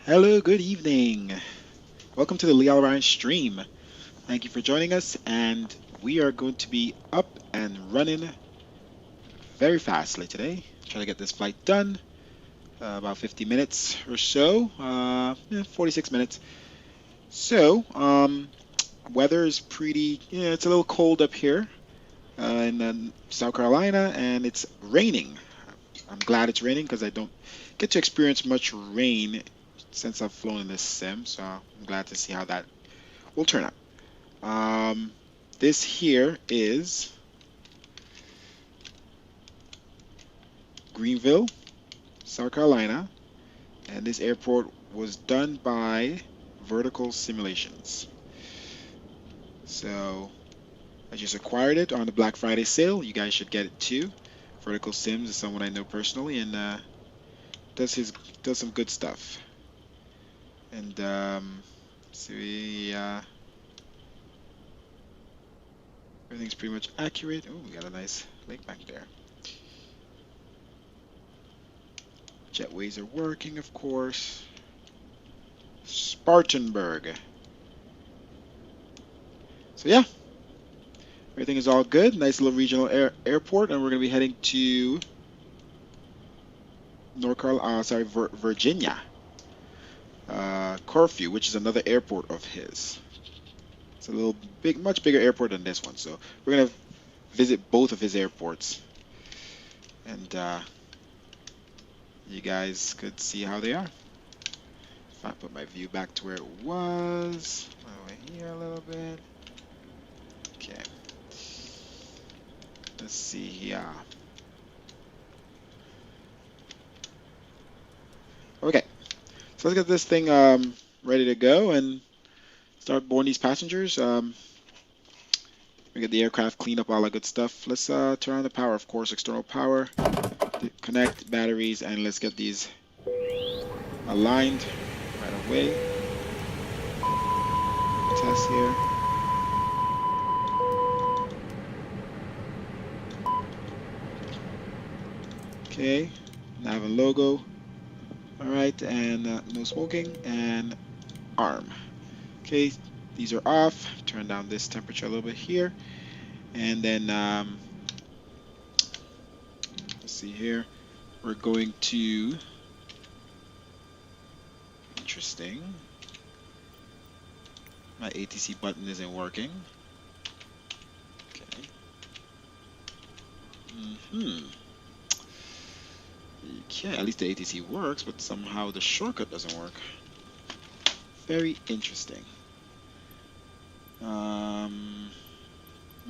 Hello, good evening. Welcome to the Lee Ryan stream. Thank you for joining us, and we are going to be up and running very fastly today. Try to get this flight done. About 50 minutes or so. 46 minutes. So, weather is pretty. Yeah, it's a little cold up here in South Carolina, and it's raining. I'm glad it's raining because I don't get to experience much rain since I've flown in this sim, so I'm glad to see how that will turn out. This here is Greenville, South Carolina, and this airport was done by Vertical Simulations. So I just acquired it on the Black Friday sale. You guys should get it too. Vertical Sims is someone I know personally, and does some good stuff. And so everything's pretty much accurate. Oh, we got a nice lake back there. Jetways are working, of course. Spartanburg. So yeah, everything is all good. Nice little regional airport, and we're gonna be heading to Virginia, Corfu, which is another airport of his. It's a little much bigger airport than this one. So we're gonna visit both of his airports, and you guys could see how they are. If I put my view back to where it was, over here a little bit. Okay. Let's see here. Okay. So let's get this thing ready to go and start boarding these passengers. We get the aircraft, clean up all that good stuff. Let's turn on the power, of course, external power. Connect batteries, and let's get these aligned right away. Test here. Okay, nav and logo. All right, and no smoking and arm. Okay, these are off. Turn down this temperature a little bit here, and then let's see here. We're going to. Interesting. My ATC button isn't working. Okay. Yeah, at least the ATC works, but somehow the shortcut doesn't work. Very interesting. Well,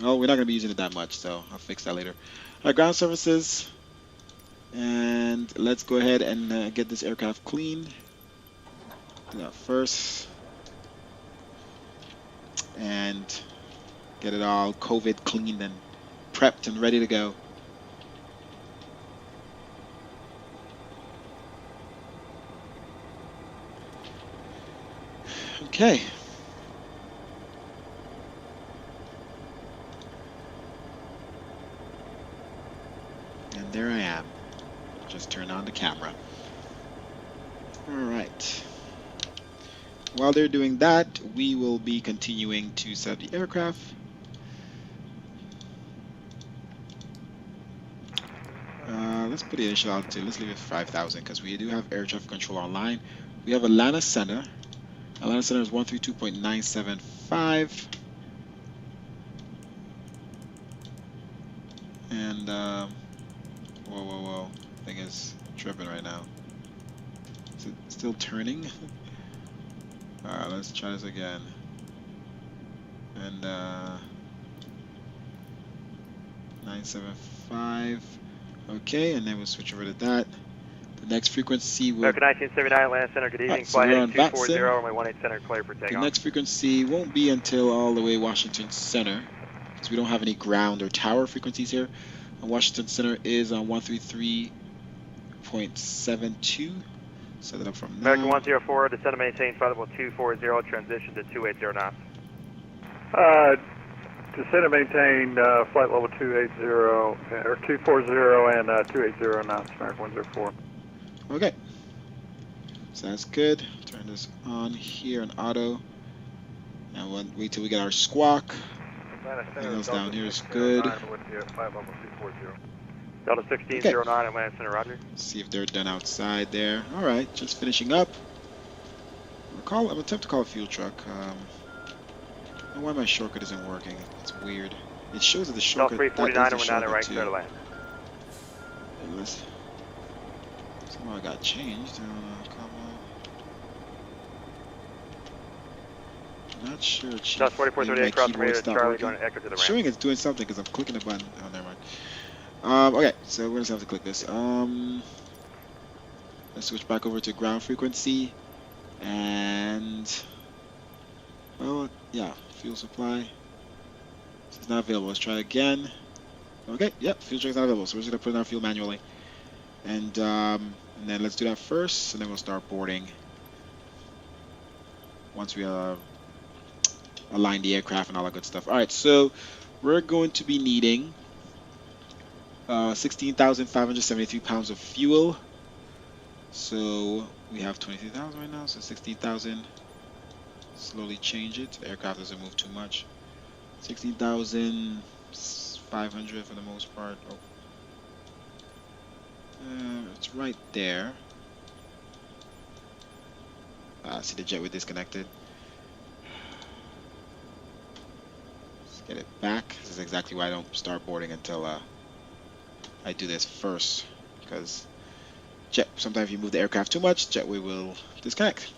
we're not going to be using it that much, so I'll fix that later. All right, ground services. And let's go ahead and get this aircraft cleaned. Do that first. And get it all COVID cleaned and prepped and ready to go. Okay. And there I am. Just turn on the camera. All right. While they're doing that, we will be continuing to set the aircraft. Let's put the initial altitude. Let's leave it 5,000 because we do have air traffic control online. We have Atlanta Center. Atlanta Center is 132.975. And, whoa. Thing is tripping right now. Is it still turning? Alright, let's try this again. And, 975. Okay, and then we'll switch over to that. The next frequency will... American 1979, Atlanta Center, good evening. So Flight we're heading on 240, runway 18 center, clear for takeoff. The next frequency won't be until all the way Washington Center, because we don't have any ground or tower frequencies here. And Washington Center is on 133.72. Set it up from now. American 104, descend and maintain flight level 240, transition to 280 knots. Descend and maintain flight level 280 or 240 and 280 knots, American 104. Okay. So that's good. Turn this on here in auto. And wait till we get our squawk. Everything else down here is good. With the flight level 240. Delta 1609 Atlanta Center, roger. See if they're done outside there. All right, just finishing up. I'm attempt to call a fuel truck. I don't know why my shortcut isn't working. It's weird. It shows that the shortcut. Delta 349 and we're now right clear to land. Somehow it got changed. Come on. Not sure. Chief. Delta 4438 cross radio Charlie going to echo to the ramp. Showing it's doing something because I'm clicking the button. Oh, never mind. Okay, so we're gonna have to click this. Let's switch back over to ground frequency, and well, yeah, fuel supply. It's not available. Let's try again. Okay, yep, fuel check is not available, so we're just gonna put in our fuel manually, and then let's do that first, and then we'll start boarding. Once we align the aircraft and all that good stuff. All right, so we're going to be needing 16,573 pounds of fuel. So we have 23,000 right now, so 16,000. Slowly change it. The aircraft doesn't move too much. 16,500 for the most part. Oh. It's right there. See the jet we disconnected. Let's get it back. This is exactly why I don't start boarding until I do this first, because sometimes if you move the aircraft too much, jetway will disconnect.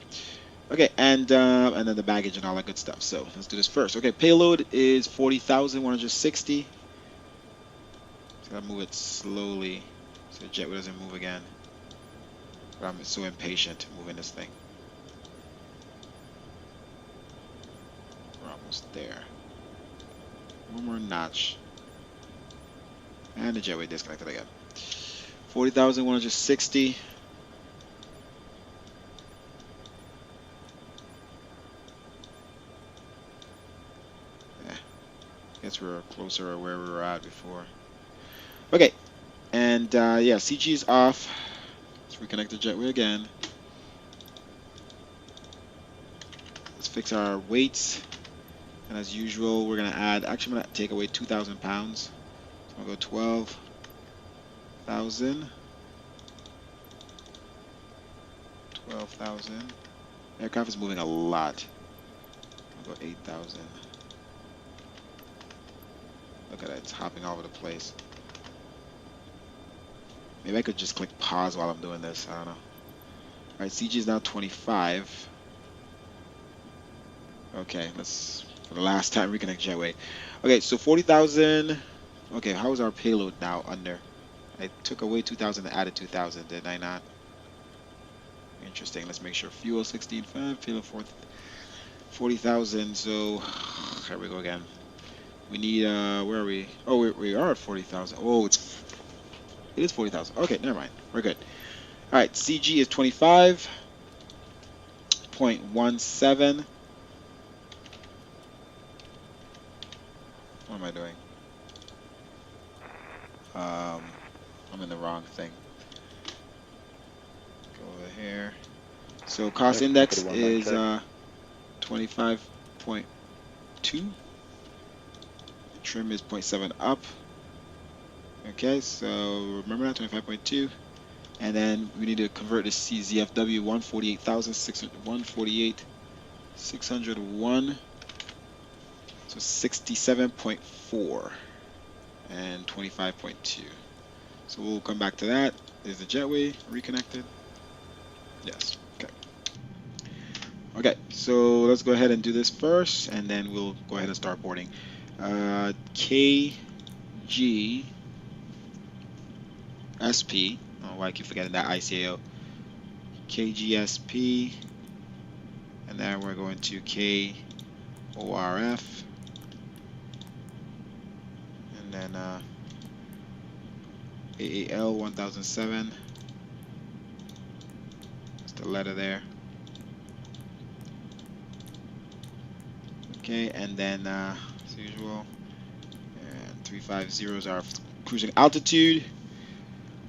Okay, and then the baggage and all that good stuff. So let's do this first. Okay, payload is 40,160. So I gotta move it slowly so the jetway doesn't move again. But I'm so impatient moving this thing. We're almost there. One more notch. And the jetway disconnected again. 40,160. Guess we're closer to where we were at before. Okay, and yeah, CG is off. Let's reconnect the jetway again. Let's fix our weights. And as usual, we're gonna add. Actually, I'm gonna take away 2,000 pounds. So I'll go 12,000. 12,000. Aircraft is moving a lot. I'll go 8,000. Look at that, it's hopping all over the place. Maybe I could just click pause while I'm doing this. I don't know. Alright, CG is now 25. Okay, let's, for the last time, reconnect jetway. Okay, so 40,000. Okay, how is our payload now under? I took away 2,000 and added 2,000, did I not? Interesting. Let's make sure fuel 16.5, payload 40,000. So here we go again. We need where are we? Oh, we are at 40,000. Oh, it is 40,000. Okay, never mind. We're good. All right, CG is 25.17. What am I doing? I'm in the wrong thing. Go over here. So cost index is 25.2. Trim is 0.7 up. Okay, so remember that, 25.2. And then we need to convert to CZFW 148,601. So 67.4 and 25.2. So we'll come back to that. Is the jetway reconnected? Yes. Okay. Okay, so let's go ahead and do this first, and then we'll go ahead and start boarding. KGSP. I don't know why I keep forgetting that ICAO. KGSP. And then we're going to KORF. And then AAL 1007. That's the letter there. Okay, and then as usual, and 350 is our cruising altitude.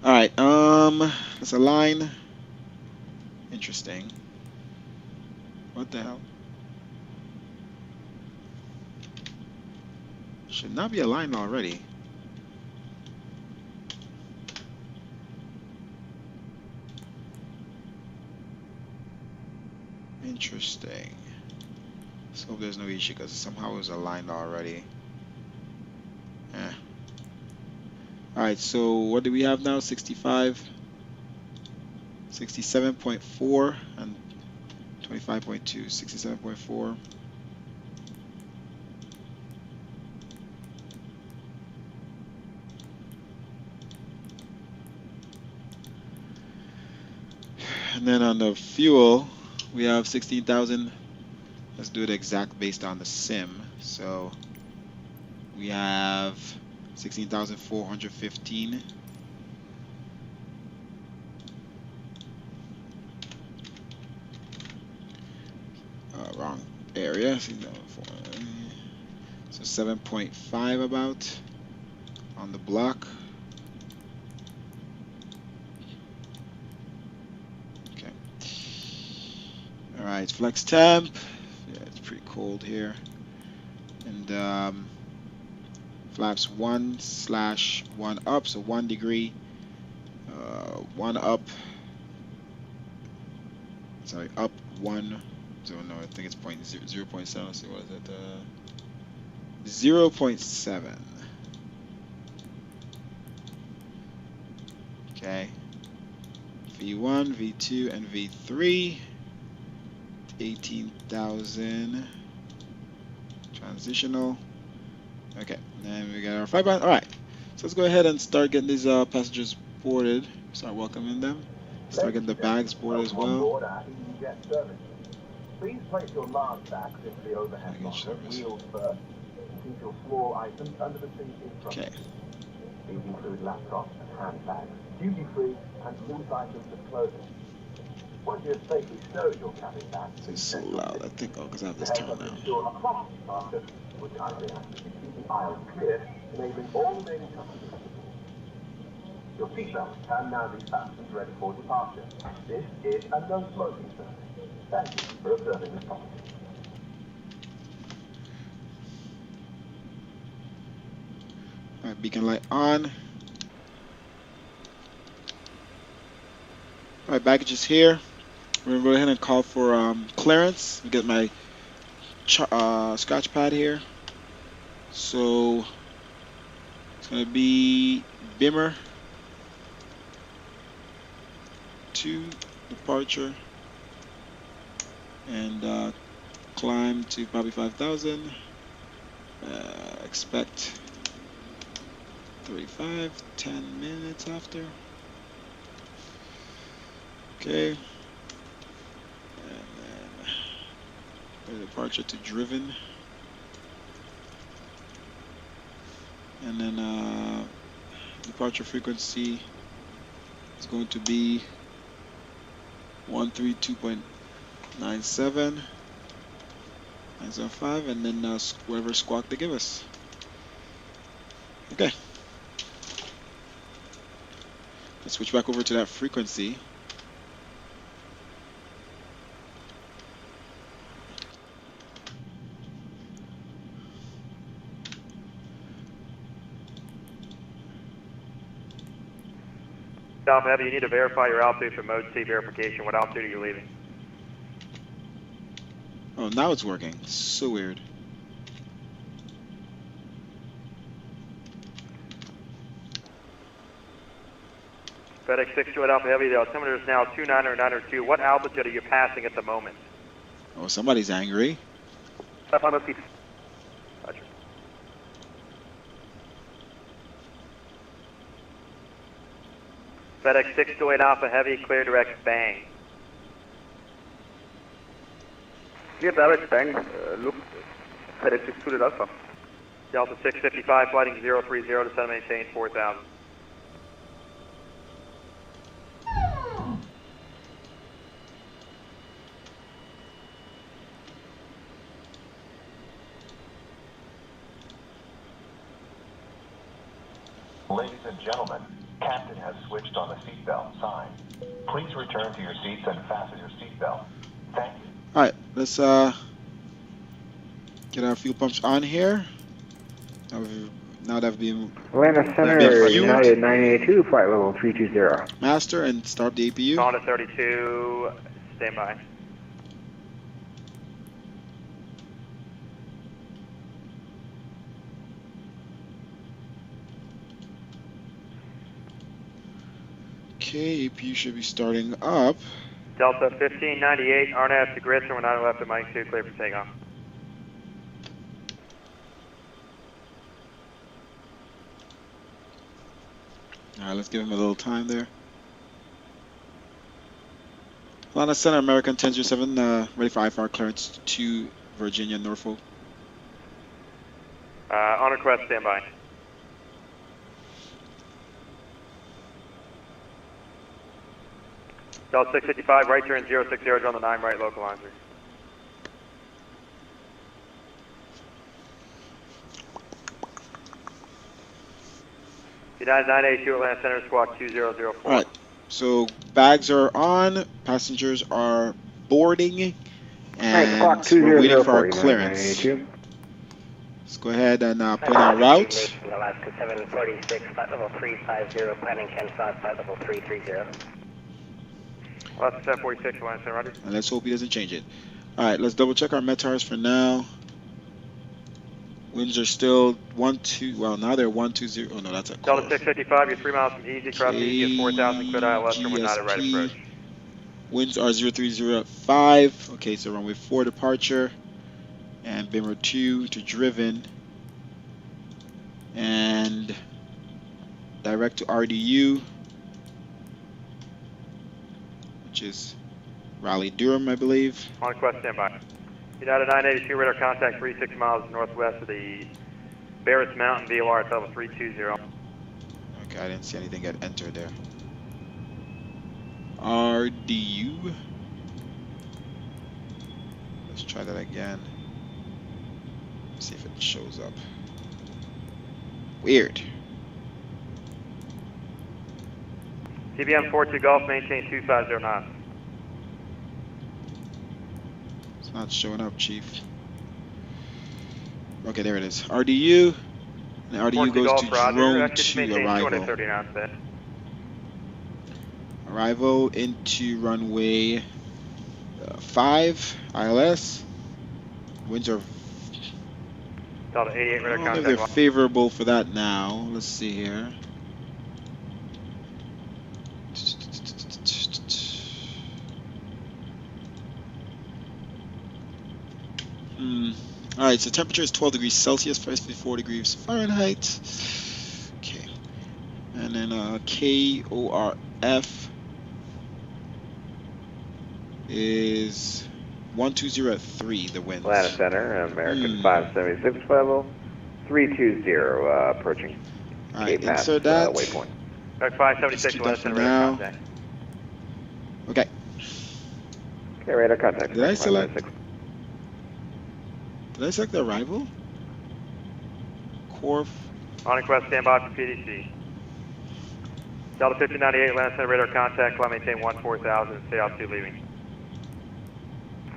All right, let's align. Interesting. What the hell? Should not be aligned already. Interesting. Let's hope there's no issue because somehow it was aligned already. Eh. Alright, so what do we have now? 65, 67.4, and 25.2, 67.4. And then on the fuel, we have 16,000. Let's do it exact based on the sim. So we have 16,415. Wrong area. So 7.5 about on the block. Okay. All right, flex temp. Yeah, it's pretty cold here. And flaps 1/1 up, so 1 degree. 1 up. Sorry, up 1. So no, I think it's 0.7. Let's see, what is it? 0.7. Okay. V1, V2, and V3. 18,000. Transitional. Okay, and we got our 5 band. All right, so let's go ahead and start getting these passengers boarded. Start welcoming them. Start getting the bags boarded as well. Please place your large bags into the overhead locker, wheels first, and keep your small items under the seat in front. Okay. These include laptops and handbags, duty-free, and loose items of clothing. Once you have safely stowed your cabin bag, It's so loud. I think, because I have this turned down. Would kindly ask that you keep the aisles clear, enabling all remaining passengers. Your seatbelt can now be fastened ready for departure. This is a no-smoking zone. Thank you for observing this policy. All right, beacon light on. All right, baggage is here. We're gonna go ahead and call for clearance. Get my scratch pad here. So it's gonna be Bimmer 2 departure and climb to probably 5,000. Expect 35, 10 minutes after. Okay. And then departure to Driven. And then departure frequency is going to be 132.97, 975, and then whatever squawk they give us. Okay. Let's switch back over to that frequency. Alpha Heavy, you need to verify your altitude for mode C verification. What altitude are you leaving? Oh, now it's working. So weird. FedEx 628 Alpha Heavy, the altimeter is now 29092. What altitude are you passing at the moment? Oh, somebody's angry. Roger. FedEx 628 Alpha Heavy, clear direct bang. Clear direct bang, look, FedEx 628 Alpha. Delta 655, flighting 030 to center maintain 4000. Ladies and gentlemen, Captain has switched on the seatbelt sign. Please return to your seats and fasten your seatbelt. Thank you. All right, let's get our fuel pumps on here. Now that we've been Atlanta Center, United 982, flight level 320. master, and start the APU. Calling to 32, stand by. Okay, APU should be starting up. Delta 1598, RNAV to grid, we're 9 left at Mike 2, clear for takeoff. All right, let's give him a little time there. Atlanta Center, American 1007, ready for IFR clearance to Virginia, Norfolk. On request, stand by. Delta 655, right turn 060 on the 9 right localizer. United 982 Atlanta Center, squawk 2004. All right, so bags are on, passengers are boarding, and we're waiting for our clearance. Let's go ahead and put in our route. Alaska 746, flight level 350, planning 10 south, flight level 330. Alaska 746, Atlanta Center, roger. And let's hope he doesn't change it. All right, let's double check our METARs for now. Winds are still 1-2. Well, now they're 120. Oh no, that's a Delta close. 655, you're 3 miles from Easy, cross Easy at 4,000 foot ILS, we're not at right approach. Winds are 0305. Okay, so runway 4 departure, and Bimmer 2 to driven, and direct to RDU, which is Raleigh Durham, I believe. On request, stand by. United 982, radar contact 36 miles northwest of the Barrett's Mountain VOR at level 320. Okay, I didn't see anything get entered there. RDU. Let's try that again. See if it shows up. Weird. CBM 42 Golf, maintain 250 knots. It's not showing up, Chief. Okay, there it is. RDU. And RDU goes to drone to arrival. Arrival into runway 5 ILS. Winds are Delta 88 radar I don't know if contact. they're favorable for that now. Let's see here. All right, so temperature is 12 degrees Celsius, 54 degrees Fahrenheit. Okay, and then KORF is 120 at 3. The winds. Atlanta Center, American 576 level 320, approaching. All right, Cape insert Pass, that. waypoint. American 576 Keep Atlanta that for Center radar now. contact. Okay. Okay, radar contact. Did I select? 576. Did I select the arrival? Corf. On request, stand by for PDC. Delta 1598 Atlanta Center radar contact, climb maintain 14000, stay altitude leaving.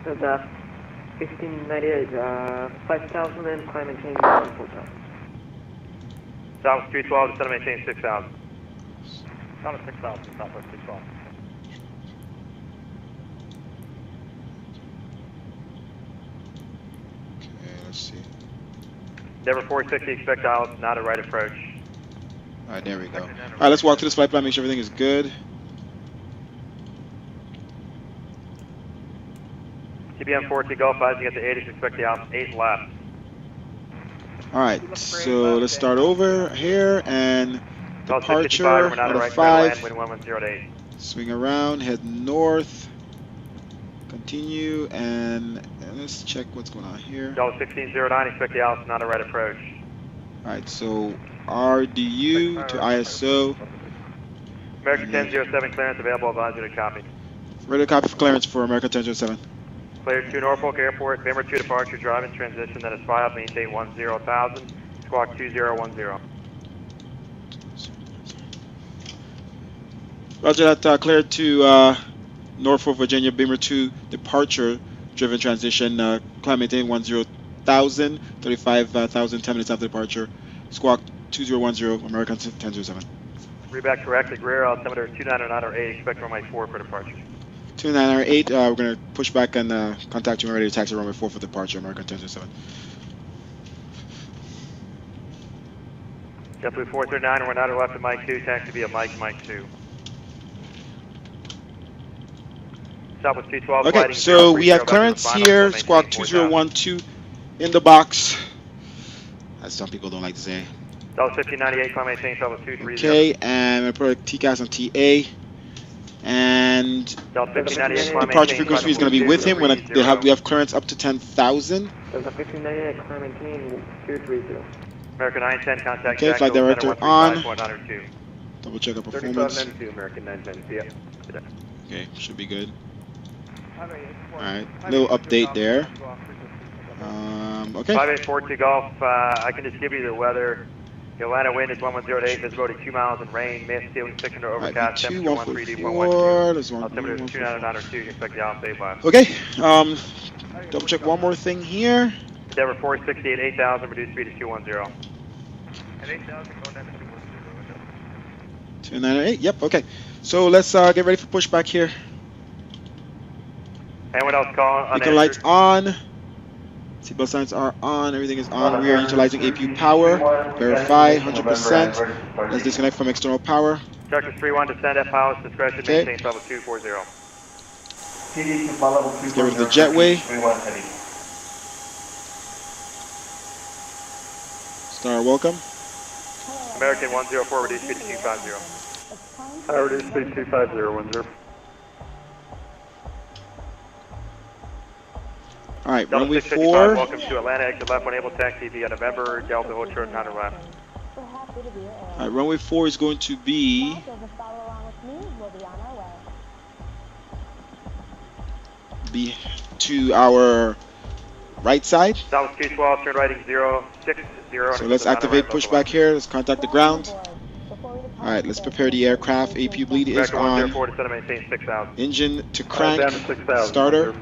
Delta 1598, 5000 and climb maintain 14000. Southwest 312, descend maintain 6000. Southwest 6000, Southwest 312. Let's see. Denver 460, expect ILS, not a right approach. All right, there we go. All right, let's walk through this flight plan, make sure everything is good. TBM 40 Golf, advising at the 80s, expect the ILS 8 left. All right, so let's start over here and Delta departure 65, we're not out a of right 5. wind 110 8. Swing around, head north, continue, and let's check what's going on here. Delta 1609, expect the ILS, not a right approach. All right, so RDU to ISO. American 1007 clearance available, advisor to copy. Ready to copy for clearance for American 1007. Cleared to Norfolk Airport, Bimmer 2 departure, drive-in transition, then is 5, maintain 10000, squawk 2010. Roger that. Cleared to Norfolk, Virginia, Beamer 2, departure, driven transition, climb maintain 10,000, 35,000, 10 minutes after departure. Squawk 2010, American 1007. Read back correct, Greer, altimeter 299 or 8, expect runway 4 for departure. 29 or 8, we're going to push back and contact you when ready to taxi runway 4 for departure, American 1007. JetBlue 439, we're not left at Mike 2, taxi via Mike 2. Southwest 212, okay, so we have clearance here, squawk 2012 in the box, as some people don't like to say. Delta 1598, climb maintain, Southwest 230. Okay, and I'm going to put TCAS on TA. And departure frequency is going to be with him when we have clearance up to 10,000. Delta 1598, climb maintain 230. American 910, contact okay, flight director on. Double check our 35 performance. 92, American 910, yeah. Okay, should be good. Alright, little update there. Okay. 5842 Golf, I can just give you the weather. The Atlanta wind is 1108, visibility 2 miles and rain, mist ceiling 600 overcast, temperature 132.12. Altimeter is 299 or 2, you expect the out save line. Okay, double check one more thing here. Endeavor 468, 8,000, reduced speed is 210. And 8,000, go down to 210. 298, yep, okay. So let's get ready for pushback here. Anyone else call? Beacon lights on. Seatbelt signs are on. Everything is on. We are utilizing ABUPower. Verify 100%. Let's disconnect from external power. Structure 31, descend at pilot's discretion, okay. maintain level 240. Let's get rid of the jetway. Star welcome. American 104, reduced speed to 250. Reduced speed 250, 10. All right, Delta runway 4. Welcome to Atlanta, exit left, unable taxi via November, Delta Hotel, counter left. All right, runway 4 is going to be to our right side. Southwest 212, turn right 060. So let's activate pushback here. Let's contact the ground. All right, let's prepare the aircraft. APU bleed is on. Engine to crank. Starter.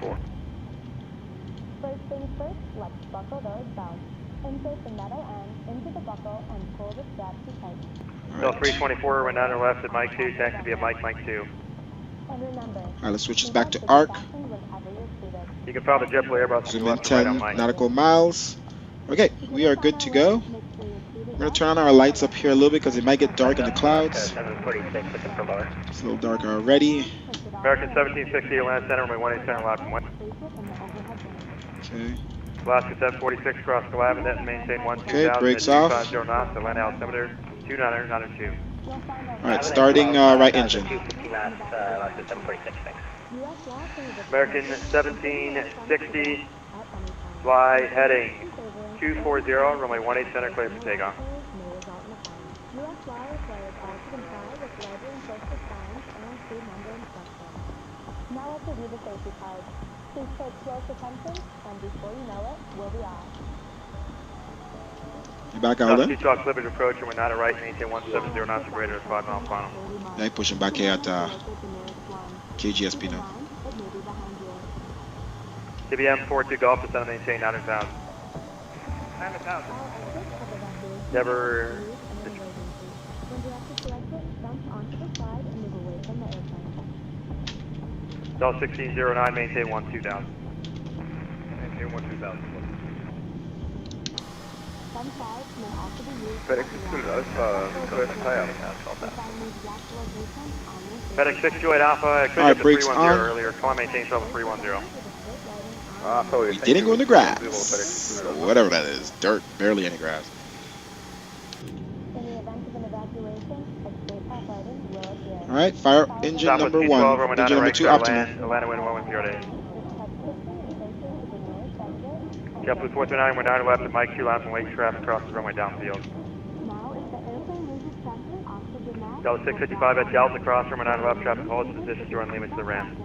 First things first, let's buckle those belts. Insert the metal end into the buckle and pull the strap to tighten. Delta 324, we're down to left at Mike 2, taxi via Mike 2. And remember, all right, let's switch this back to ARC. You can follow the JetBlue Airbus. Zoom in 10 nautical miles. Okay, we are good to go. We're going to turn on our lights up here a little bit because it might get dark in the clouds. It's a little darker already. American 1760, Atlanta Center, runway 18 center left and west. Okay. Alaska 746, cross Galavin, maintain 12,000. Okay, brakes off. 250 knots, Atlanta altimeter 29902. Alright, starting right engine. American 1760, fly heading 240, runway 18 center, clear for takeoff. Now let's review the safety cards. Please pay close attention, and before you know it, we'll be off. You back out then? South Clippers approach, and we're not at right, maintain 170 knots or greater, 5 mile final. Yeah, you're pushing back here at KGSP now. CBM 42 Golf, descend and maintain 900,000. 900,000. Never. Delta 1609, maintain 12,000. Maintain 12,000. FedEx 628 Alpha, expected to 310 earlier. Climb maintain level 310. We didn't go in the grass. Whatever that is. Dirt, barely any grass. Alright, fire engine number 1. Engine number 2 optimal. Atlanta wind 110. JetBlue 439, we're 9 left at Mike 2 left and wake traffic across the runway downfield. Delta 655 at Delta, cross runway 9 left, traffic holds position to run limits to the ramp.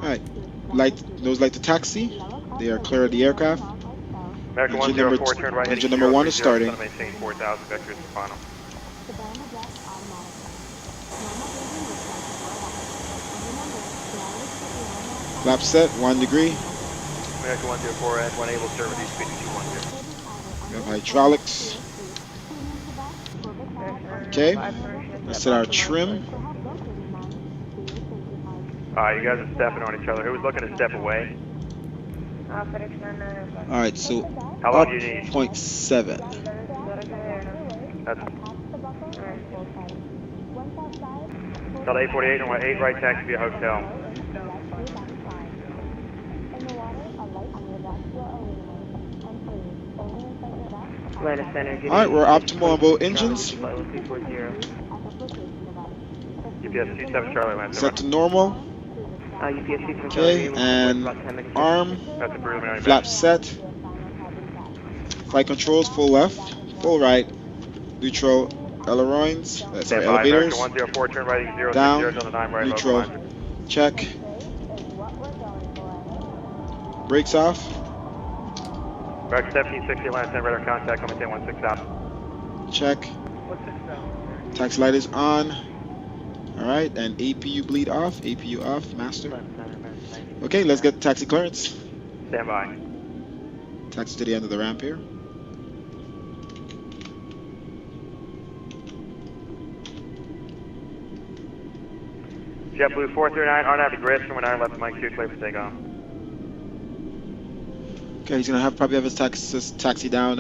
Alright, those like to taxi. They are clear of the aircraft. American 104, turn right engine number 1 is starting. Maintain 4,000 vectors to final. Flap set, 1 degree. American 104 and 1 able to serve with speed 210. We have hydraulics. Okay, let's set our trim. Alright, you guys are stepping on each other. Who was looking to step away? Alright, so How long up do you need? 0.7. That's Tell 848 and 8 right taxi via hotel. Alright, we're optimal on both engines. UPS 27 Charlie Land. Set to normal. Okay, and arm. That's a preliminary. Flap set. Flight controls, full left, full right. Neutral ailerons. Sorry, elevators. 104, turn right, 060 Down. on the 9 right. Neutral. Check. Brakes off. Back 1760, line 10 radar contact, coming 1016 out. Check. Taxi light is on. Alright, and APU bleed off. APU off, master. Okay, let's get taxi clearance. Stand by. Taxi to the end of the ramp here. JetBlue 439, RNAV to Grid, 9 left, Mike 2, clear for takeoff. Okay, he's gonna probably have his taxi down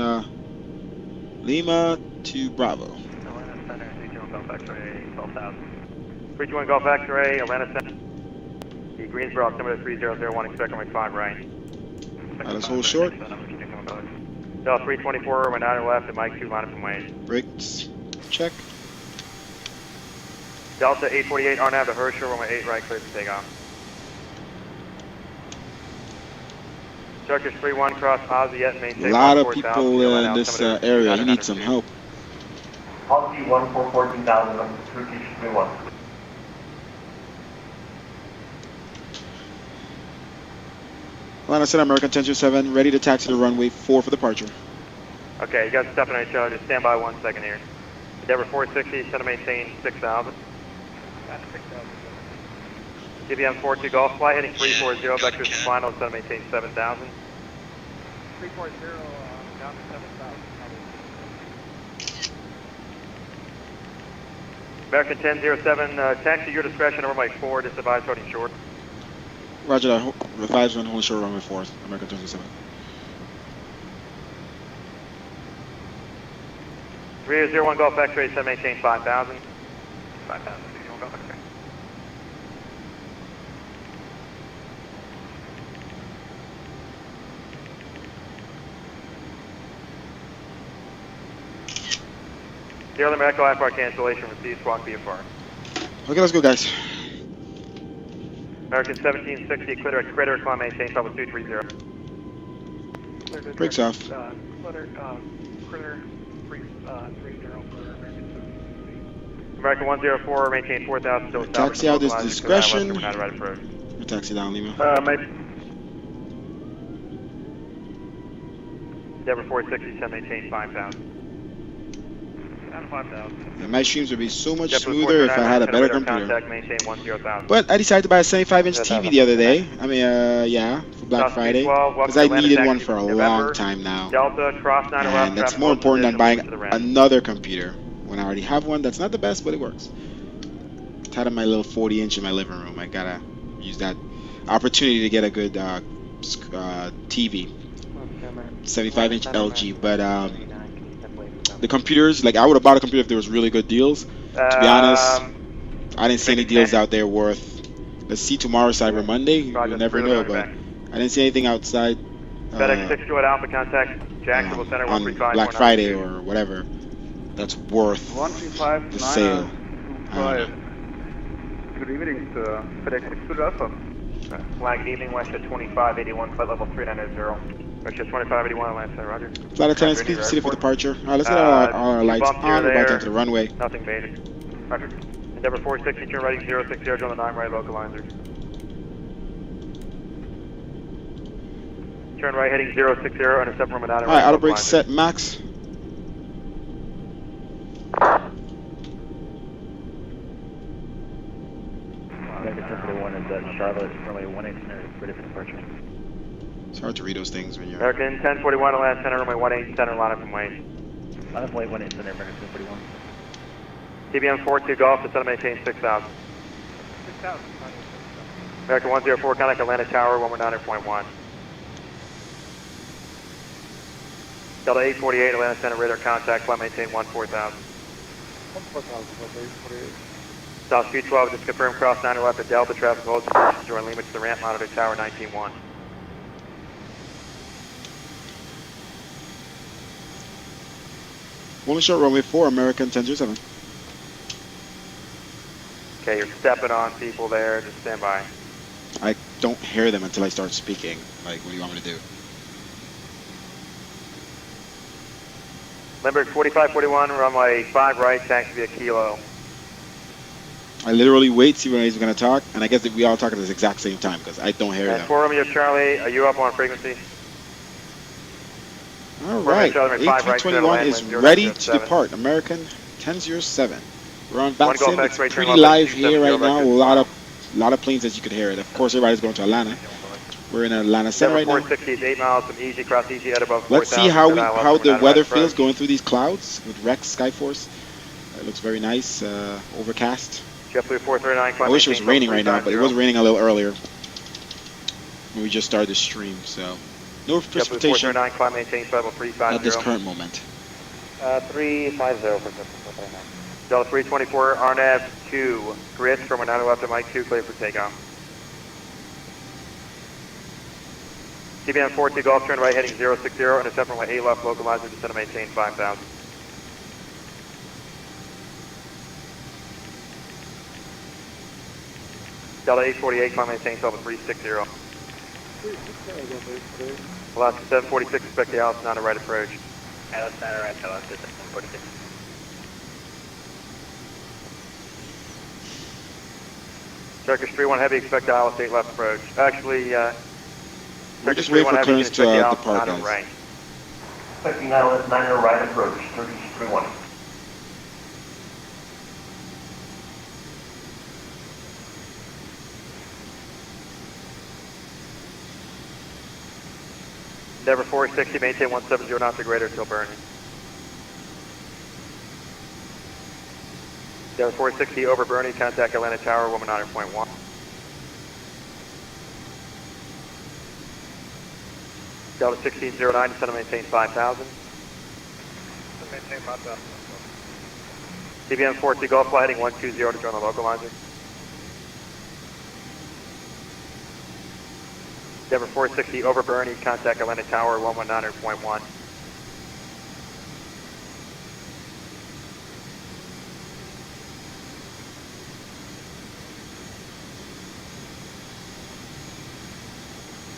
Lima to Bravo. Atlanta Center, 321 Golf X-ray, 12,000. 321 Golf X-ray, Atlanta Center. The Greensboro, altimeter 3001, expect on 5 right. Alright, let's hold short. Delta 324, went 9 left, and Mike 2, line up from Wayne. Brakes, check. Delta 848, RNAV to Hersher, runway 8 right, clear for takeoff. Turkish 31, cross Ozzy, maintain. A lot of people in this area. You need some help. Ozzy 14,000, Turkish 31. Atlanta Center, American 1027, ready to taxi to runway 4 for departure. Okay, you guys are stepping on each other. Just stand by 1 second here. Endeavor 460, center maintain 6,000. GBM 42 Golf Flight, heading 340, back to the final, center maintain 7,000. 340, down to 7,000. American 1007, taxi your discretion, runway 4, just advise holding short. Roger that, revives on holding short runway 4, American 1027. 301 Golf X-ray, center maintain 5,000. 5,000, 301 Golf X-ray. Sierra Lima Echo IFR cancellation received, squawk VFR. Okay, let's go, guys. American 1760, critter, climb maintain, level 230. Brakes off. Critter 330, American 104, maintain 4,000, still taxi out this discretion. Taxi down, Lima. Endeavor 460, maintain 5,000. Yeah, my streams would be so much smoother if I had a better computer. But I decided to buy a 75-inch TV the other day. I mean, yeah, for Black Friday. Because I needed one for a long time now. And that's more important than buying another computer. When I already have one, that's not the best, but it works. Tied up my little 40-inch in my living room. I gotta use that opportunity to get a good TV. 75-inch LG, but the computers, like I would have bought a computer if there was really good deals. To be honest, I didn't see any deals out there worth. Let's see tomorrow, Cyber Monday. You never know, but I didn't see anything outside on Black Friday or whatever that's worth the sale. Good evening to FedEx Express Alpha. Flag evening, west at 2581, flight level 390. West at 2581, land center, roger. Flight attendants, please proceed for departure. Alright, let's get our lights on. We're about to enter the runway. Nothing major. Roger. Endeavor 460, turn right 060, on the 9 right, localizer. Turn right heading 060, intercept from an outer. Alright, auto brake set max. American 1041 is at Charlotte, runway 18 center, ready for departure. It's hard to read those things when you're... American 1041, Atlanta Center, runway 18 center, line up from Wayne. Line up from Wayne 18 center, American 1041. TBM 42 Golf, descend and maintain 6,000. 6,000. American 104, contact Atlanta Tower, 119.1. Delta 848, Atlanta Center, radar contact, flight maintain 14,000. 14,000, South Speed 12, just confirm cross 9 left at Delta, traffic holds, join limits to the ramp, monitor tower 19.1. Only short runway 4, American 1007. Okay, you're stepping on people there, just stand by. I don't hear them until I start speaking. Like, what do you want me to do? Limburg 4541, runway 5 right, taxi via Kilo. I literally wait, see when he's going to talk, and I guess that we all talk at the exact same time because I don't hear them. 4 Romeo Charlie, are you up on frequency? All right, A321 is ready to depart. American 1007. We're on VATSIM. It's pretty live here right now. A lot of planes as you could hear it. Of course, everybody's going to Atlanta. We're in Atlanta Center right now. 460 is 8 miles from Easy, cross Easy at above 4,000. Let's see how the weather feels going through these clouds with Rex Skyforce. It looks very nice, overcast. JetBlue 439. I wish it was raining right now, but it was raining a little earlier when we just started the stream. So no precipitation at this current moment. 350 for Delta 324, RNAV 2, grid from 9 left at Mike 2, clear for takeoff. TBM 42 Golf, turn right heading 060, intercept runway 8 left, localizer, descend and maintain 5,000. Delta 848, climb maintain 360. Alaska 746, expect the Alice, not a right approach. Alice, not a right, Alaska 746. Turkish 31 heavy, expect the Alice 8 left approach. Actually, we're just waiting for clearance to depart, guys. Right. Expecting Alice 9 right approach, Turkish 31. Endeavor 460, maintain 170 knots or greater until burning. Endeavor 460 over burning, contact Atlanta Tower, 109.1. Delta 1609, descend and maintain 5,000. Maintain 5,000. TBM 42 Golf, fly heading 120 to join the localizer. Endeavor 460 over Bernie, contact Atlanta Tower 119.1.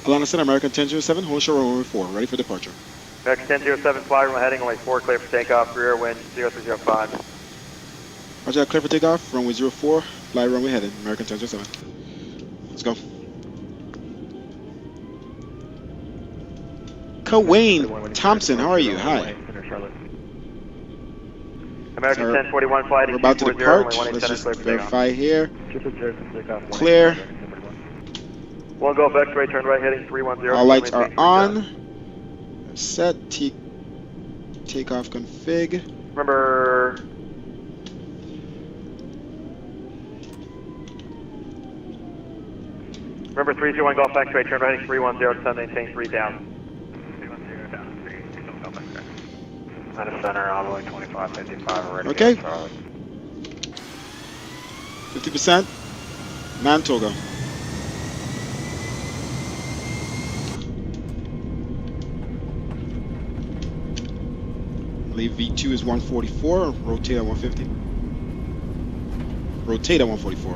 Atlanta Center, American 1007, hold short runway 4, ready for departure. American 1007, fly runway heading runway 4, clear for takeoff, rear wind 0305. Roger that, clear for takeoff, runway 04, fly runway heading, American 1007. Let's go. Wayne Thompson, how are you? Hi. American 1041 flight. We're about to depart. Let's just verify here. Clear. One Golf X-ray, turn right heading 310. All lights are on. Set. Takeoff config. Remember 321 Golf X-ray, turn right heading 310, descend maintain 3,000. Center, all the way 2555, ready. Okay. 50%. Mantoga. I believe V2 is 144. Rotate at 150. Rotate at 144.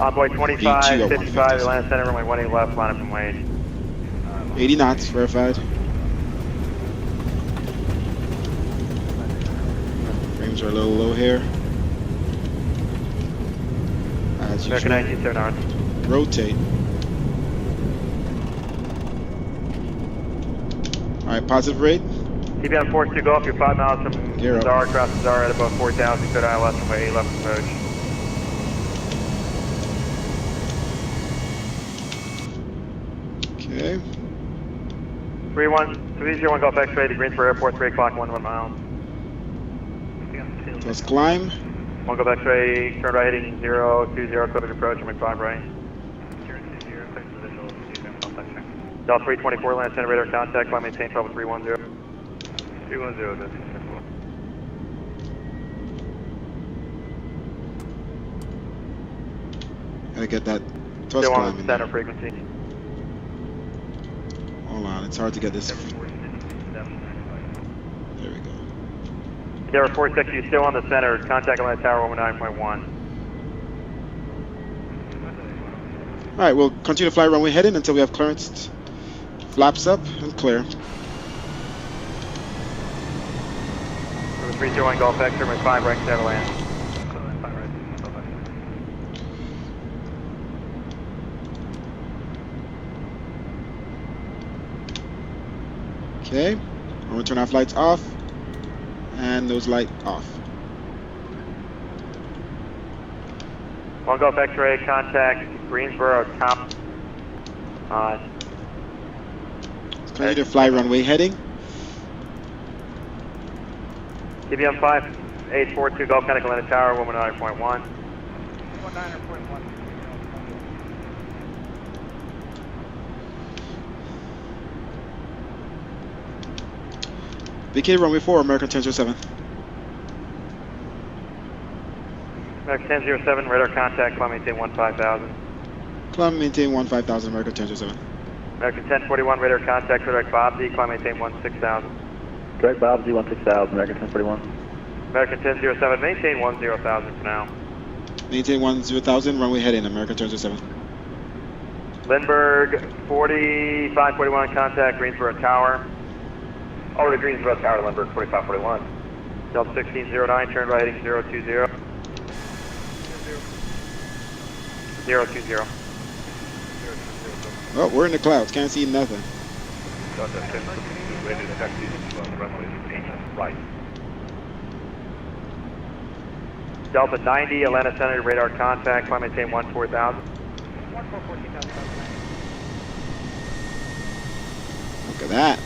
Envoy 2555, Atlanta Center, runway 18 left, line up from Wade. 80 knots, verified. Frames are a little low here. As usual. American 1979. Rotate. Alright, positive rate. TBM 42 Golf, you're 5 miles from Zara, cross Zara at above 4,000, clear ILS runway 8 left approach. 301 Golf X-ray to Greensboro Airport, 3 o'clock, 11 miles. So let's climb. 1 Golf X-ray, turn right heading 020, clear approach, and 5 right. Delta 324, land center radar contact, climb maintain 12 310. 310, that's simple. Gotta get that thrust Still climb on in center there. frequency. Hold on, it's hard to get this. There we go. Tower 46, you're still on the center. Contact on that tower 119.1. Alright, we'll continue to fly runway heading until we have clearance. Flaps up and clear. 321 Golf X, 5 right, center land. Okay, I'm gonna turn our flights off and those light off. 1 Golf X-ray, contact Greensboro top. Continue to fly runway heading. TBM 5842 Golf Connect Atlanta Tower 119.1. VK runway 4, American 1007. American 1007, radar contact, climb maintain 15,000. Climb maintain 15,000, American 1007. American 1041, radar contact, direct Bob Z, climb maintain 16,000. Direct Bob Z 16,000, American 1041. American 1007, maintain 10,000 for now. Maintain 10,000, runway heading, American 1007. Lindbergh 4541, contact Greensboro Tower. Over to Greensboro Tower, Lindbergh 4541. Delta 1609, turn right heading 020. 020. Oh, we're in the clouds, can't see nothing. Right. Delta 90, Atlanta Center, radar contact, climb maintain 14,000. Look at that.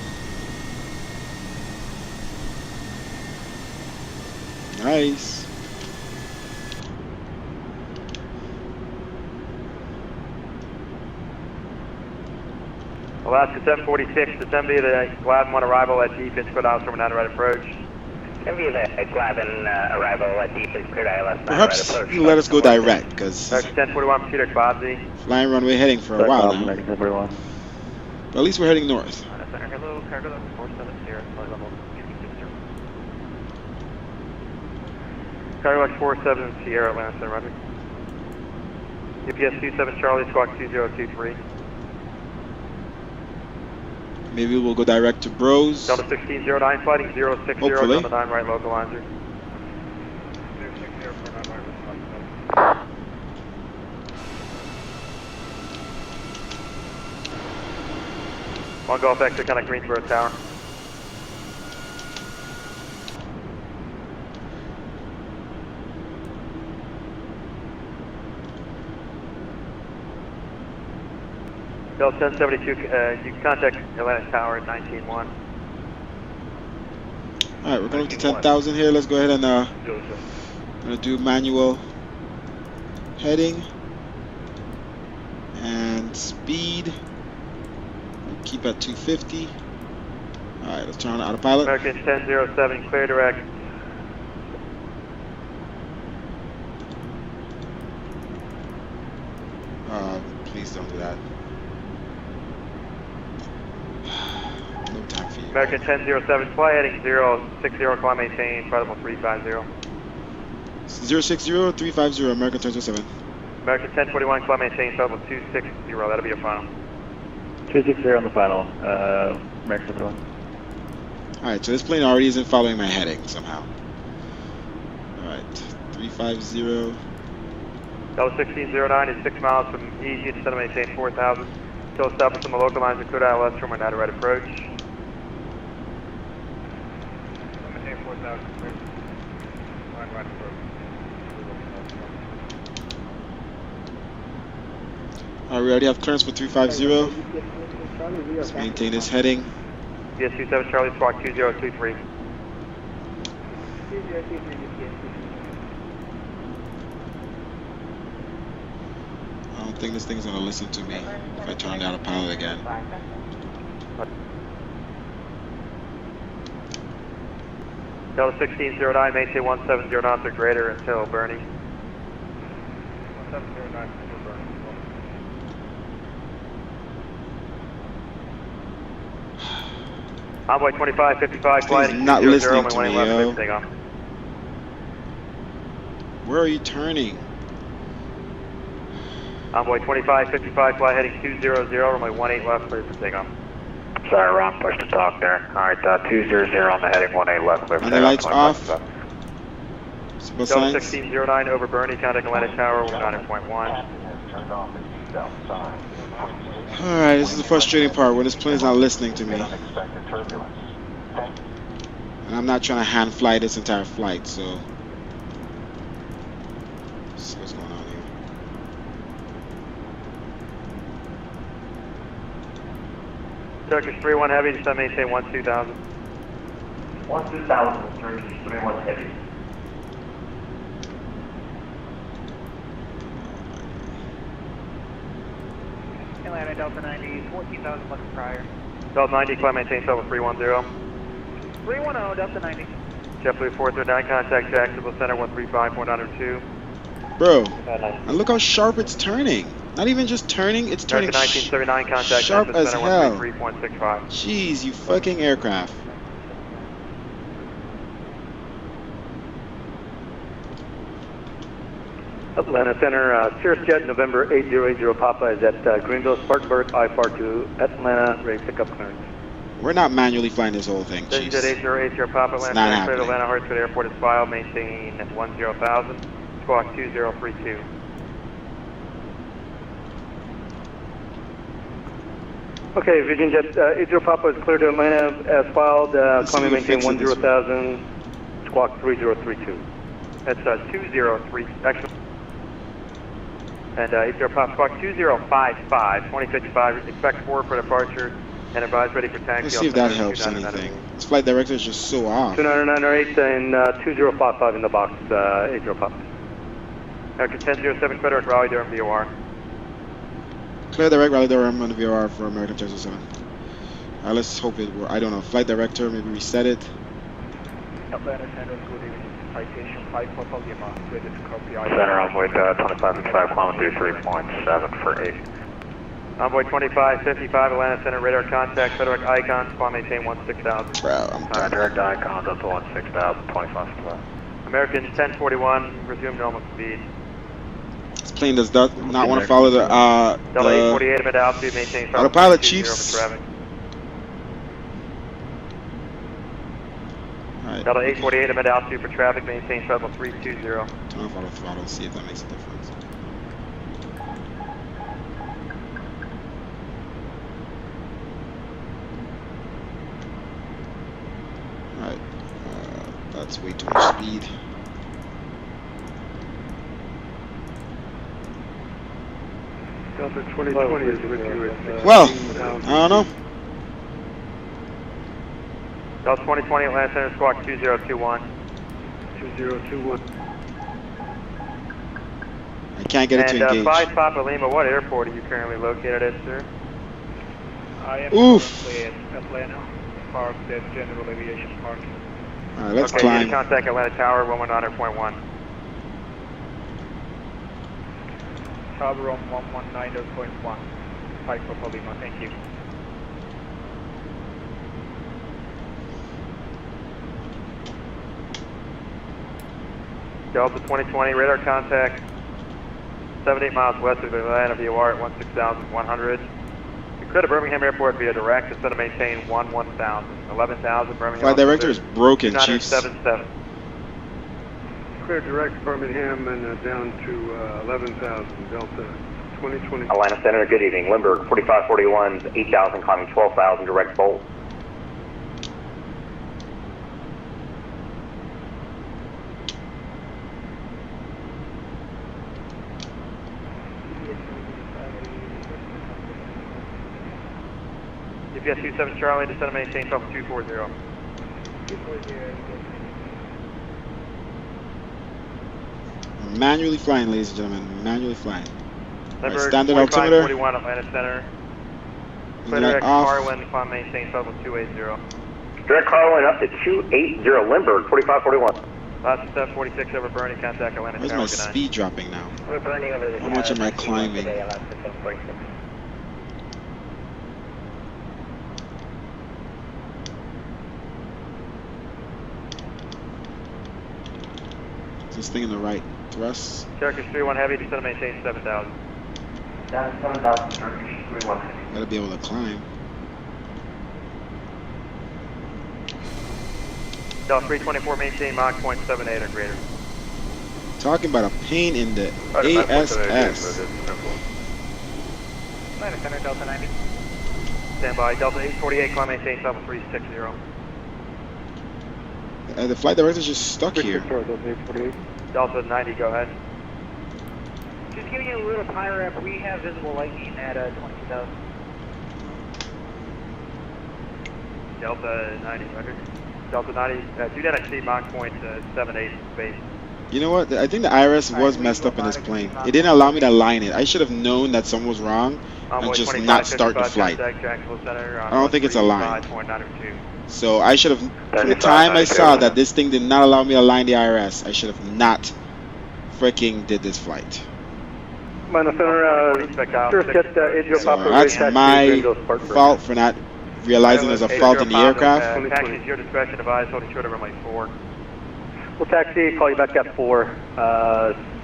Nice. Alaska 746, to Nvidia, the Glavin 1 arrival at deep, it's cleared ILS from an right approach. Nvidia, the Glavin arrival at deep, is cleared ILS Perhaps right approach. you let us go direct, because American 1041, proceed Bob Z. flying runway heading for a while now. American 1041. But at least we're heading north. Center, hello, cargo level 470, flight level 56. Cargo level 47, Sierra, Atlanta Center, Roger. UPS 27 Charlie, squawk 2023. Maybe we'll go direct to Bros. Delta 1609, fighting 060 Hopefully. on the 9 right localizer. 060 for 9 right. One Golf exit, kind of Greensboro Tower. Delta 1072, you can contact Atlanta Tower at 19-1. Alright, we're going up to 10,000 here. Let's go ahead and gonna do manual heading and speed. We'll keep at 250. Alright, let's turn on autopilot. American 1007, clear direct. Please don't do that. No time for you. American 1007, fly heading 060, climb maintain, flight level 350. 060 350, American 1007. American 1041, climb maintain, flight level 260, that'll be your final. 260 on the final, American 1041. Alright, so this plane already isn't following my heading somehow. Alright, 350. Delta 1609 is 6 miles from east, instead of maintain 4,000. Still establish on the localizer, clear ILS from our right approach. Maintain 4,000, clear. Right approach. Alright, we already have clearance for 350. Let's maintain this heading. VS27 Charlie, squawk 2023. 2023, I don't think this thing's gonna listen to me if I turn down a pilot again. Delta 1609, maintain 170 knots or greater until Bernie. 1709 until Bernie. Envoy 2555, flight He's not listening to me, yo. Takeoff. Where are you turning? Envoy 2555, fly heading 200, runway 18 left, clear for takeoff. Sorry, wrong push to talk there. Alright, 200 on the heading 18 left, clear for And the lights off. Delta 1609 over Bernie, contact Atlantic Tower 100.1. Alright, this is the frustrating part when this plane's not listening to me. And I'm not trying to hand fly this entire flight, so. Let's see what's going on here. Turkish 31 heavy, just maintain 12000. 12000, Turkish 31 heavy. Atlanta Delta 90, 14,000 looking prior. Delta 90, climb maintain level 310. 310, Delta 90. JetBlue 439, contact Jacksonville Center 135.2. Bro, and look how sharp it's turning. Not even just turning, it's turning 1979, contact sharp as Center hell. 133.65. Jeez, you fucking aircraft. Atlanta Center, Cirrus Jet, November 8080 Papa is at Greenville, Spartanburg, IFAR to Atlanta, ready to pick up clearance. We're not manually flying this whole thing, jeez. Jet 8080 Papa, It's Atlanta not Center, happening. Atlanta Hartsfield Airport is filed, maintain 10,000, squawk 2032. Okay, Virgin Jet 80 Papa is cleared to Atlanta as filed, climbing maintain 10,000, squawk 3032. That's 203, actually. And 80 Papa, squawk 2055, 2055, expect 4 for departure, and advise ready for taxi. Let's see if that helps anything. This flight director is just so off. 29908 and 2055 in the box, 80 Papa. American 1007, clear direct rally Durham VOR. Clear direct rally Durham on the VOR for American 1007. Alright, let's hope it works. I don't know. Flight director, maybe reset it. Atlanta Center, good evening. Citation 5 Papa Lima, ready to copy. Center Envoy 2555, kilometer 3.7 for 8. Envoy 2555, Atlanta Center, radar contact, direct icons, climb maintain 16,000. Bro, I'm done. Direct icons up to 16,000, 25 left. American 1041, resume normal speed. This plane does not want to follow the Delta 848 mid altitude, maintain autopilot, chiefs. traffic. Alright. Delta 848 mid altitude for traffic, maintain level 320. Turn off auto throttle, see if that makes a difference. Alright, that's way too much speed. Delta 2020 is with you at Well, I don't know. Delta 2020, Atlanta Center, squawk 2021. 2021. I can't get it to engage. 5 Papa Lima, what airport are you currently located at, sir? I am Oof. currently at Atlanta, parked at General Aviation Park. Alright, let's Okay, climb. contact Atlanta Tower, 119.1. Tower on 119.1. 5 Papa Lima, thank you. Delta 2020, radar contact, 78 miles west of Atlanta VOR at 16,100. You clear to Birmingham Airport via direct instead of maintain 11,000. 11,000 Birmingham. Flight director is broken, chiefs. 2977. Clear direct Birmingham and down to 11,000, Delta 2020. Atlanta Center, good evening. Limburg 4541, 8,000, climbing 12,000, direct bolt. UPS 27 Charlie, descend and maintain level 240. 240. Manually flying, ladies and gentlemen. Manually flying. Right, standard 45, altimeter. 41 Atlanta Center. Right Direct off. Carwin, climb maintain level 280. Direct Carwin up to 280, Lindbergh, 4541. Last 46 over Bernie, contact Atlanta Where's Tower. my speed dropping now? We're burning over the How much am I climbing? today, Alaska 1046. Is this thing in the right thrust? Turkish 31 Heavy, descend and maintain 7,000. Down 7,000, Turkish 31 Heavy. Gotta be able to climb. Delta 324, maintain Mach 0.78 or greater. Talking about a pain in the ASS. Atlanta Center, Delta 90. Stand by, Delta 848, climb maintain level 360. The flight director's just stuck here. Delta 90, go ahead. Just giving you a little higher up. We have visible lightning at 22,000. Delta 90, record. Delta 90, do that exceed Mach 0.78 space. You know what? I think the IRS was messed up in this plane. It didn't allow me to line it. I should have known that something was wrong and just not start the flight. I don't think it's a line. So I should have, from the time I saw that this thing did not allow me to line the IRS, I should have not freaking did this flight. Atlanta Center, first get So that's my fault for not realizing there's a fault in the aircraft. Taxi is your discretion, advise holding short of runway 4. We'll taxi, call you back at 4.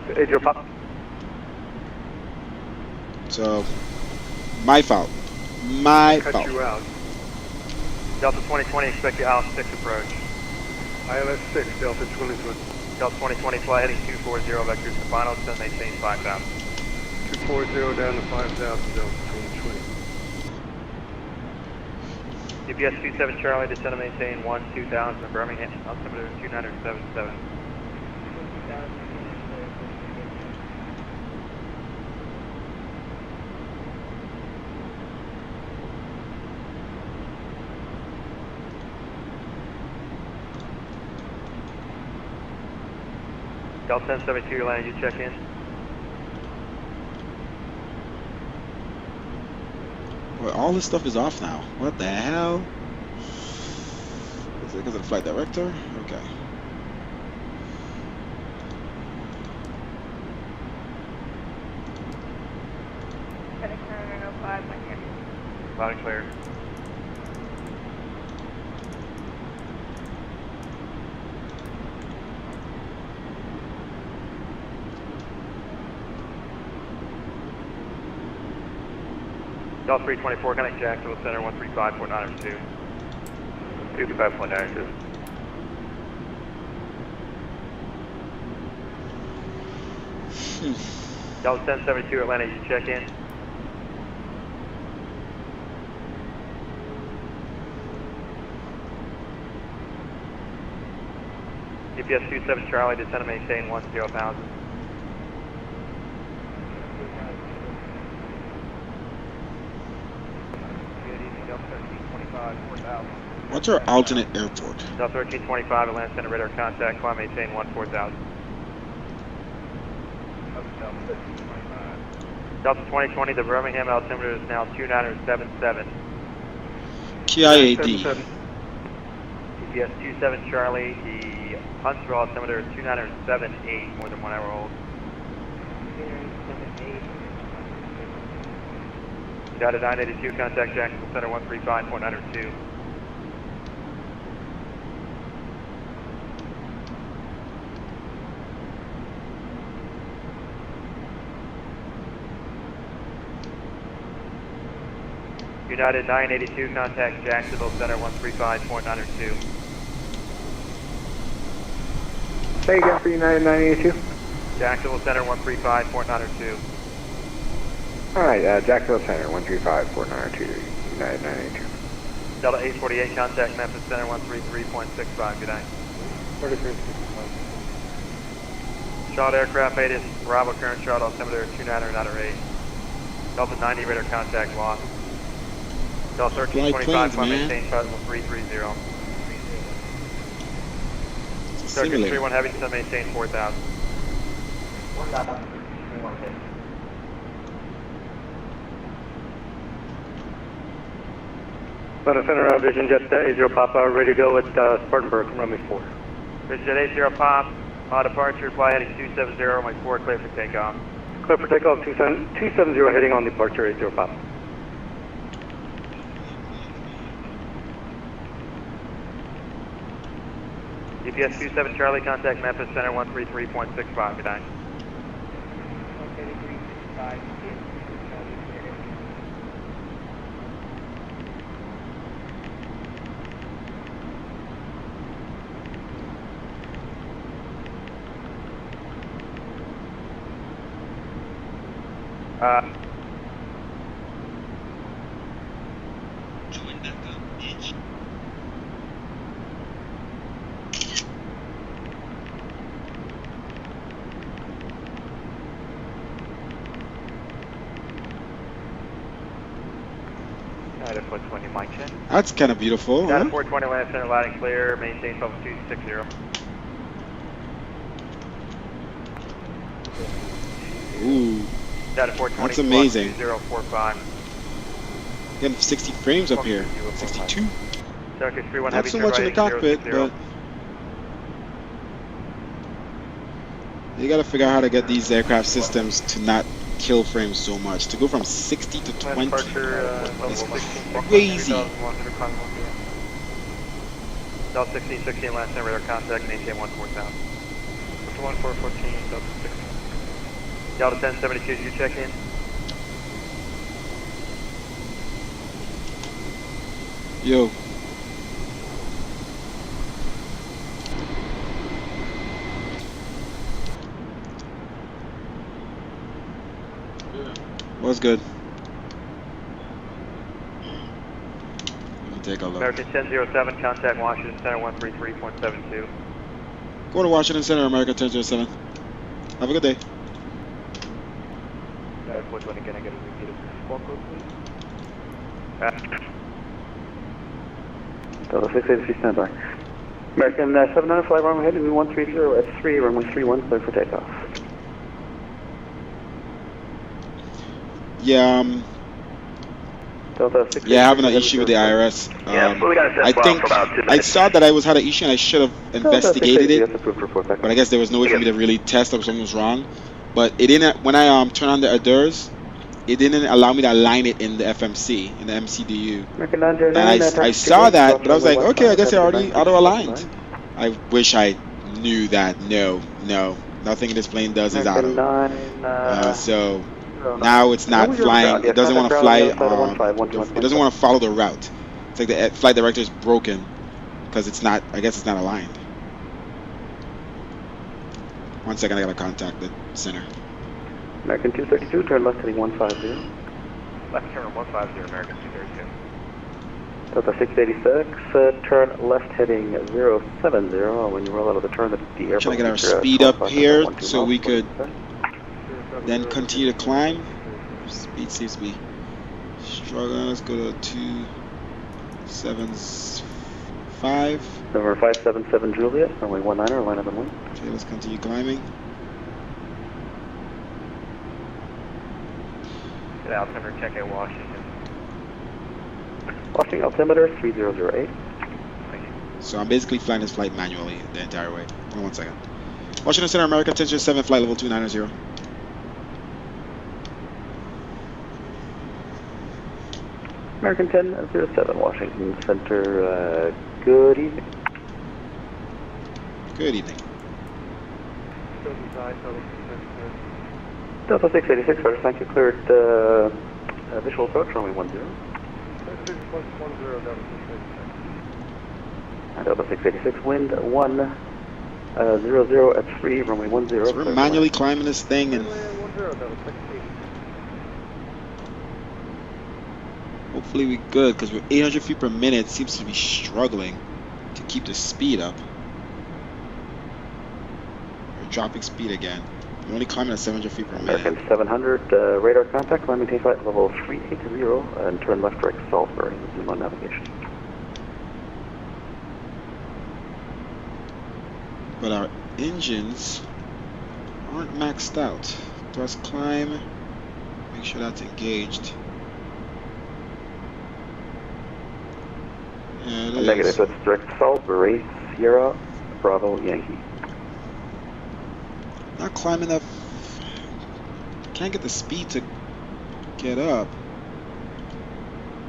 Adriel Pop. So, my fault. My fault. You out. Delta 2020, expect the ILS 6 approach. ILS 6, Delta 2020. Delta 2020, fly heading 240, vectors to final, descend maintain 5,000. 240 down to 5,000, Delta 2020. UPS 27 Charlie, descend and maintain 2000 in Birmingham, altimeter 2977. Delta 1072, your landing, you check in. Well, all this stuff is off now. What the hell? Is it because of the flight director? Okay. Loud and clear. Delta 324, connect Jacksonville Center, 135.902. 235.92. Delta 1072, Atlanta, you check in. UPS 27 Charlie, descend and maintain 10,000. What's our alternate airport? Delta 1325, Atlanta Center, radar contact, climb maintain 14,000. Delta 2020, the Birmingham altimeter is now 2977. KIAD. UPS 27 Charlie, the Huntsville altimeter is 2978, more than 1 hour old. United 982, contact Jacksonville Center 135.902. United 982, contact Jacksonville Center 135.902. Say again for United 982. Jacksonville Center 135.902. Alright, Jacksonville Center 135.492, United 982. Delta 848, contact Memphis Center 133.65, good night. 33.65. Shot aircraft 8 is Bravo, current shot altimeter 2998. Delta 90, radar contact lost. Delta 1325, climb maintain flight level 330. Circuit 31 heavy, descend maintain 4000. Center Vision Jet 80 Papa, ready to go at Spartanburg, runway 4. Vision Jet 80 Pop, departure, fly heading 270, runway 4, clear for takeoff. Clear for takeoff, 270 heading on departure, 80 Papa. GPS 27 Charlie, contact Memphis Center 133.65, good night. Okay, 365. Join back up, bitch. Data 420, Mike check. That's kind of beautiful. Data Huh? 420, land center, lighting clear, maintain level 260. Ooh, Data 420, that's amazing. 2045. Getting 60 frames up here. 62. Circuit 31 Not heavy, so much in the cockpit, but you gotta figure out how to get these aircraft systems to not kill frames so much. To go from 60 to 20 is crazy. Delta 1616, last time radar contact, maintain 14000. 1414, Delta 16. Delta 1072, did you check in? Yo. What's good? Let me take a look. American 1007, contact Washington Center 133.72. Go to Washington Center, America 1007. Have a good day. Which one again? I get a repeat of squawk code, please. Delta 683, standby. American 79, fly runway heading 130 at 3, runway 31, clear for takeoff. Yeah, Delta 683, yeah, having an issue with the IRS. I think I saw that I had an issue and I should have investigated it, but I guess there was no way for me to really test if something was wrong. But it didn't, when I turned on the ADIRS, it didn't allow me to align it in the FMC, in the MCDU. And I saw that, but I was like, okay, I guess it already auto-aligned. I wish I knew that. No, nothing in this plane does is auto. So now it's not flying. It doesn't want to fly. It doesn't want to follow the route. It's like the flight director is broken because it's not. I guess it's not aligned. 1 second, I gotta contact the center. American 232, turn left heading 150. Left turn 150, American 232. Delta 686, turn left heading 070. When you roll out of the turn, the airport. Trying to get our speed up here so we could then continue to climb. Speed seems to be struggling. Let's go to 275. Number 577 Juliet, runway 19er, line of the wind. Okay, let's continue climbing. Get altimeter check at Washington. Washington altimeter 3008. So I'm basically flying this flight manually the entire way. Hold on 1 second. Washington Center, America 1007, flight level 290. American 1007, Washington Center, good evening. Good evening. Delta 686, first, thank you. Cleared visual approach, runway 10. Delta 686, wind 100 at 3, runway 10. So we're manually climbing this thing, and hopefully we're good because we're 800 feet per minute. Seems to be struggling to keep the speed up. We're dropping speed again. I'm only climbing at 700 feet per American minute. 700, radar contact, climb maintain flight level 380, and turn left direct Salisbury, zoom on navigation. But our engines aren't maxed out. Thrust climb, make sure that's engaged. Yeah, it is. Negative, that's direct Salisbury, Sierra, Bravo, Yankee. Not climbing enough. Can't get the speed to get up.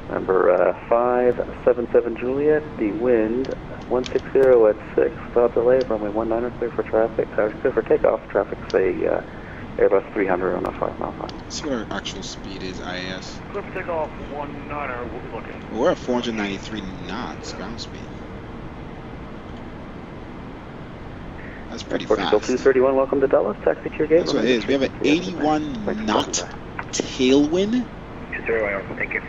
Number 577 Juliet, the wind 160 at 6, without delay, runway 19 clear for traffic, clear for takeoff, traffic say Airbus 300 on a 5 mile line. Let's see what our actual speed is, IAS. Clear for takeoff 19, we'll be looking. We're at 493 knots ground speed. That's pretty fast. 231, welcome to Dallas, taxi to your gate. That's what it is. We have an 81 knot tailwind. 231, thank you.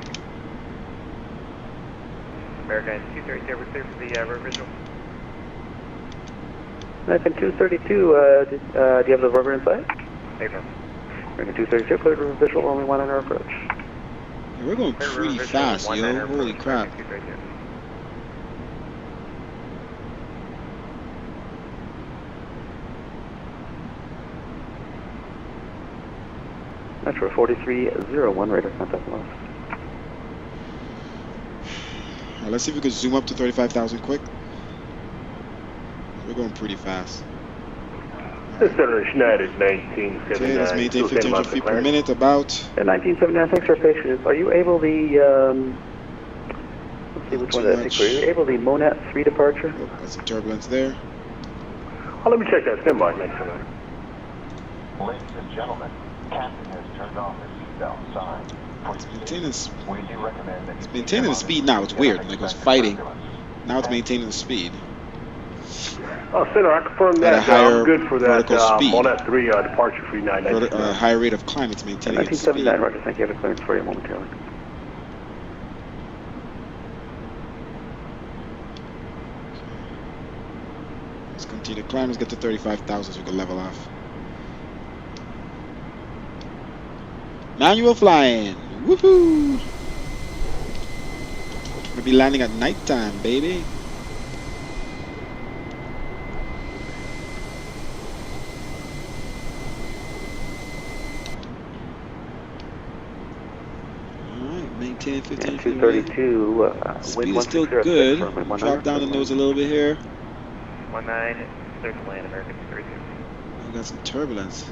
American 232, we're clear for the road visual. American 232, do you have the rubber in sight? Affirm. American 232, clear for visual, only 1 hour approach. Yeah, we're going pretty fast, yo. Holy crap. Metro 4301, radar contact lost. Alright, let's see if we can zoom up to 35,000 quick. We're going pretty fast. Center Schneider 1979. Okay, let's maintain 1,500 feet per minute, about. At 1979, thanks for your patience. Are you able the, let's see which one did I take for you. Are you able the Monat 3 departure? Oh, got some turbulence there. Oh, let me check that. Stand by, next to that. Ladies and gentlemen, Captain has turned off his seatbelt sign. We do recommend that it's maintaining the speed now. It's weird. Like it was fighting. Now it's maintaining the speed. Oh, Senator, I confirm that. At a higher I'm good for that speed. Monat 3 departure for 990. A higher rate of climb. It's maintaining its speed. 1979, Roger. Thank you. I have a clearance for you momentarily. Let's continue to climb. Let's get to 35,000 so we can level off. Manual flying. Woohoo! We'll be landing at nighttime, baby. Alright, maintain 15 feet. 232. Speed is still good. Drop down the nose a little bit here. 19, clear to land, American 232. We got some turbulence.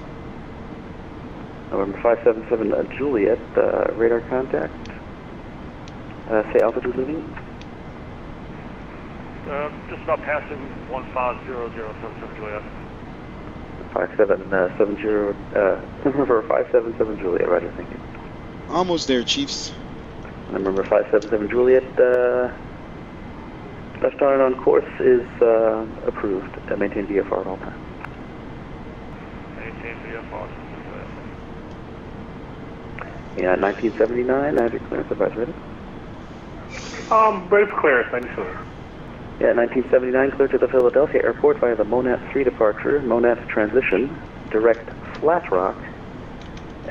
November 577 Juliet, radar contact. Say altitude moving. Just about passing 15007 Juliet. 5770, number 577 Juliet, roger, thank you. Almost there, Chiefs. Number 577 Juliet, left on course is approved. Maintain VFR at all times. Maintain VFR. Yeah, 1979, I have your clearance advice ready. Ready for clearance, 94. Yeah, 1979, clear to the Philadelphia airport via the Monat 3 departure, Monat transition, direct Flat Rock,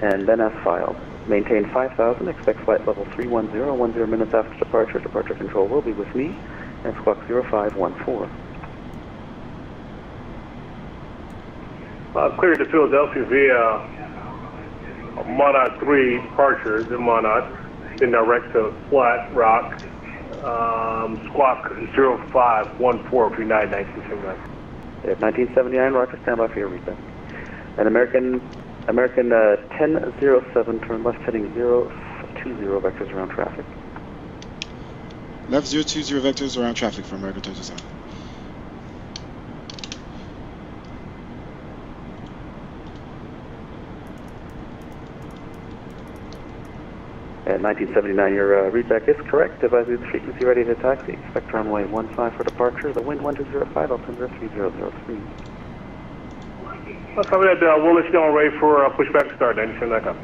and then as filed. Maintain 5,000, expect flight level 310, 10 minutes after departure. Departure control will be with me, and squawk 0514. Clear to Philadelphia via Monat 3 departure, then Monat, then direct to Flat Rock, squawk 0514 for 1979. 1979, roger, stand by for your reset. And American 1007, turn left heading 020 vectors around traffic. Left 020 vectors around traffic for American 1007. At 1979, your readback is correct. Advise you the frequency ready to taxi. Expect runway 15 for departure. The wind 1205, altimeter 3003. Let's copy that. We'll let you know ready for pushback start. 97.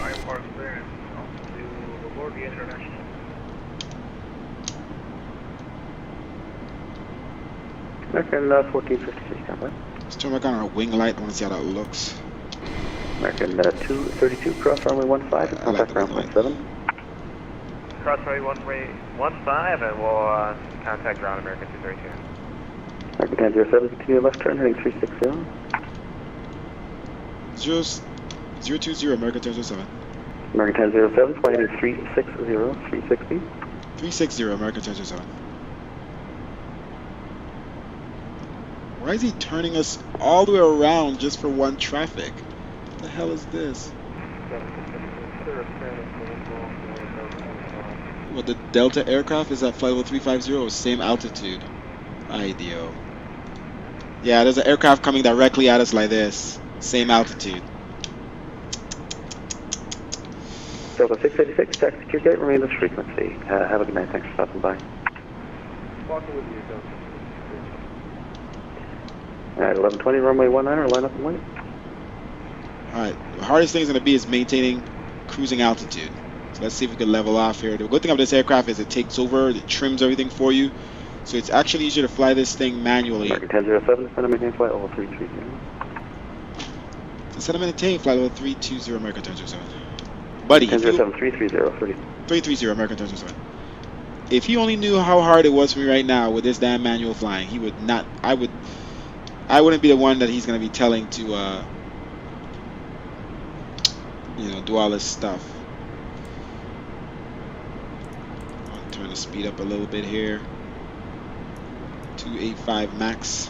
IFR clearance to LaGuardia International. American 1453, standby. Let's turn back on our wing light. I want to see how that looks. American 232, cross runway 15, and contact ground point 7. Cross runway 15, and we'll contact ground American 232. American 1007, continue left turn, heading 360. 020, American 1007. American 1007, flight heading 360, 360. 360, American 1007. Why is he turning us all the way around just for one traffic? What the hell is this? What, the Delta aircraft is at flight level 350, same altitude. Ideal. Yeah, there's an aircraft coming directly at us like this. Same altitude. Delta 686, taxi to gate, remain this frequency. Have a good night, thanks for stopping by. Walking with you, Delta. Alright, 1120, runway 19, line up and wait. Alright, the hardest thing is going to be is maintaining cruising altitude. So let's see if we can level off here. The good thing about this aircraft is it takes over, it trims everything for you. So it's actually easier to fly this thing manually. American 1007, descend and maintain flight level 330. Descend and maintain flight level 320, American 1007. Buddy, 1007, 330, 330, American 1007. If he only knew how hard it was for me right now with this damn manual flying, he would not, I wouldn't be the one that he's going to be telling to, you know, do all this stuff. I'll turn the speed up a little bit here. 285 max.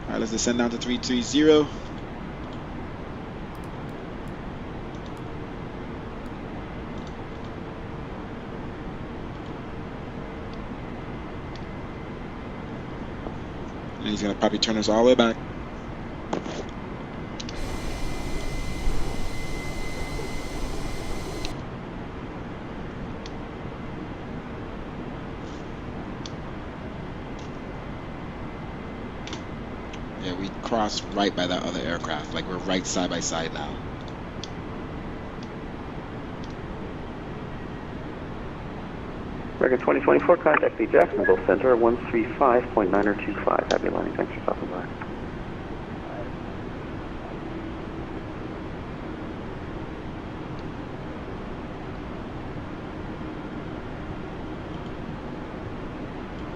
Alright, let's descend down to 330. And he's going to probably turn us all the way back. Yeah, we crossed right by that other aircraft. Like we're right side by side now. American 2024, contact the Jacksonville Center, 135.9025. Happy landing, thanks for stopping by.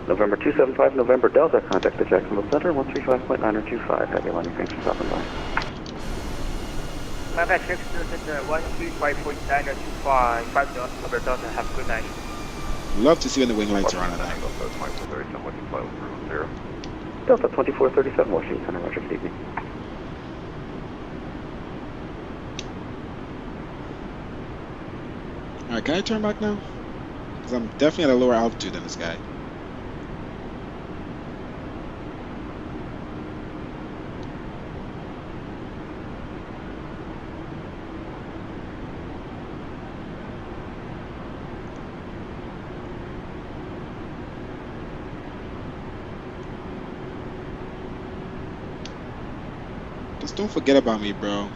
November 275, November Delta, contact the Jacksonville Center, 135.9025. Happy landing, thanks for stopping by. MFS2020, 135.9025, 5 November Delta, have a good night. Love to see when the wing lights are on at night. Delta 2437, Washington Center, roger, good evening. Alright, can I turn back now? Because I'm definitely at a lower altitude than this guy. Just don't forget about me, bro.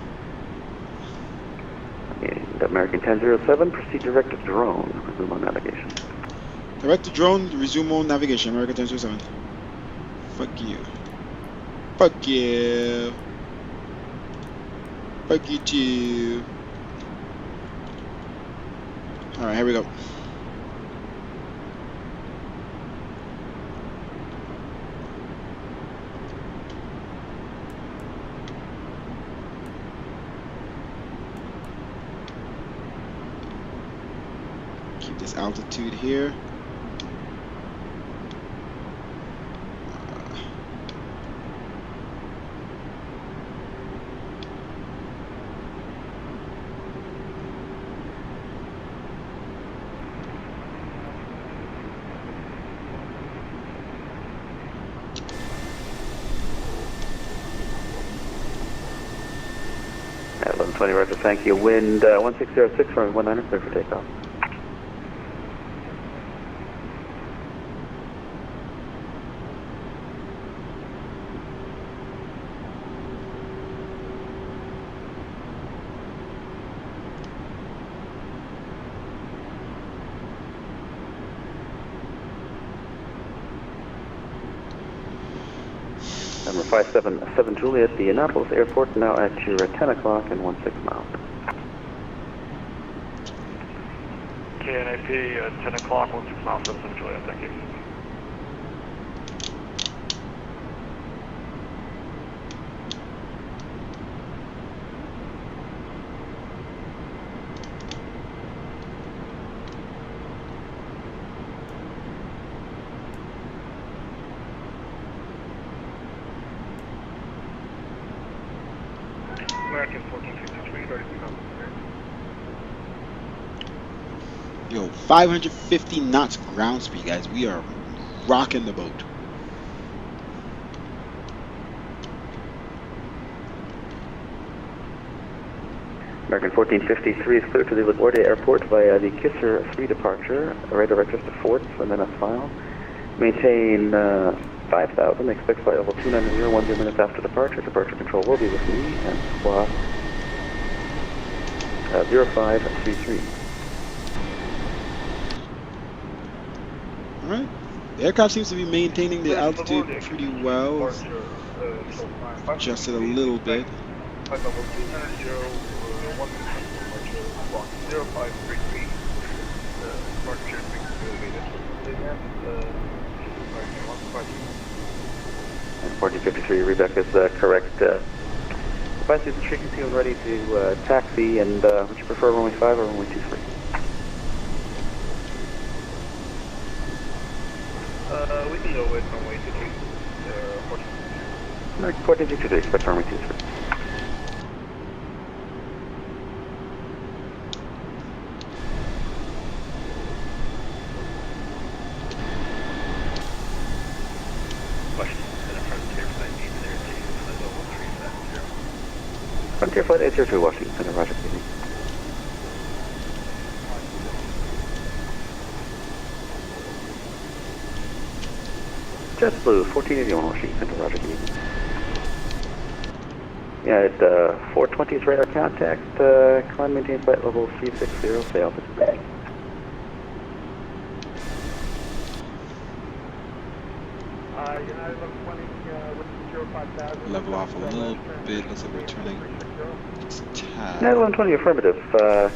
And American 1007, proceed direct to drone, resume on navigation. Direct to drone, resume on navigation, American 1007. Fuck you. Fuck you. Fuck you too. Alright, here we go. Keep this altitude here. At 1120, roger, thank you. Wind 1606, runway 19, clear for takeoff. 577 Juliet, the Annapolis Airport, now at your 10 o'clock and 16 miles. KNAP 10 o'clock, 16 miles, 77 Juliet, thank you. American 1453, 32 knots. Yo, 550 knots ground speed, guys. We are rocking the boat. American 1453 is clear to the LaGuardia Airport via the Kisser 3 departure. Array directors to Forts and then a file. Maintain 5,000. Expect flight level 290, 10 minutes after departure. Departure control will be with me and squawk 0533. Alright. The aircraft seems to be maintaining the altitude pretty well. Adjusted a little bit. Flight level 290, 1 minute after departure, squawk 0533. Departure And 1453, Rebecca is correct. Advise you the frequency and ready to taxi, and would you prefer runway 5 or runway 23? We can go with runway 23. 1423, expect runway 23. Frontier Flight 802, Washington Center, roger, evening. JetBlue 1481, Washington Center, roger, evening. Yeah, at 420 is radar contact, climb maintain flight level 360, stay altitude. United 1120 with 05,000. Level off a little bit. Looks like we're turning. United 1120, affirmative.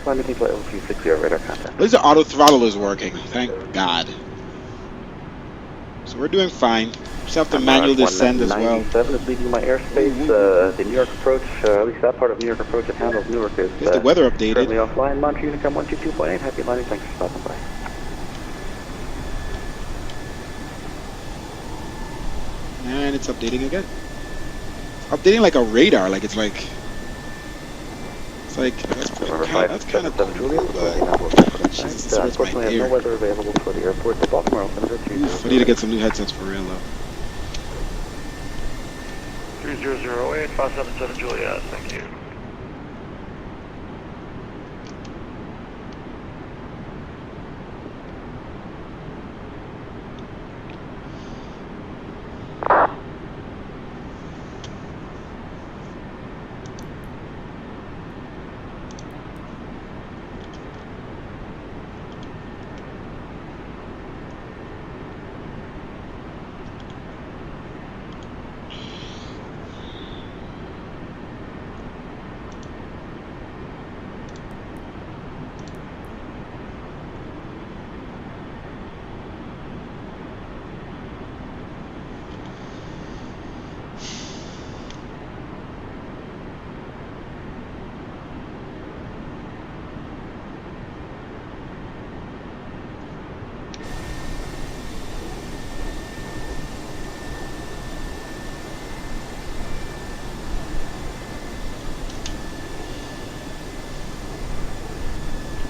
Climb maintain flight level 360, radar contact. At least the auto throttle is working. Thank God. So we're doing fine. Just have to manual descend as well. 97 is leaving my airspace. The New York approach, at least that part of New York approach that handles Newark is the weather updated. Currently offline. Monty Unicom 122.8. Happy landing. Thanks for stopping by. And it's updating again. Updating like a radar. Like it's like that's kind of cool, but Jesus, this hurts my Unfortunately, ear. no weather available for the airport. The Baltimore Altimeter 30. I need to get some new headsets for real though. 3008, 577 Juliet, thank you.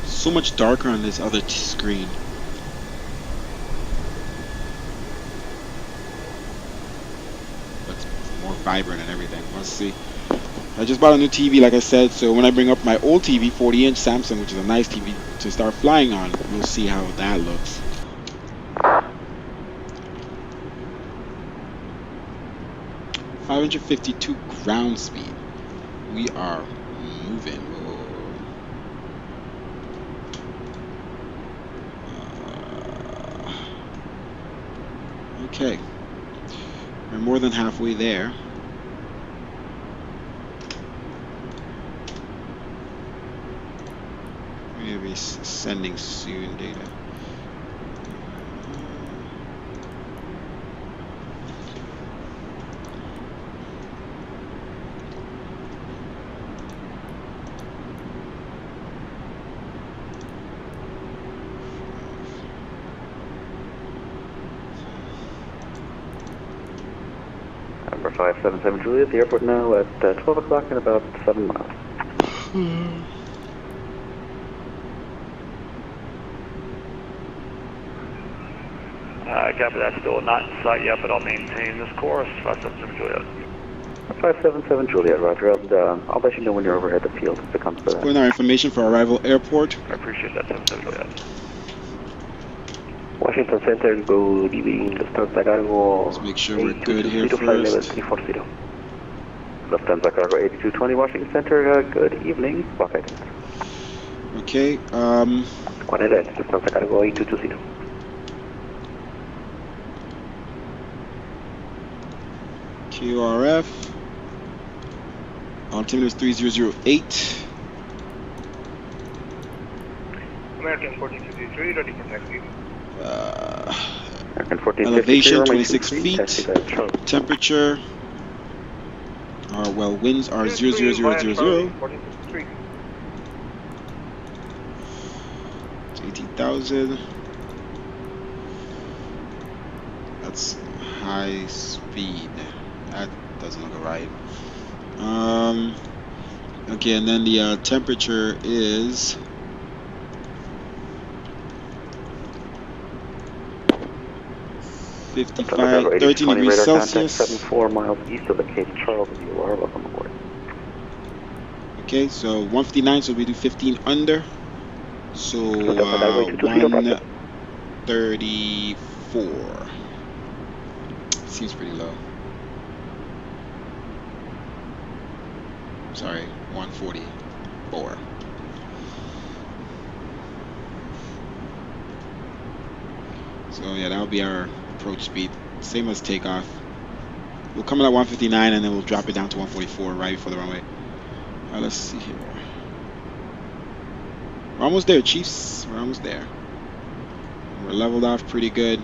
So much darker on this other screen. Looks more vibrant and everything. Let's see. I just bought a new TV, like I said, so when I bring up my old TV, 40-inch Samsung, which is a nice TV to start flying on, we'll see how that looks. .552 ground speed. We are moving. Okay, we're more than halfway there. We'll be sending soon data. Number 577 Juliet, the airport now at 12 o'clock in about 7 miles. Copy that, still not in sight yet, but I'll maintain this course. 577 Juliet. 577 Juliet, roger. I'll let you know when you're overhead the field if it comes to that. Putting our information for arrival airport. I appreciate that, 77 Juliet. Washington Center, good evening. Lufthansa Cargo. Let's make sure we're good here first. Lufthansa Cargo 8220, Washington Center, good evening. Walk items. Okay, Lufthansa Cargo 8220. QRF. Altimeter is 3008. American 1453, ready for taxi. American 1453, Elevation 26 feet. Temperature. Well, winds are 00000. 18,000. That's high speed. That doesn't look right. Okay, and then the temperature is 13 degrees Celsius. 74 miles east of the Cape Charles. You are welcome aboard. Okay, so 159, so we do 15 under. So 134. Seems pretty low. Sorry, 144. So yeah, that'll be our approach speed. Same as takeoff. We'll come in at 159 and then we'll drop it down to 144 right before the runway. Let's see here. We're almost there, Chiefs. We're almost there. We're leveled off pretty good.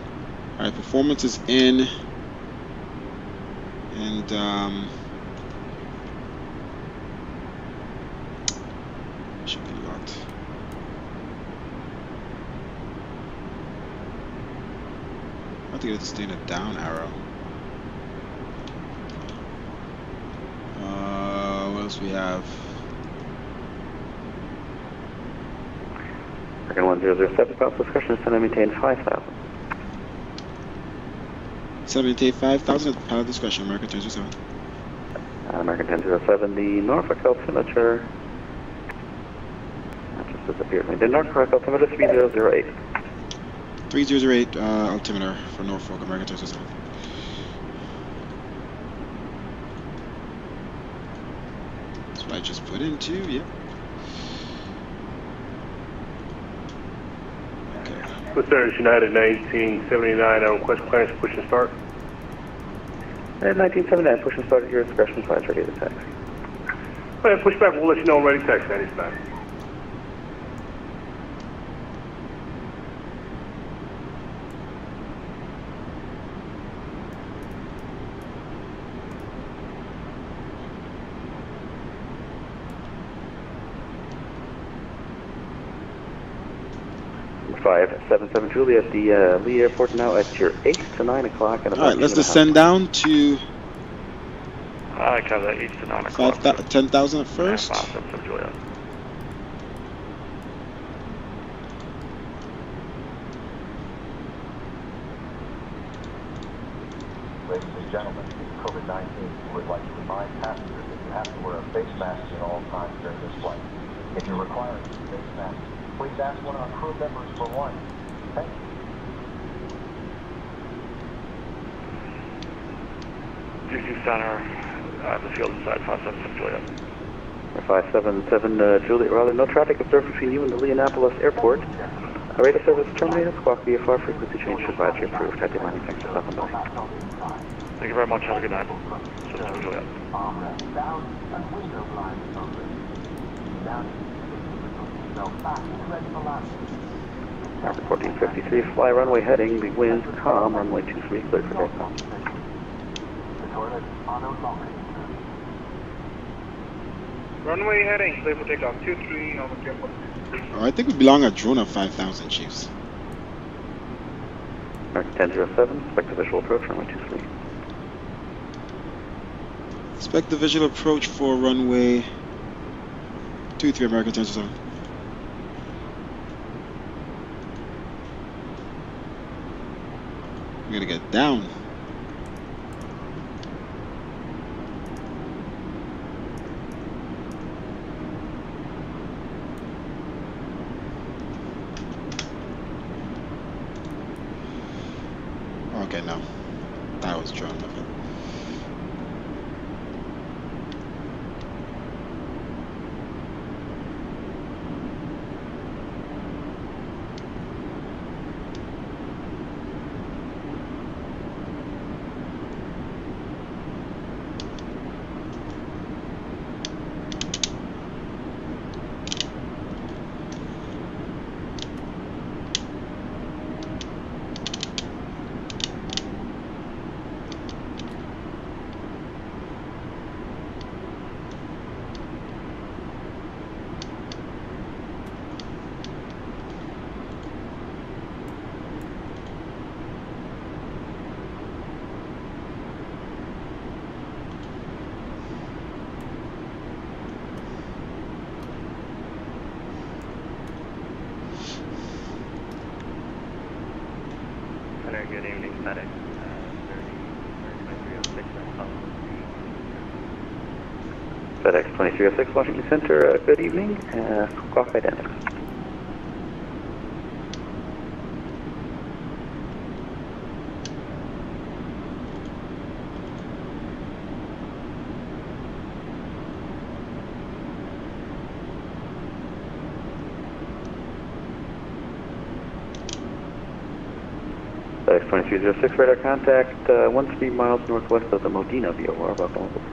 Alright, performance is in. And should be locked. I have to get this thing a down arrow. What else we have? American 1007, cross discretion is to maintain 5,000. 75,000 pilot discretion, American 1007. American 1007, the Norfolk altimeter. That just disappeared. The Norfolk altimeter 3008. 3008 altimeter for Norfolk, American 1007. That's what I just put in too, yep. Service United 1979, I request clearance push and start. 1979, push and start at your discretion, flight ready to taxi. All right, push back, we'll let you know I'm ready to taxi, anytime. Number 577 Juliet, the Lee Airport now at your 8 to 9 o'clock. Alright, let's descend down to I cover that 8 to 9 o'clock. 10,000 at first. 577 Juliet. Ladies and gentlemen, COVID-19 would like to remind passengers that you have to wear a face mask at all times during this flight. If you require a face mask, please ask one of our crew members for one. Thank you. GC Center, the field inside 577 Juliet. 577 Juliet, rather no traffic observed between you and the Leonapolis Airport. Rate of service terminated, squawk VFR, frequency change advisory approved. Type landing section, up and down. Thank you very much, have a good night. 77 Juliet. seatbelt back and ready for landing. Marker 1453, fly runway heading, the wind calm, runway 23, clear for takeoff. The toilets are no longer in use. Runway heading, clear for takeoff, 23, Norfolk Airport. Oh, I think we belong at drone of 5,000, Chiefs. Marker 1007, expect the visual approach, runway 23. Expect the visual approach for runway 23, American 1007. We're gonna get down. Okay, no. That was drone of it. Good evening, FedEx. 2306. FedEx 2306, Washington Center, good evening. Clock identical. FedEx 2306, radar contact, 13 miles northwest of the Modena VOR, welcome aboard.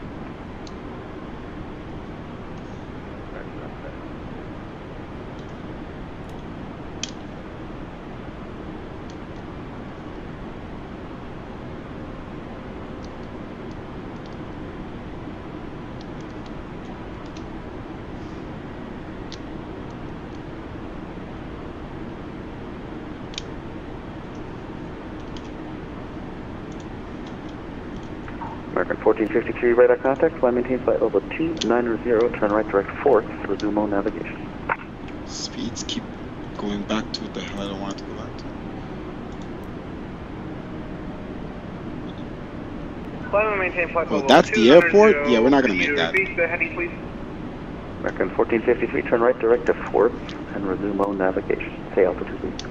American 1453, radar contact, flight maintain flight level 290, turn right direct 4th, resume on navigation. Speeds keep going back to what the hell I don't want it to go back to. Climb maintain flight level. Oh, that's the airport? Yeah, we're not going to make that. Repeat the heading, please. American 1453, turn right direct to 4th and resume on navigation. Stay altitude lead.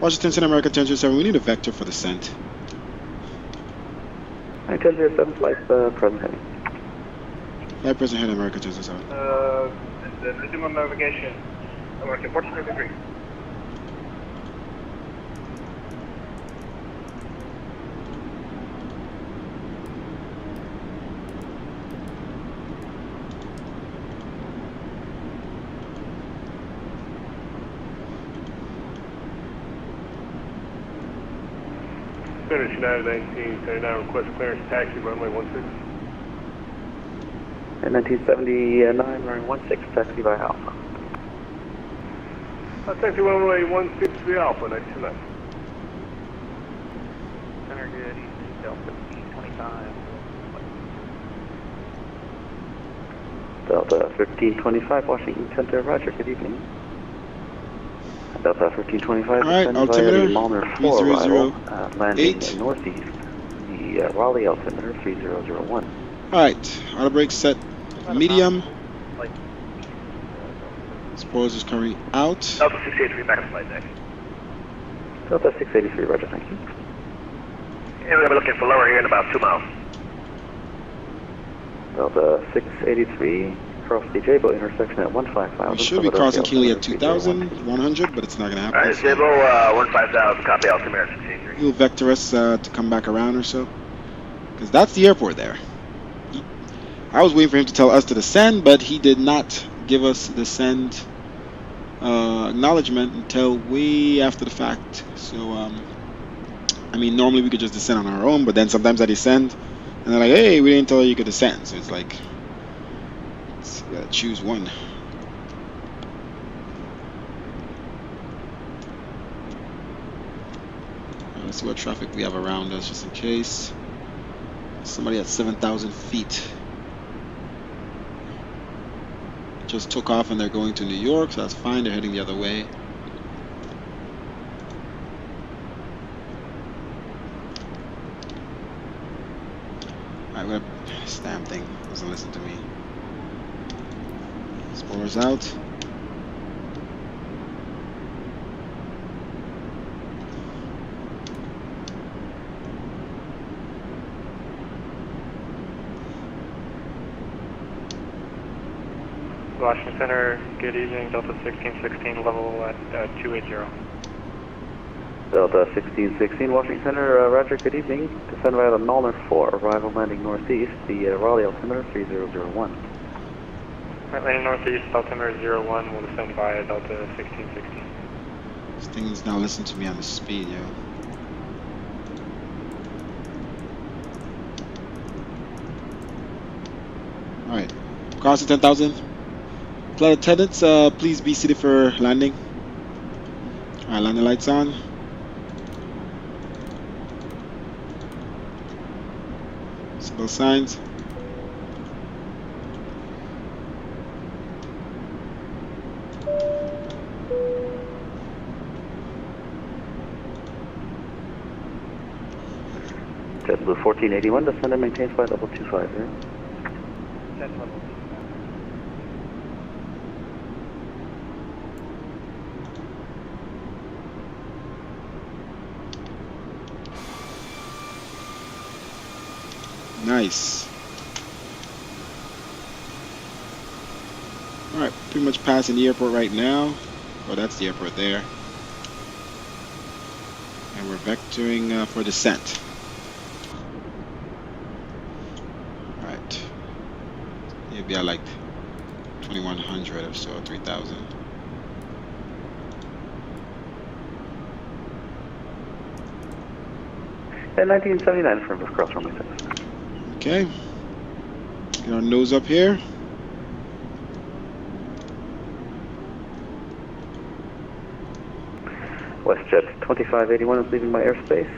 Washington Center, American 1007, we need a vector for descent. 1007, flight present heading. Flight present heading, American 1007. Resume on navigation. American 1453. Finish United 1979, request clearance taxi runway 16. And 1979, runway 16, taxi by Alpha. Taxi runway 16 Alpha, 1929. Center, good evening, Delta 1525. Delta 1325, Washington Center, roger, good evening. Delta 1325, alright, altimeter 3008. landing northeast, the Raleigh altimeter 3001. Alright, auto brake set medium. Spoilers currently out. Delta 683 back on flight deck. Delta 683, roger, thank you. And we're looking for lower here in about 2 miles. Delta 683, cross the J-Bow intersection at 15000. We should be crossing Keeley at 2100, but it's not going to happen. Alright, J-Bow 15000, copy altimeter 683. You'll vector us to come back around or so. because that's the airport there. I was waiting for him to tell us to descend, but he did not give us descend acknowledgement until way after the fact. So I mean, normally we could just descend on our own, but then sometimes I descend and they're like, hey, we didn't tell you could descend. So it's like, you gotta choose one. Let's see what traffic we have around us, just in case. Somebody at 7,000 feet just took off and they're going to New York, so that's fine. They're heading the other way. Alright, this damn thing doesn't listen to me. Spoilers out. Washington Center, good evening, Delta 1616, level at 280. Delta 1616, Washington Center, roger, good evening. Descend via the Malner 4, arrival landing northeast, the Raleigh altimeter 3001. Right, landing northeast, altimeter 01, will descend via Delta 1616. This thing's now listening to me on the speed, yo. Alright, crossing 10,000. Flight attendants, please be seated for landing. Alright, landing lights on. Seatbelt signs. JetBlue 1481, descend and maintain flight level 250. That's level 250. Nice. Alright, pretty much passing the airport right now. Oh, that's the airport there. And we're vectoring for descent. Alright. Maybe I like 2100 or so, 3000. And 1979 from cross runway 6. Okay. Get our nose up here. WestJet 2581 is leaving my airspace.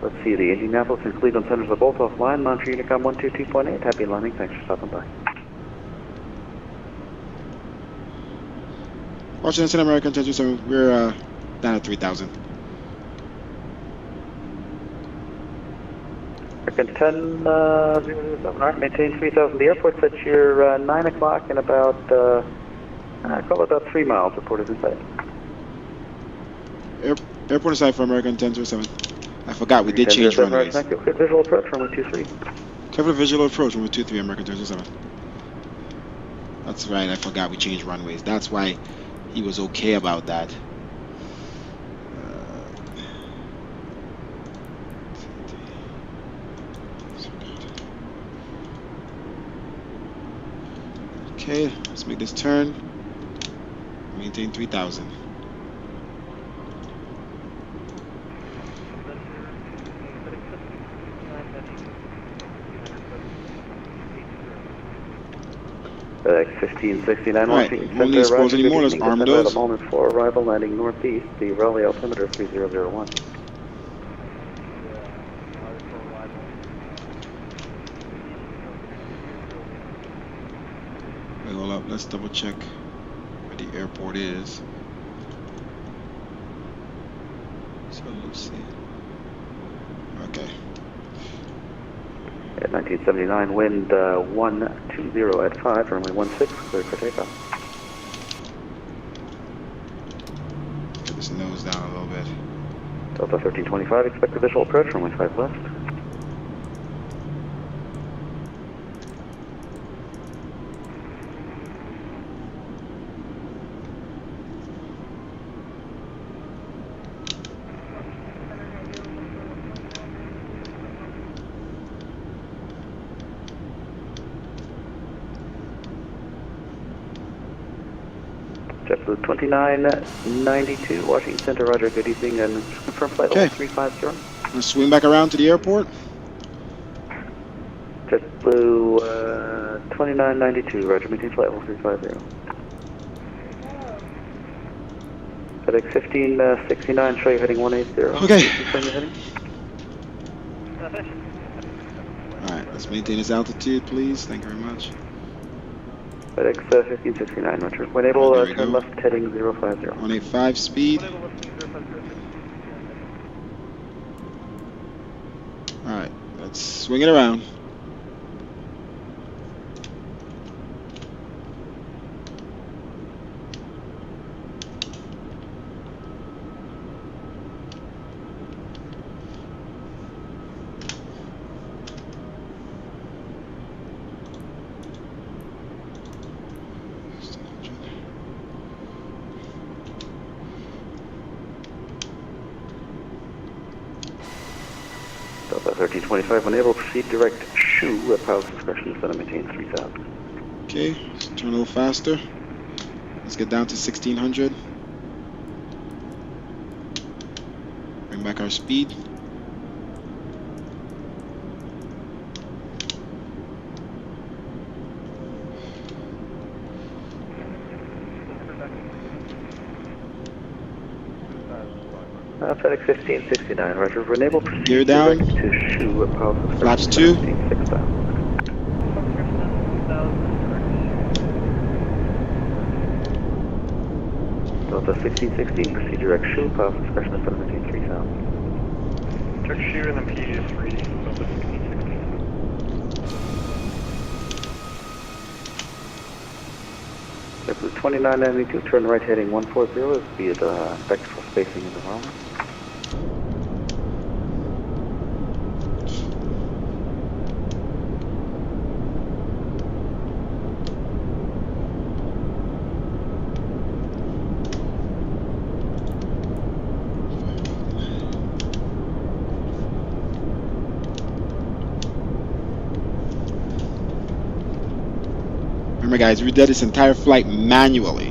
Let's see, the Indianapolis and Cleveland centers are both offline. Montreal Unicom 122.8. Happy landing. Thanks for stopping by. Washington American 1027. We're down at 3000. American 1007. Alright, maintain 3000. The airport's at your 9 o'clock and about, call it about 3 miles. Report is in sight. Airport aside for American 1027. I forgot we did change runways. Thank you. Clear visual approach, runway 23. Clear for visual approach, runway 23, American 1027. That's right, I forgot we changed runways. That's why he was okay about that. Okay, let's make this turn. Maintain 3000. FedEx 1569 Washington Center. Won't need explode anymore. Let's arm those. Moment for arrival landing northeast, the Raleigh altimeter 3001. Wait, hold up. Let's double check where the airport is. So Lucy. Okay. At 1979, wind 120 at 5, runway 16, cleared for takeoff. Get this nose down a little bit. Delta 1325, expect a visual approach, runway 5 left. JetBlue 2992, Washington Center, roger, good evening, and confirm flight level 350. Let's swing back around to the airport. JetBlue 2992, roger, maintain flight level 350. FedEx 1569, show you heading 180. Okay. Confirm your heading. Alright, let's maintain this altitude, please. Thank you very much. FedEx 1569, roger. When able, turn left heading 050. 185 speed. Alright, let's swing it around. Delta 1325, when able, proceed direct shoe at pilot's discretion, center maintain 3000. Okay, let's turn a little faster. Let's get down to 1600. Bring back our speed. FedEx 1569, roger. When able, proceed gear down. direct to shoe at pilot's discretion. Flaps 2. 6000. Delta 1616, proceed direct shoe, pilot's discretion, center maintain 3000. TERXTURE and then PG3, Delta 1616. JetBlue 2992, turn right heading 140, be it vector spacing in the runway. Remember guys, we did this entire flight manually.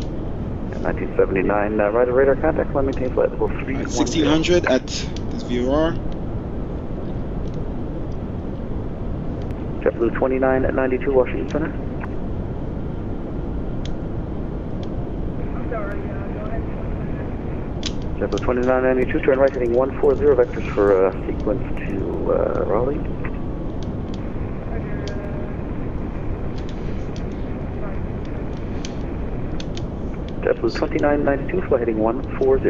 1979, right of radar contact, line maintain flight level 310. 1600 at this VOR. JetBlue 2992, Washington Center. JetBlue 2992, turn right heading 140, vectors for sequence to Raleigh. JetBlue 2992, flight heading 140.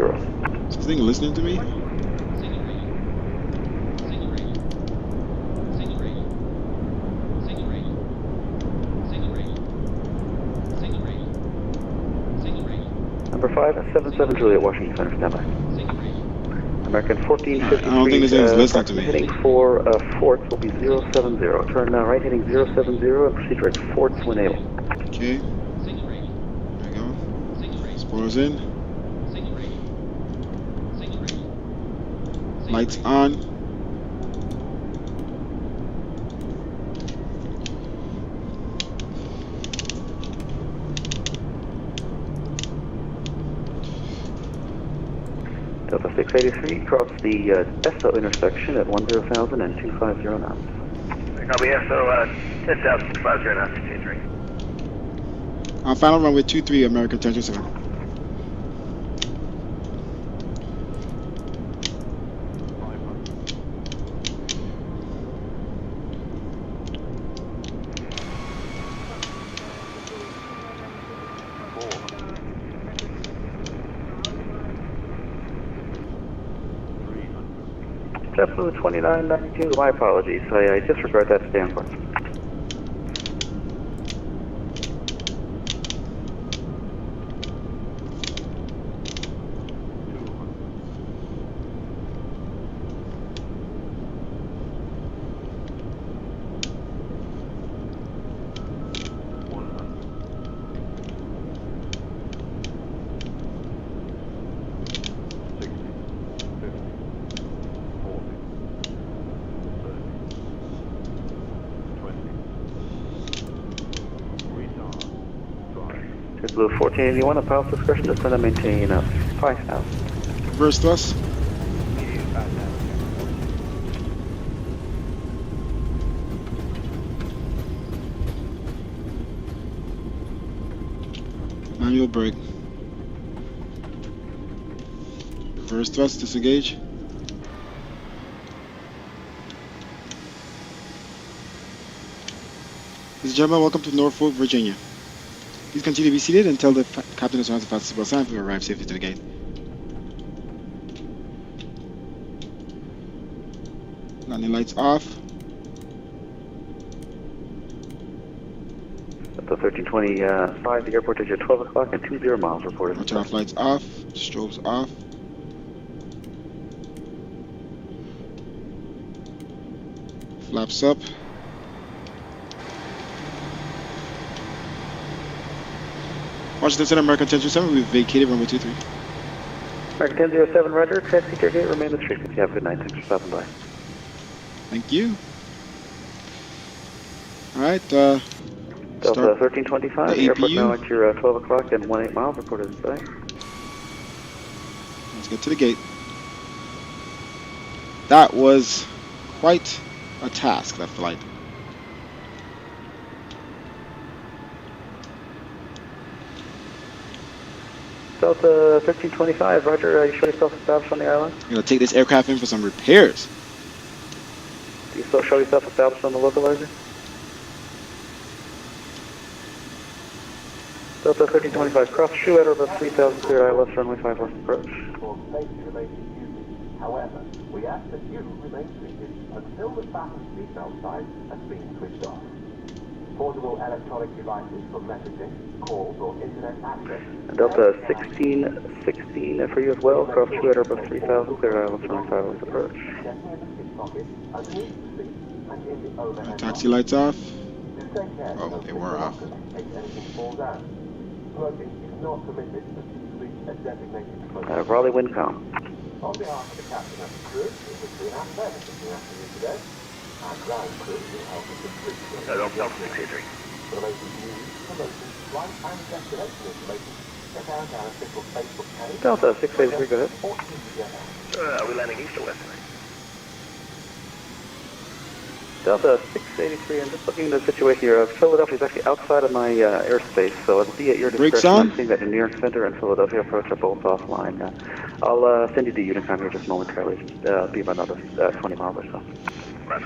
Is this thing listening to me? Number 577 Juliet, Washington Center, standby. American 1453. I don't think this thing's listening to me. Heading for Forts will be 070. Turn right heading 070 and proceed direct Forts when able. Okay. There we go. Spoilers in. Lights on. Delta 683, cross the SO intersection at 10,000 and 250 knots. Copy, SO 10,000, 250 knots, 23. Final runway 23, American 1027. JetBlue 2992, my apologies, I disregard that stand course. JetBlue 1481, a pilot's discretion, descend and maintain 5,000. Reverse thrust. Manual brake. Reverse thrust, disengage. Ladies and gentlemen, welcome to Norfolk, Virginia. Please continue to be seated until the captain is around the fastest possible time to arrive safely to the gate. Landing lights off. Delta 1325, the airport is at 12 o'clock and 20 miles reported. Turn off lights off, strobes off. Flaps up. Washington Center, American 1007, we've vacated runway 23. American 1007, roger. Taxi to your gate, remain with frequency. Have a good night. Thanks for stopping by. Thank you. Alright, Delta 1325, the airport APU. now at your 12 o'clock and 18 miles reported in sight. Let's get to the gate. That was quite a task, that flight. Delta 1325, roger. You show yourself established on the island? I'm going to take this aircraft in for some repairs. Do you still show yourself established on the localizer? Delta 1325, cross shoe at or about 3,000, clear ILS, runway 5 left approach. However, we ask that you remain seated until the fasten seatbelt sign has been switched off. Portable electronic devices for messaging, calls, or internet access. Delta 1616 for you as well, cross shoe at or about 3,000, clear ILS, runway 5 left approach. Taxi lights off. Oh, they were off. Raleigh wind calm. On behalf of the captain and the crew, it was been our pleasure to be after you today. Our ground crew will help us complete Delta 683. related news, promotions, flight and destination information. Check out our official Facebook page. Delta 683, go ahead. Are we landing east or west tonight? Delta 683, I'm just looking at the situation here. Philadelphia is actually outside of my airspace, so it'll be at your Brakes discretion. on. I'm seeing that New York Center and Philadelphia approach are both offline. I'll send you the Unicom here just momentarily. Be about another 20 miles or so. Right.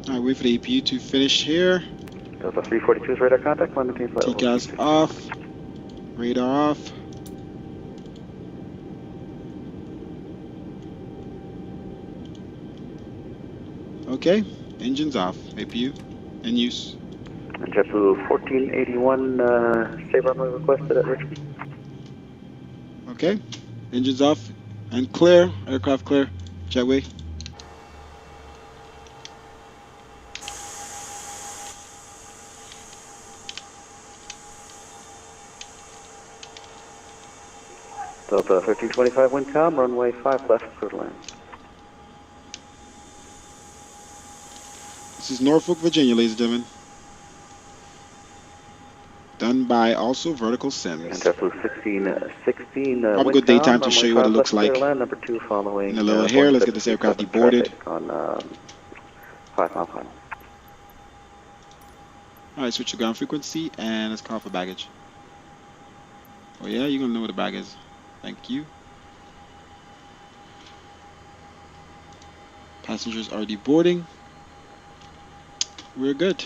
Alright, wait for the APU to finish here. Delta 342 is radar contact. Climb maintain flight level. TCAS off. Radar off. Okay, engines off. APU in use. And JetBlue 1481, save runway requested at Richmond. Okay, engines off and clear. Aircraft clear. Jetway. Delta 1325 wind calm, runway 5 left, clear to land. This is Norfolk, Virginia, ladies and gentlemen. Done by also Vertical Sims. And JetBlue 1616. Probably good daytime to show you what it looks like. Number 2 following. In a little here, let's get this aircraft deboarded. On 5 mile time. Alright, switch to ground frequency and let's call for baggage. Oh yeah, you're gonna know where the bag is. Thank you. Passengers are deboarding. We're good.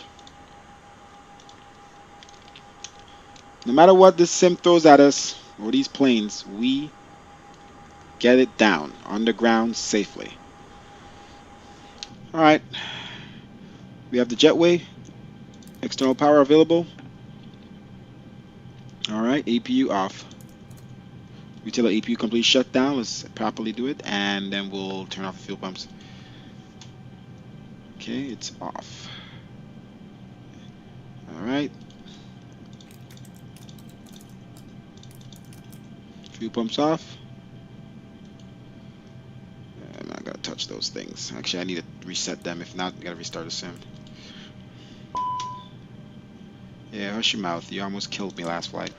No matter what this sim throws at us, or these planes, we get it down on the ground safely. Alright. We have the jetway. External power available. Alright, APU off. We tell the APU complete shutdown. Let's properly do it, and then we'll turn off the fuel pumps. Okay, it's off. Alright. Fuel pumps off. those things. Actually, I need to reset them. If not, I gotta restart the sim. Yeah, hush your mouth. You almost killed me last flight.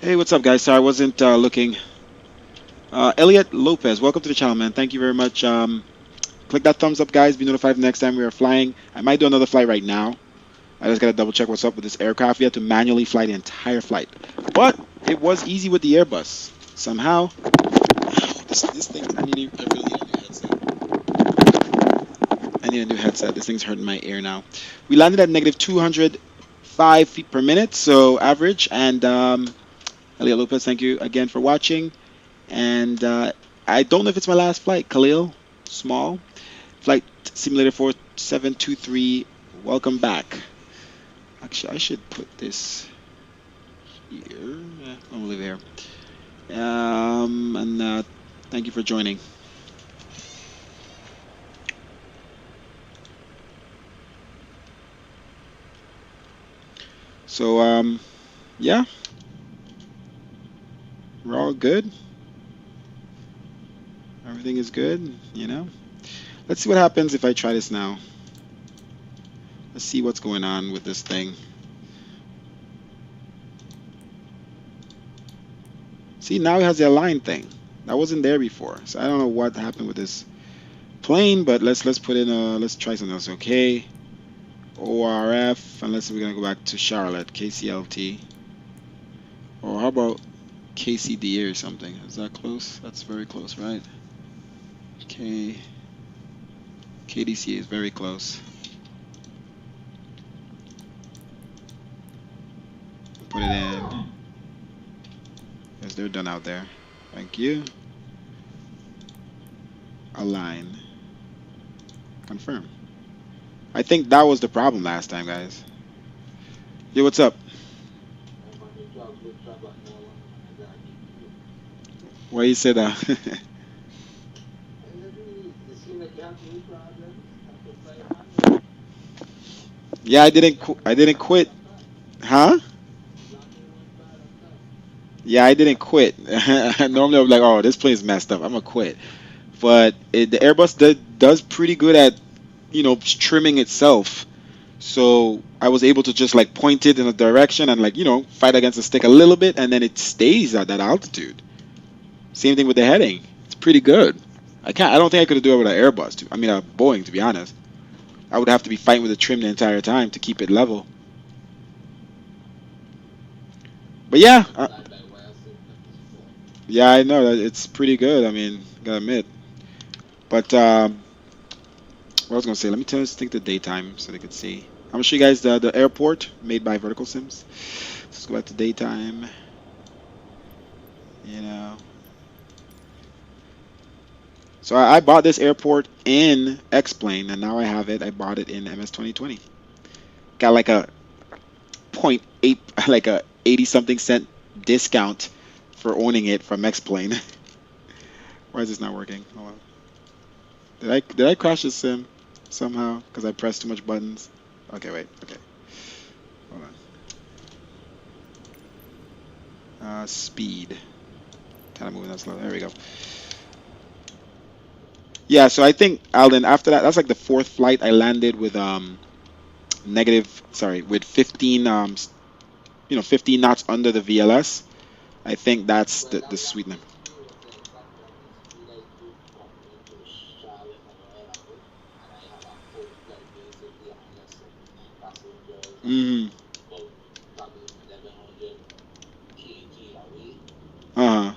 Hey, what's up, guys? Sorry, I wasn't looking. Elliot Lopez, welcome to the channel, man. Thank you very much. Click that thumbs up, guys. Be notified next time we are flying. I might do another flight right now. I just gotta double check what's up with this aircraft. We have to manually fly the entire flight, but it was easy with the Airbus somehow. This thing, I really need a new headset. I need a new headset. This thing's hurting my ear now. We landed at negative 205 feet per minute, so average. And Elliot Lopez, thank you again for watching. And I don't know if it's my last flight. Khalil, small. Flight Simulator 4723, welcome back. Actually, I should put this here. I'm gonna leave it here. And thank you for joining. So, yeah, we're all good. Everything is good, you know. Let's see what happens if I try this now. Let's see what's going on with this thing. See, now it has the align thing. That wasn't there before. So I don't know what happened with this plane, but let's put in a, let's try something else. Okay. ORF, unless we're gonna go back to Charlotte, KCLT. Or how about KCDA or something? Is that close? That's very close, right? Okay. KDCA is very close. Put it in. Yes, they're done out there. Thank you. Align. Confirm. I think that was the problem last time, guys. Yo, what's up? Why you say that? Yeah, I didn't quit. Huh? Yeah, I didn't quit. Normally I'm like, oh, this plane's messed up, I'm gonna quit. But the Airbus does pretty good at, you know, trimming itself. So I was able to just like point it in a direction and, like, you know, fight against the stick a little bit, and then it stays at that altitude. Same thing with the heading. It's pretty good. I don't think I could do it with an Airbus. I mean, a Boeing, to be honest. I would have to be fighting with the trim the entire time to keep it level. But yeah, yeah, I know that it's pretty good. I mean, gotta admit. But what I was gonna say, let me take the daytime so they could see. I'm gonna show you guys the airport made by Vertical Sims. Let's go back to daytime. You know. So I bought this airport in X-Plane, and now I have it. I bought it in MS2020. Got like a 0.8, like a 80-something cent discount for owning it from X-Plane. Why is this not working? Hold on. Did I crash the sim somehow because I pressed too much buttons? Okay, wait. Okay. Hold on. Speed. Kind of moving that slow. There we go. Yeah, so I think, Alden, after that, that's like the fourth flight I landed with with 15 you know, 15 knots under the VLS. I think that's the sweet number. Uh-huh.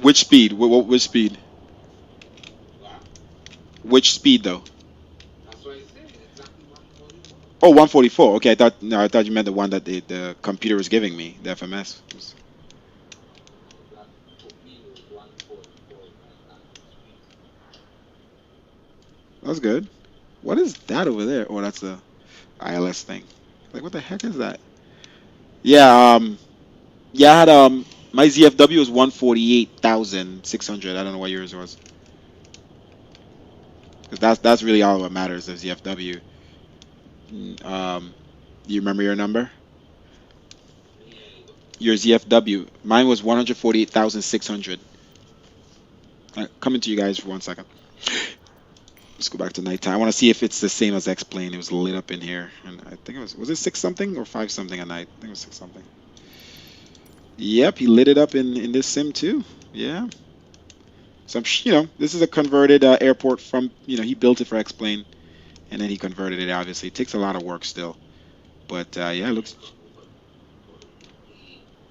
Which speed? Which speed? Which speed though? Oh, 144. Okay, I thought you meant the one that the computer was giving me, the FMS. That's good. What is that over there? Oh, that's the ILS thing. Like, what the heck is that? Yeah, yeah, I had my ZFW was 148,600. I don't know what yours was. Because that's really all that matters, the ZFW. You remember your number? Your ZFW. Mine was 148,600. Coming to you guys for 1 second. Let's go back to nighttime. I want to see if it's the same as X-Plane. It was lit up in here, and I think was it 6 something or 5 something at night? I think it was 6 something. Yep, he lit it up in this sim too. Yeah. So this is a converted airport from he built it for X-Plane, and then he converted it. Obviously, it takes a lot of work still, but yeah, it looks.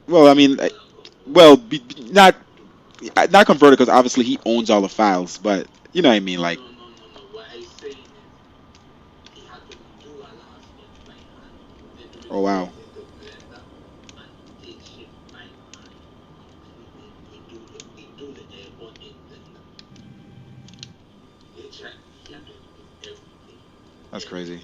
Well, I mean, not converted because obviously he owns all the files, but you know what I mean, like. Oh wow. That's crazy.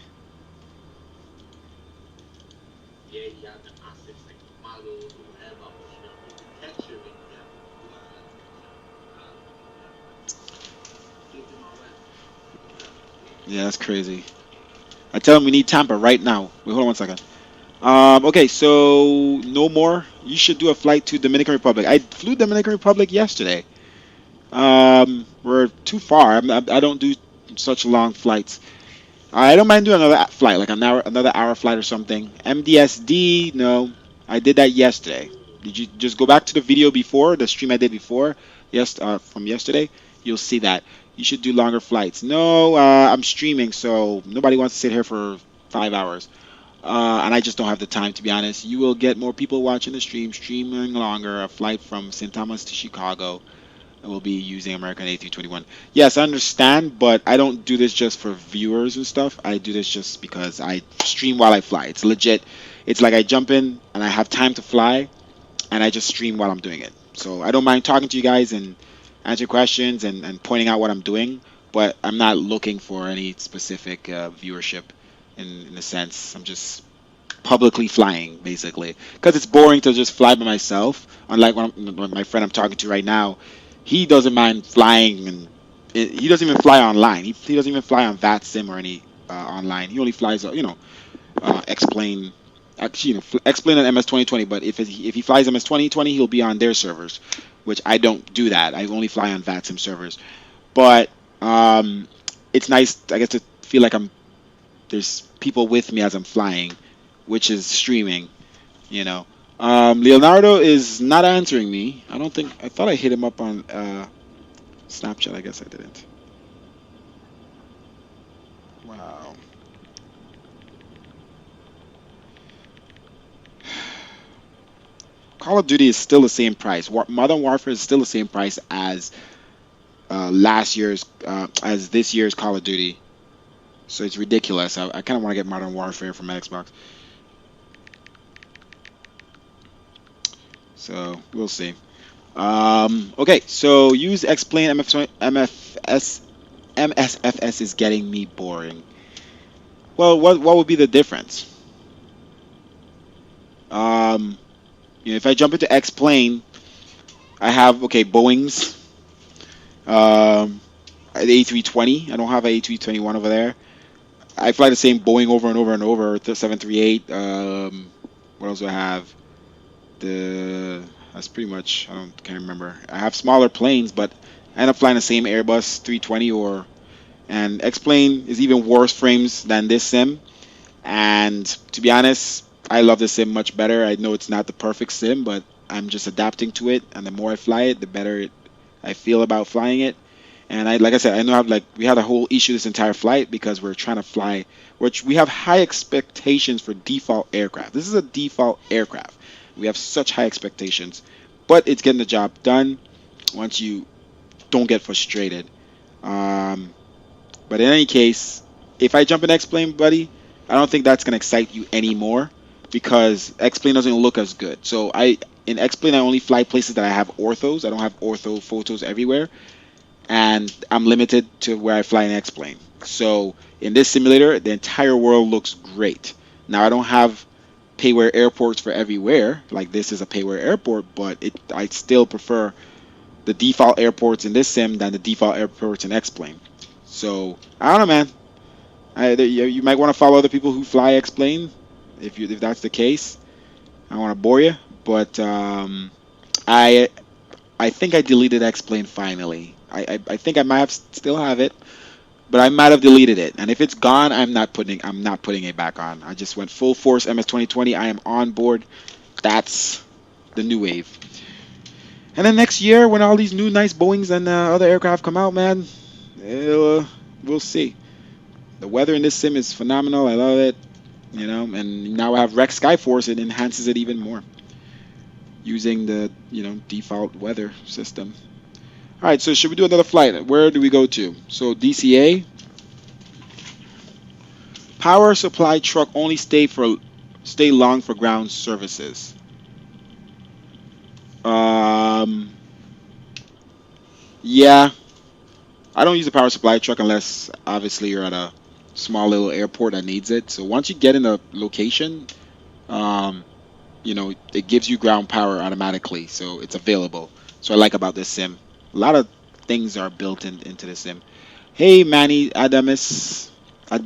Yeah, that's crazy. I tell him we need Tampa right now. Wait, hold on 1 second. Okay, so no more. You should do a flight to Dominican Republic. I flew Dominican Republic yesterday. We're too far. I don't do such long flights. I don't mind doing another flight, like another hour flight or something. MDSD, no. I did that yesterday. Did you just go back to the video before, the stream I did before? Yes, from yesterday. You'll see that. You should do longer flights. No, I'm streaming, so nobody wants to sit here for 5 hours. And I just don't have the time, to be honest. You will get more people watching the streaming longer. A flight from St. Thomas to Chicago. I will be using American A321. Yes, I understand, but I don't do this just for viewers and stuff. I do this just because I stream while I fly. It's legit. It's like I jump in and I have time to fly, and I just stream while I'm doing it. So I don't mind talking to you guys and answer questions and pointing out what I'm doing, but I'm not looking for any specific viewership in a sense. I'm just publicly flying, basically, because it's boring to just fly by myself. Unlike when my friend I'm talking to right now, he doesn't mind flying, and he doesn't even fly online. He doesn't even fly on VATSIM or any online. He only flies, X-Plane. Actually, X-Plane and MS2020. But if he flies MS2020, he'll be on their servers, which I don't do that. I only fly on VATSIM servers. But it's nice, I guess, to feel like there's people with me as I'm flying, which is streaming, Leonardo is not answering me. I thought I hit him up on Snapchat. I guess I didn't. Wow. Call of Duty is still the same price. Modern Warfare is still the same price as as this year's Call of Duty. So it's ridiculous. I kind of want to get Modern Warfare from Xbox. So we'll see. Okay, so use X-Plane MSFS is getting me boring. Well, what would be the difference? If I jump into X-Plane, I have Boeing's the A320. I don't have an A321 over there. I fly the same Boeing over and over and over. The 738. What else do I have? That's pretty much, can't remember. I have smaller planes, but I end up flying the same Airbus 320 and X-Plane is even worse frames than this sim. And to be honest, I love this sim much better. I know it's not the perfect sim, but I'm just adapting to it. And the more I fly it, the better I feel about flying it. And like I said, I know we had a whole issue this entire flight because we're trying to fly, which we have high expectations for default aircraft. This is a default aircraft. We have such high expectations, but it's getting the job done once you don't get frustrated. But in any case, if I jump in X-Plane, buddy, I don't think that's going to excite you anymore because X-Plane doesn't look as good. So in X-Plane, I only fly places that I have orthos. I don't have ortho photos everywhere, and I'm limited to where I fly in X-Plane. So in this simulator, the entire world looks great. Now I don't have payware airports for everywhere, like this is a payware airport, but I still prefer the default airports in this sim than the default airports in X-Plane. So I don't know, man. You might want to follow other people who fly X-plane if that's the case. I don't want to bore you, but I think I deleted X-plane finally. I think I might have still have it, but I might have deleted it. And if it's gone, I'm not putting it back on. I just went full force MS2020. I am on board. That's the new wave. And then next year, when all these new nice Boeings and other aircraft come out, man, we'll see. The weather in this sim is phenomenal. I love it. You know, and now I have Rex Skyforce. It enhances it even more using the default weather system. All right, so should we do another flight? Where do we go to? So DCA. Power supply truck only stay long for ground services. Yeah, I don't use a power supply truck unless obviously you're at a small little airport that needs it. So once you get in a location, it gives you ground power automatically, so it's available. So I like about this sim. A lot of things are built into the sim. Hey, Manny Adams. How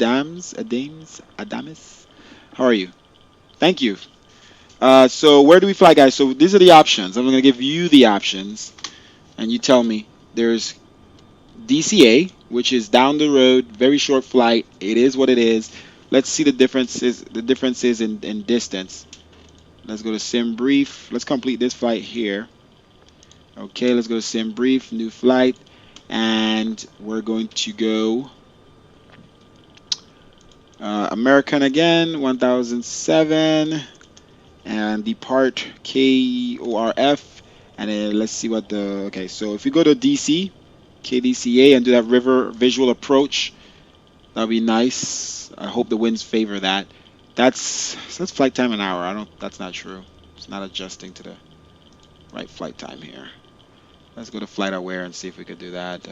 are you? Thank you. So where do we fly, guys? So these are the options. I'm going to give you the options, and you tell me. There's DCA, which is down the road, very short flight. It is what it is. Let's see the differences. The differences in distance. Let's go to sim brief. Let's complete this flight here. Okay, let's go to sim brief, new flight, and we're going to go American again, 1007, and depart KORF, and then let's see what okay, so if we go to DC, KDCA, and do that river visual approach, that'll be nice. I hope the winds favor that. That's flight time an hour. That's not true. It's not adjusting to the right flight time here. Let's go to flight aware and see if we could do that.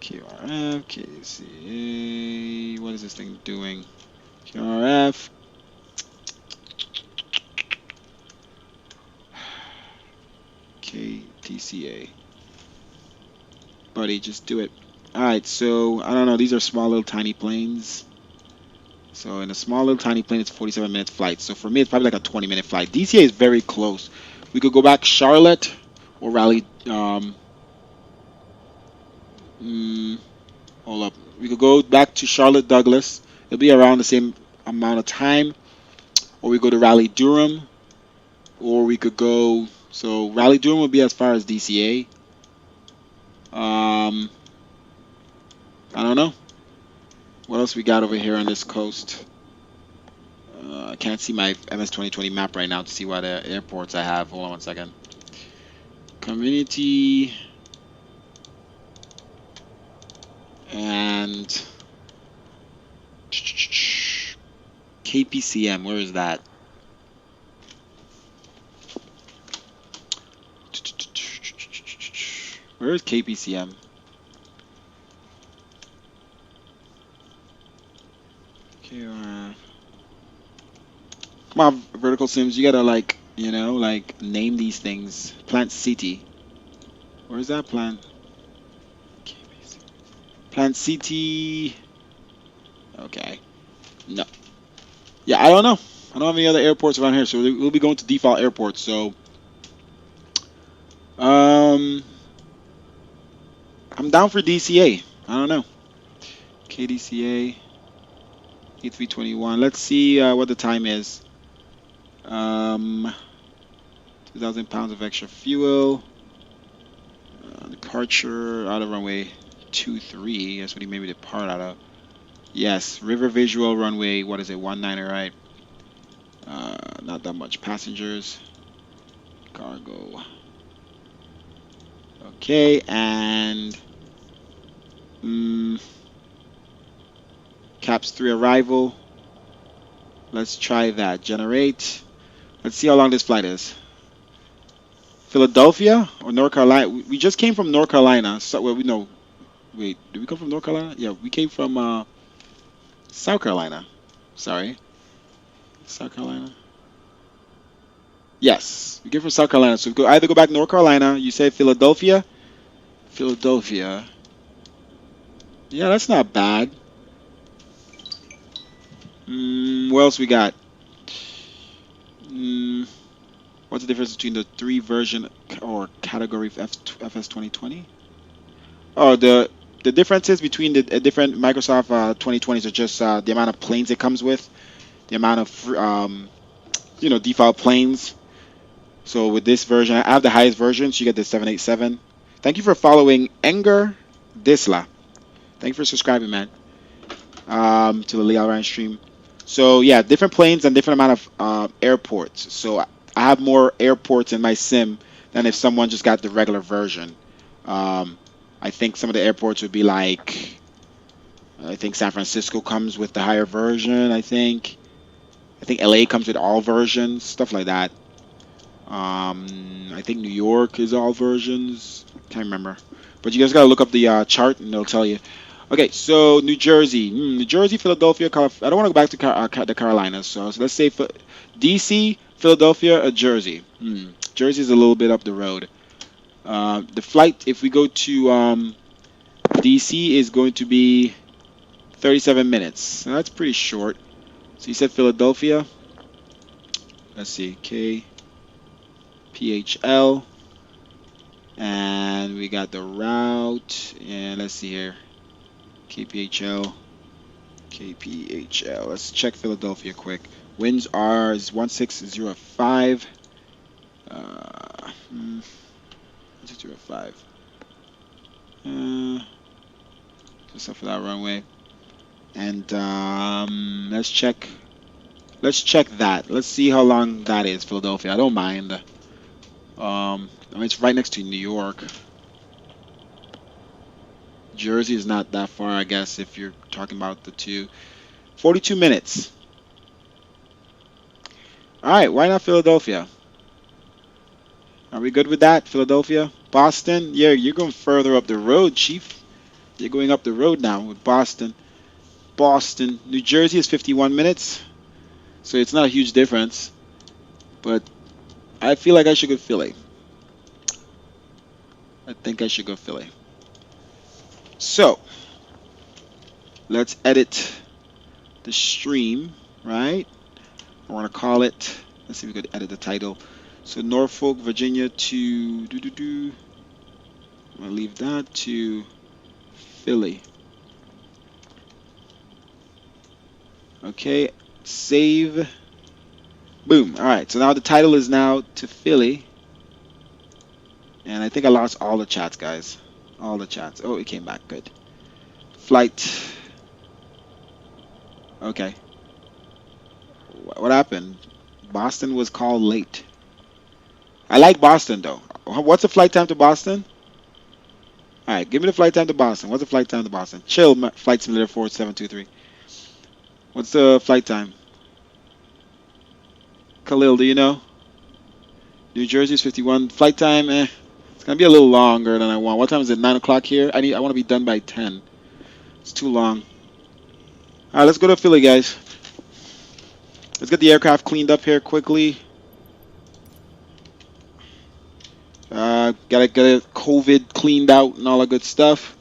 QRF, KDCA. What is this thing doing? QRF. KDCA. Buddy, just do it. Alright, so I don't know. These are small little tiny planes. So in a small little tiny plane, it's 47-minute flight. So for me, it's probably like a 20-minute flight. DCA is very close. We could go back Charlotte or Raleigh. Hold up. We could go back to Charlotte Douglas. It'll be around the same amount of time. Or we go to Raleigh Durham. Or we could go. So Raleigh Durham would be as far as DCA. I don't know. What else we got over here on this coast? I can't see my MS2020 map right now to see what airports I have. Hold on one second. Community and KPCM. Where is that? Where is KPCM? Come on, vertical sims, you gotta like name these things. Plant City. Where is that plant? Plant City. Okay. No. Yeah, I don't know. I don't have any other airports around here, so we'll be going to default airports. So, I'm down for DCA. I don't know. KDCA. A321. Let's see what the time is. 2,000 pounds of extra fuel. Departure out of runway 23. That's what he made me depart out of. Yes, river visual runway. What is it? 19, right? Not that much passengers. Cargo. Okay, and Caps 3 arrival. Let's try that. Generate. Let's see how long this flight is. Philadelphia or North Carolina? We just came from North Carolina. So, well, wait, did we come from North Carolina? Yeah, we came from South Carolina. Sorry. South Carolina. Yes, we came from South Carolina. So we could either go back to North Carolina. You say Philadelphia? Philadelphia. Yeah, that's not bad. What else we got? What's the difference between the 3 version or category of FS2020? Oh, the differences between the different Microsoft 2020s are just the amount of planes it comes with, the amount of default planes. So with this version, I have the highest version, so you get the 787. Thank you for following Enger Disla. Thank you for subscribing, man, to the Lee Ryan stream. So yeah, different planes and different amount of airports. So I have more airports in my sim than if someone just got the regular version. I think some of the airports would be like, I think San Francisco comes with the higher version. I think LA comes with all versions, stuff like that. I think New York is all versions. Can't remember, but you guys gotta look up the chart and it'll tell you. Okay, so New Jersey, New Jersey, Philadelphia, I don't want to go back to the Carolinas, so let's say DC, Philadelphia, Jersey. Jersey is a little bit up the road. The flight, if we go to DC, is going to be 37 minutes. So that's pretty short. So you said Philadelphia. Let's see, KPHL, and we got the route. And let's see here. KPHL. Let's check Philadelphia quick. Winds are 1605. 1605. Just up for that runway. And let's check that. Let's see how long that is, Philadelphia. I don't mind. I mean, it's right next to New York. Jersey is not that far, I guess, if you're talking about the two. 42 minutes. Alright, why not Philadelphia? Are we good with that, Philadelphia? Boston? Yeah, you're going further up the road, Chief. You're going up the road now with Boston. New Jersey is 51 minutes. So it's not a huge difference. But I feel like I should go Philly. I think I should go Philly. So, let's edit the stream, right? I want to call it, let's see if we could edit the title. So, Norfolk, Virginia to, I'm going to leave that to Philly. Okay, save. Boom. All right, so now the title is now to Philly. And I think I lost all the chats, guys. All the chats. Oh, it came back. Good. Flight. Okay. What happened? Boston was called late. I like Boston, though. What's the flight time to Boston? All right, give me the flight time to Boston. What's the flight time to Boston? Chill, Flight Simulator 4723. What's the flight time? Khalil, do you know? New Jersey is 51. Flight time, it's gonna be a little longer than I want. What time is it? 9 o'clock here. I want to be done by 10. It's too long. All right, let's go to Philly, guys. Let's get the aircraft cleaned up here quickly. Gotta get it COVID cleaned out and all that good stuff.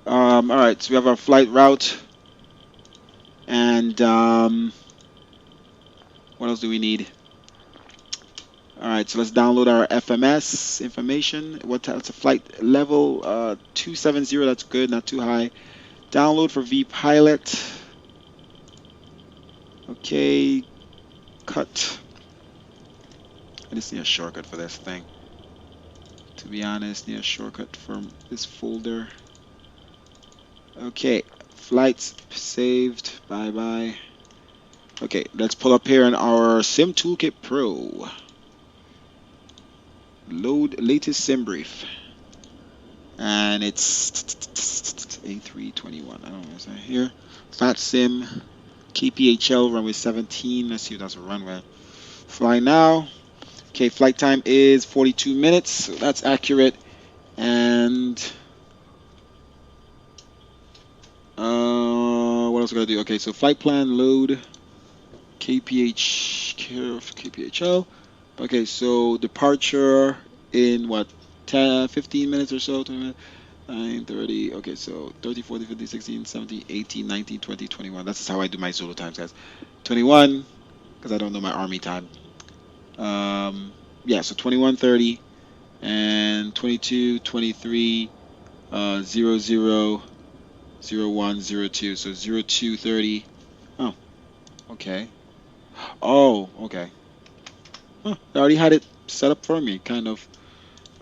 All right, so we have our flight route, and what else do we need? All right, so let's download our FMS information. What's a flight level? 270. That's good, not too high. Download for vPilot. Okay, cut. I just need a shortcut for this thing. To be honest, need a shortcut for this folder. Okay, flights saved. Bye bye. Okay, let's pull up here in our Sim Toolkit Pro. Load latest sim brief. And it's A321. I don't know what's that here. Fat sim. KPHL runway 17. Let's see if that's a runway. Fly now. Okay, flight time is 42 minutes. So that's accurate. And what else we gotta do? Okay, so flight plan load. KPHL. Okay, so departure in what, 10, 15 minutes or so, 20 minutes. 9:30. Okay, so 30, 40, 50, 16, 17, 18, 19, 20, 21. That's how I do my Zulu times, guys. 21, because I don't know my army time. Yeah, so 21:30 and 22, 23, 0, 0, 0, 1, 0, 2. So 0, 2, 30. Oh, okay. Oh, okay. Huh, I already had it set up for me, kind of.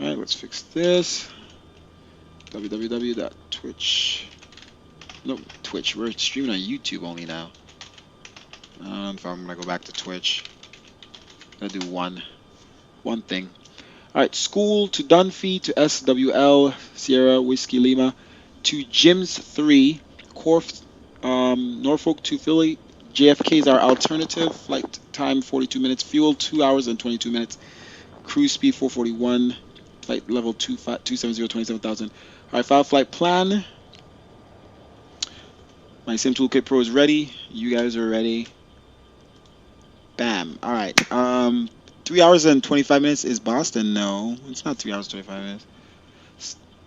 All right, let's fix this. www.twitch. No, Twitch. We're streaming on YouTube only now. I don't know if I'm gonna go back to Twitch. Gotta do one thing. All right, school to Dunphy to SWL Sierra Whiskey Lima to Gyms 3 Corf Norfolk to Philly. JFK is our alternative. Flight time 42 minutes. Fuel 2 hours and 22 minutes. Cruise speed 441. Flight level 270 27,000. All right, file flight plan. My Sim Toolkit Pro is ready. You guys are ready. Bam. All right. 3 hours and 25 minutes is Boston. No, it's not 3 hours 25 minutes.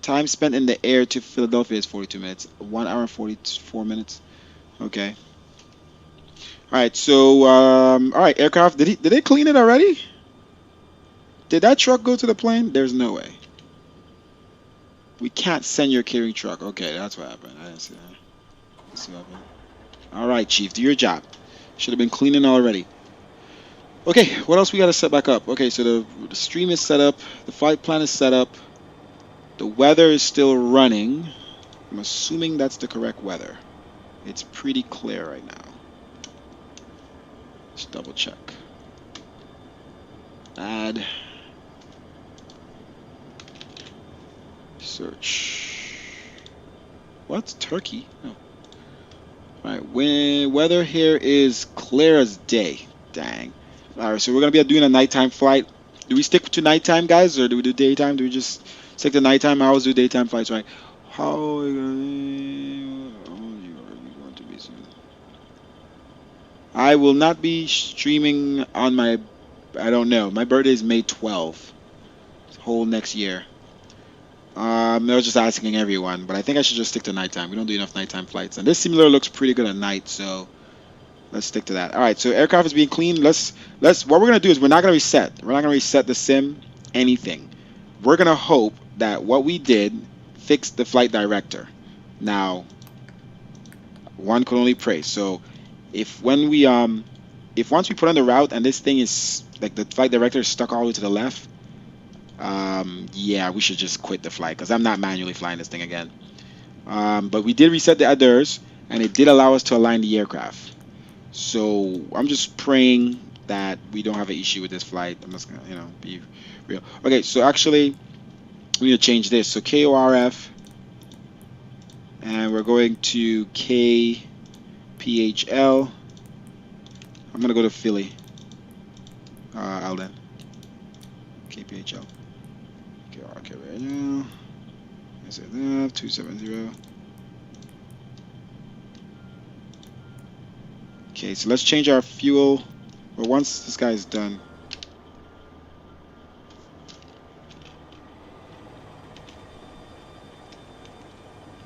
Time spent in the air to Philadelphia is 42 minutes. 1 hour and 44 minutes. Okay. All right. So, all right, aircraft. Did they clean it already? Did that truck go to the plane? There's no way. We can't send your carrying truck. Okay, that's what happened. I didn't see that. Let's see what happened. All right, Chief, do your job. Should have been cleaning already. Okay, what else we got to set back up? Okay, so the stream is set up. The flight plan is set up. The weather is still running. I'm assuming that's the correct weather. It's pretty clear right now. Let's double check. Add. Search. What? Turkey? No. Alright, weather here is clear as day. Dang. Alright, so we're going to be doing a nighttime flight. Do we stick to nighttime, guys, or do we do daytime? Do we just stick to nighttime? I always do daytime flights, right? How are we going to be soon? I will not be streaming on my, I don't know. My birthday is May 12th. Whole next year. I was just asking everyone, but I think I should just stick to nighttime. We don't do enough nighttime flights. And this simulator looks pretty good at night, so let's stick to that. All right, so aircraft is being cleaned. What we're going to do is we're not going to reset. We're not going to reset the sim, anything. We're going to hope that what we did fixed the flight director. Now, one could only pray. So if once we put on the route and this thing is, like the flight director is stuck all the way to the left, yeah, we should just quit the flight because I'm not manually flying this thing again. But we did reset the others, and it did allow us to align the aircraft. So I'm just praying that we don't have an issue with this flight. I'm just gonna, be real. Okay, so actually, we need to change this. So KORF, and we're going to KPHL. I'm gonna go to Philly. Alden. KPHL. Okay, right now. I said that 270. Okay, so let's change our fuel. Well, once this guy is done.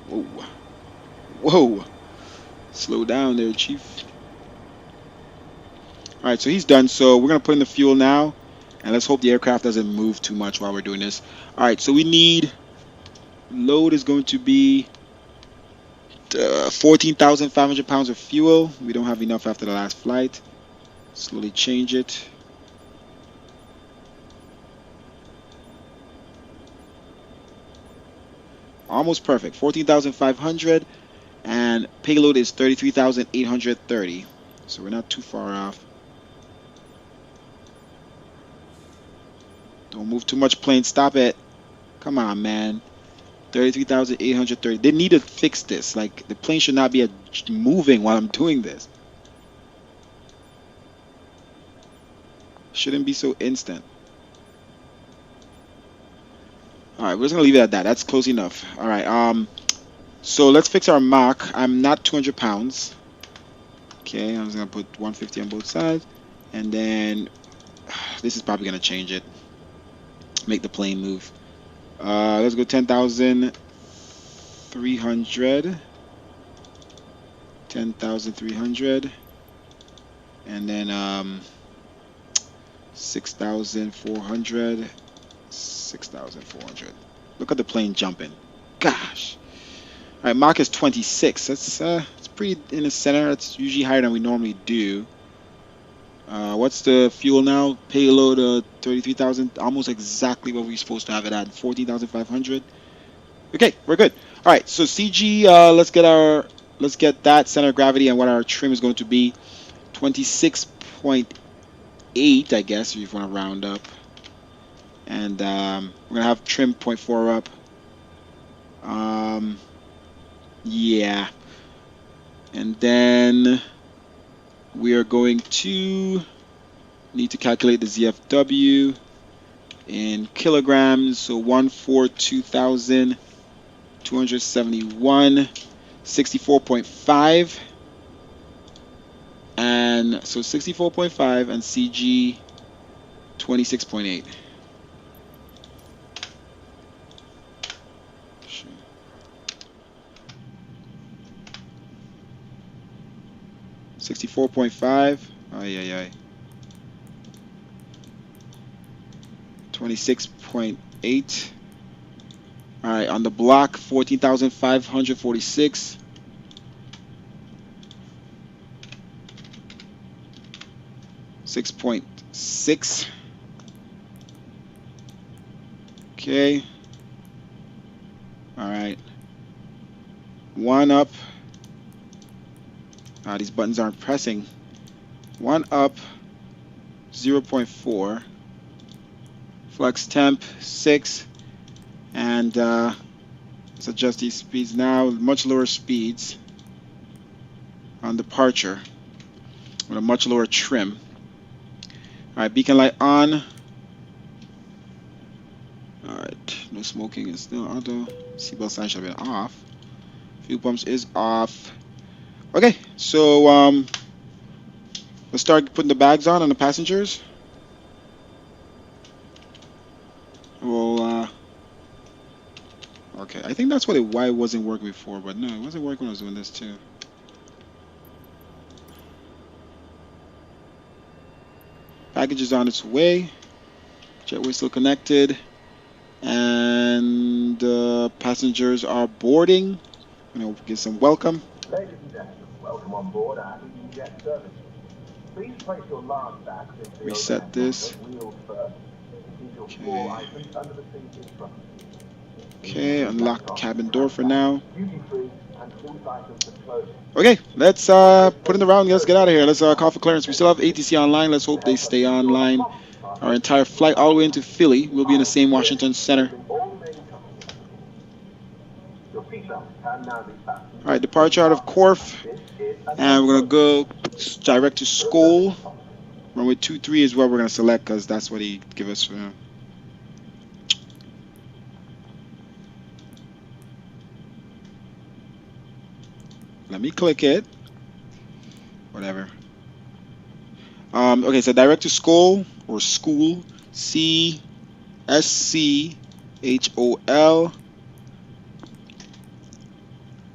Whoa. Whoa. Slow down there, Chief. Alright, so he's done. So we're going to put in the fuel now. And let's hope the aircraft doesn't move too much while we're doing this. Alright, so we need... Load is going to be 14,500 pounds of fuel. We don't have enough after the last flight. Slowly change it. Almost perfect. 14,500. And payload is 33,830. So we're not too far off. Don't move too much, plane. Stop it. Come on, man. 33,830. They need to fix this. Like, the plane should not be moving while I'm doing this. Shouldn't be so instant. Alright, we're just gonna leave it at that. That's close enough. Alright, so let's fix our Mach. I'm not 200 pounds. Okay, I'm just gonna put 150 on both sides. And then this is probably gonna change it. Make the plane move. Let's go 10,000, 300, 10,300, and then 6,400, 6,400. Look at the plane jumping. Gosh. All right, Mach is 26. That's it's pretty in the center. That's usually higher than we normally do. What's the fuel now? Payload 33,000. Almost exactly what we're supposed to have it at. 14,500. Okay, we're good. All right, so CG. Let's get that center of gravity and what our trim is going to be. 26.8, I guess, if you want to round up. And we're gonna have trim 0.4 up. Yeah. And then we are going to need to calculate the ZFW in kilograms. So 142,271, 64.5. And so 64.5 and CG 26.8. 64.5. Ay, ay, ay. 26.8. All right, on the block, 14,546. 6.6. Okay. All right. One up. These buttons aren't pressing. One up. 0.4. Flex temp 6. And let's adjust these speeds now. Much lower speeds on departure with a much lower trim. Alright, beacon light on. Alright, no smoking is still auto. Seatbelt sign should have been off. Fuel pumps is off. Okay, so let's start putting the bags on the passengers. Well, okay, I think that's why it wasn't working before, but no, it wasn't working when I was doing this too. Package is on its way. Jetway still connected. And passengers are boarding. Give some welcome. Ladies and gentlemen, welcome on board our EasyJet service. Please place your large bags into the reset this. wheels first. Keep your small items under the seat in front. Okay, unlock the cabin door for now. Duty free and all items are closed. Okay, let's put in the round. Let's get out of here. Let's call for clearance. We still have ATC online. Let's hope they stay online. Our entire flight all the way into Philly. We'll be in the same Washington Center. Alright, departure out of Corf. And we're going to go direct to Skoal. Runway 23 is what we're going to select because that's what he gave us for him. Let me click it. Whatever. Okay, so direct to Skoal or school. CSCHOL.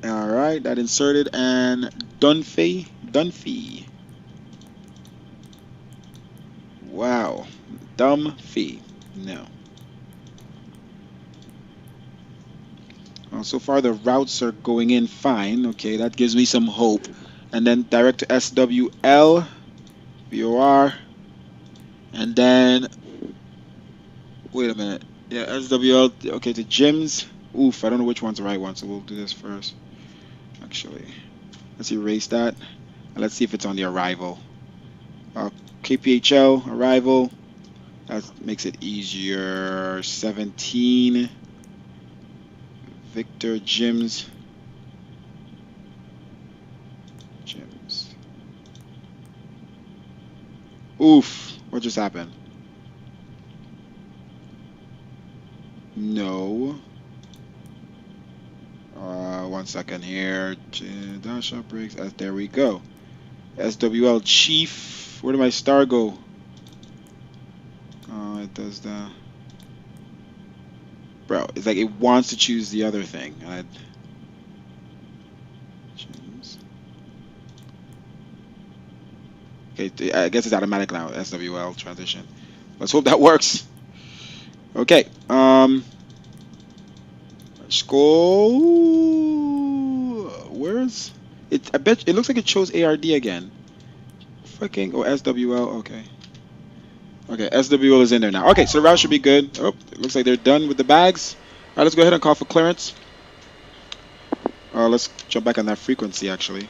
Alright, that inserted. And Dunphy. Wow. Dunphy. No. So far the routes are going in fine. Okay, that gives me some hope. And then direct to SWL, VOR, and then wait a minute. Yeah, SWL. Okay, to Jim's. Oof, I don't know which one's the right one, so we'll do this first. Actually, let's erase that, and let's see if it's on the arrival. KPHL arrival. That makes it easier. 17. Victor Jim's. Oof, what just happened? No. 1 second here. Dash up brakes. There we go. SWL Chief. Where did my star go? Oh, it does that. Bro, it's like it wants to choose the other thing. Okay, I guess it's automatic now, SWL transition. Let's hope that works. Okay, let's go. Where's it? I bet it looks like it chose ARD again. Freaking, oh, SWL, okay. Okay, SWL is in there now. Okay, so the route should be good. Oh, it looks like they're done with the bags. All right, let's go ahead and call for clearance. Let's jump back on that frequency, actually.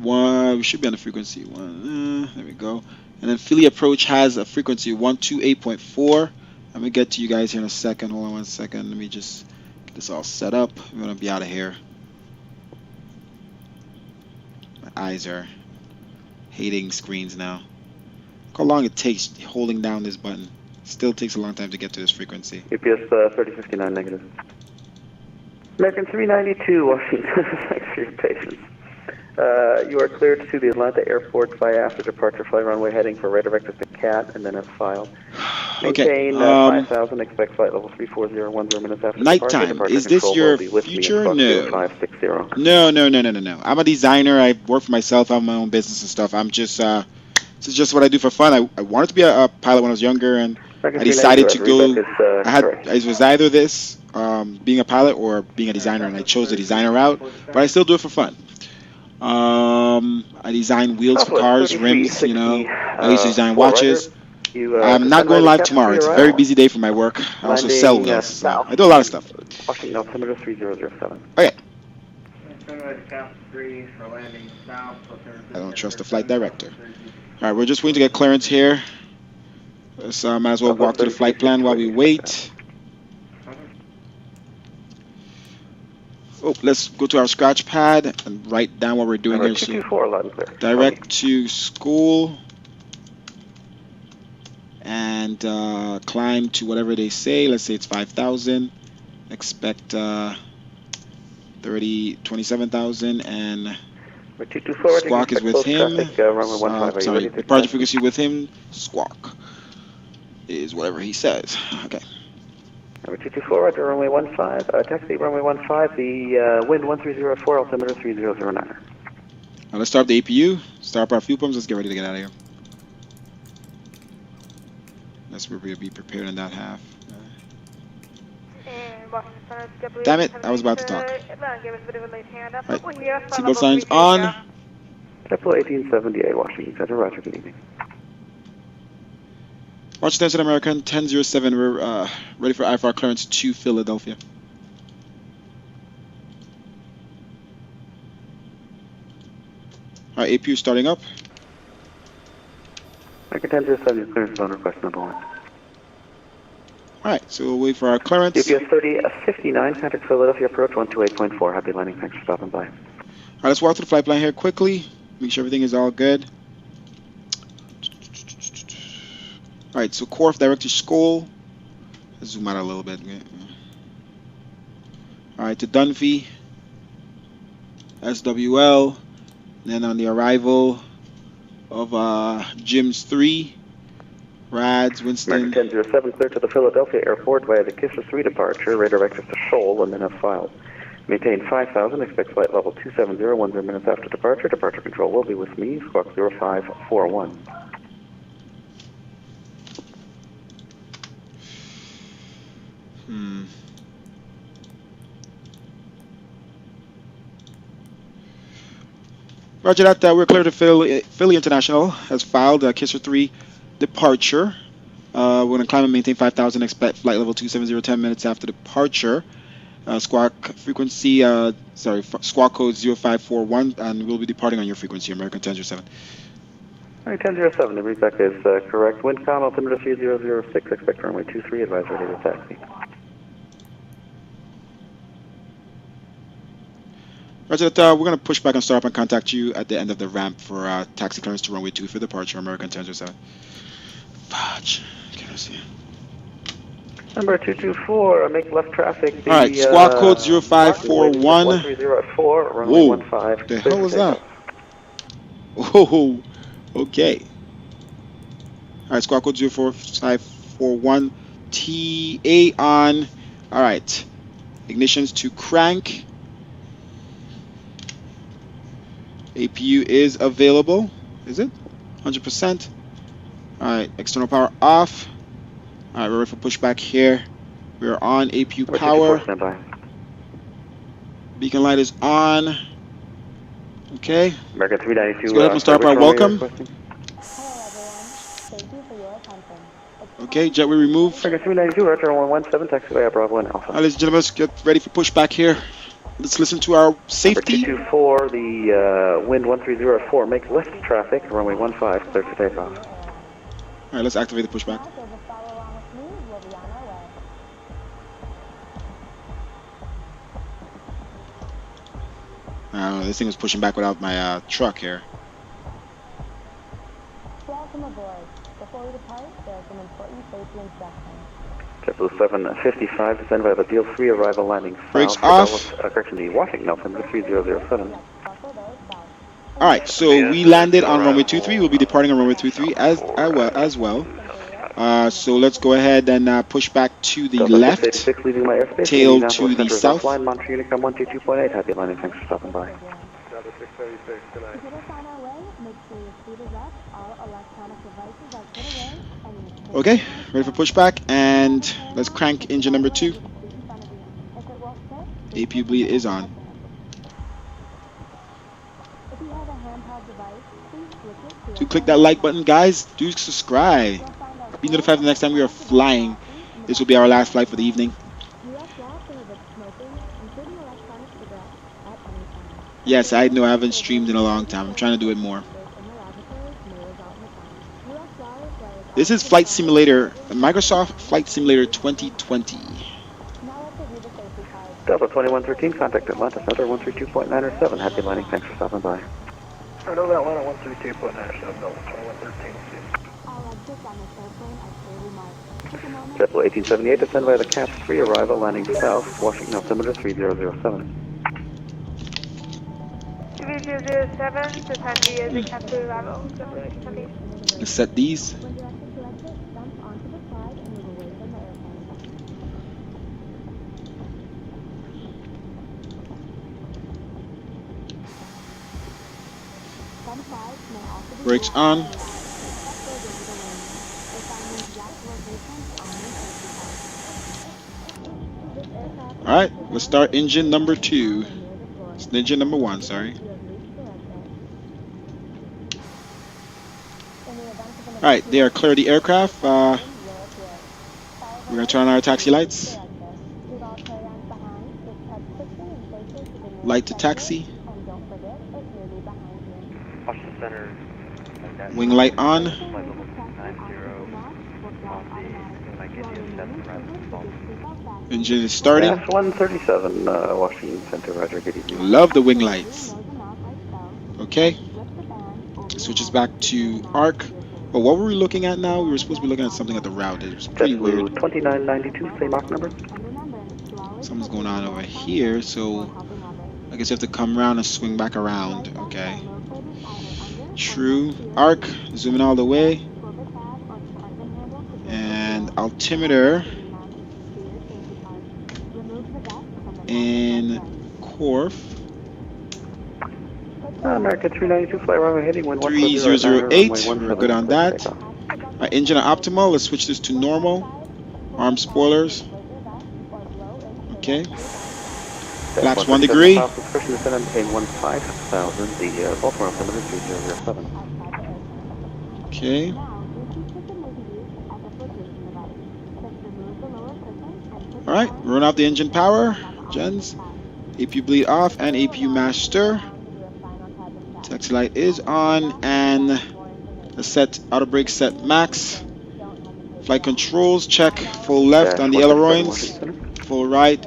We should be on the frequency 1. There we go. And then Philly approach has a frequency 128.4. I'm gonna get to you guys here in a second. Hold on 1 second. Let me just get this all set up. I'm gonna be out of here. My eyes are hating screens now. Look how long it takes holding down this button. Still takes a long time to get to this frequency. UPS 3059 negative. American 392, Washington. Thanks for your patience. You are cleared to the Atlanta airport via after departure flight runway heading for redirected to CAT and then as filed. Okay. Maintain 5,000, expect flight level 34010 minutes after nighttime. Departure. Is this your future? No. No. I'm a designer. I work for myself. I have my own business and stuff. I'm just, this is just what I do for fun. I wanted to be a pilot when I was younger, and I decided to go, it was either this, being a pilot, or being a designer, and I chose the designer route, but I still do it for fun. I design wheels for cars, rims, you know. I used to design watches. I'm not going live tomorrow. It's a very busy day for my work. I also sell wheels. So I do a lot of stuff. Washington altimeter 3007. Okay. I don't trust the flight director. All right, we're just waiting to get clearance here. So might as well walk through the flight plan while we wait. Oh, let's go to our scratch pad and write down what we're doing here. So direct to school and climb to whatever they say. Let's say it's 5,000. Expect 27,000, and Squawk is with him. Sorry, departure frequency with him. Squawk is whatever he says. Okay. Number 224, Roger, runway 15, taxi runway 15, the wind 1304, altimeter 3009. Now let's start the APU, start up our fuel pumps, let's get ready to get out of here. Let's be prepared in that half. Damn it, I was about to talk. Right. Seatbelt signs on. Depot 1878, Washington Center, Roger, good evening. Washington Center, American 1007, we're ready for IFR clearance to Philadelphia. All right, APU starting up. American 1007, clearance on request number 1. All right, so we'll wait for our clearance. UPS 3059, contact Philadelphia approach 128.4. Happy landing, thanks for stopping by. All right, let's walk through the flight plan here quickly. Make sure everything is all good. All right, so Corf direct to school. Let's zoom out a little bit. All right, to Dunphy, SWL. Then on the arrival of Jims 3, Rads, Winston. American 1007, clear to the Philadelphia airport via the Kisser 3 departure, redirected to Shoal, and then as filed. Maintain 5,000, expect flight level 270, 10 minutes after departure. Departure control will be with me, Squawk 0541. Roger that, we're clear to Philly International has filed a Kisser 3 departure. We're going to climb and maintain 5,000, expect flight level 270, 10 minutes after departure. Squawk frequency, squawk code 0541, and we'll be departing on your frequency, American 1007. All right, 1007, the readback is correct. Windcom, altimeter 3006, expect runway 23, advise ready to taxi. Roger that, we're going to push back and start up and contact you at the end of the ramp for taxi clearance to runway 2 for departure, American 1007. Fudge. Can't see. Number 224, make left traffic. All right, squawk code 0541. 1304, runway Whoa, 15. the hell was that? Oh, okay. All right, squawk code 0541. TA on. All right, ignitions to crank. APU is available. Is it? 100%. Alright, external power off. Alright, we're ready for pushback here. We're on APU power. Beacon light is on. Okay. American 392. Let's go ahead and start our welcome. Hello everyone. Thank you for your attention. Okay, jet we remove. American 392, Roger 117, taxiway Bravo and Alpha. Alright, ladies and gentlemen, let's get ready for pushback here. Let's listen to our safety. 224, the wind 130 at 4, make left traffic, runway 15, clear for takeoff. Alright, let's activate the pushback. This thing was pushing back without my truck here. Welcome aboard. Before we depart, there are some important safety instructions. JetBlue 755, descend by the Deal 3, arrival landing south. Brakes off. Correction, the Washington, altimeter 3007. Alright, so we landed on runway 23. We'll be departing on runway 23 as well. So let's go ahead and push back to the left, tail to the south. Line, Montreal Unicom 122.8, happy landing, thanks for stopping by. Okay, ready for pushback, and let's crank engine number 2. APU bleed is on. Do click that like button, guys. Do subscribe. Be notified the next time we are flying. This will be our last flight for the evening. Yes, I know I haven't streamed in a long time. I'm trying to do it more. This is Flight Simulator, Microsoft Flight Simulator 2020. Delta 2113, contact Atlanta Center 132.907. Happy landing, thanks for stopping by. Atlanta 132.907, Delta 2113. JetBlue 1878, descend by the CAPS 3, arrival landing south, Washington, altimeter 3007. 3007, descend via the CAPS 3, arrival, Let's set these. Brakes on. Alright, let's start engine number 2. It's engine number 1, sorry. Alright, they are clear of the aircraft. We're going to turn on our taxi lights. Light to taxi. Wing light on. Engine is starting. 137, Washington Center, roger, good evening. Love the wing lights. Okay. Switches back to arc. But what were we looking at now? We were supposed to be looking at something at the route. It was pretty weird. 2992, same Mach number. Something's going on over here, so I guess you have to come around and swing back around. Okay. True. Arc, zooming all the way. And altimeter in Corf. American 392, flight runway heading 3008. We're good on that. Right, engine at optimal. Let's switch this to normal. Arm spoilers. Okay. Flaps 1 degree. Okay. Alright, run out the engine power. Gens. APU bleed off and APU master. Taxi light is on and the set auto brake set max. Flight controls check. Full left on the ailerons. Full right.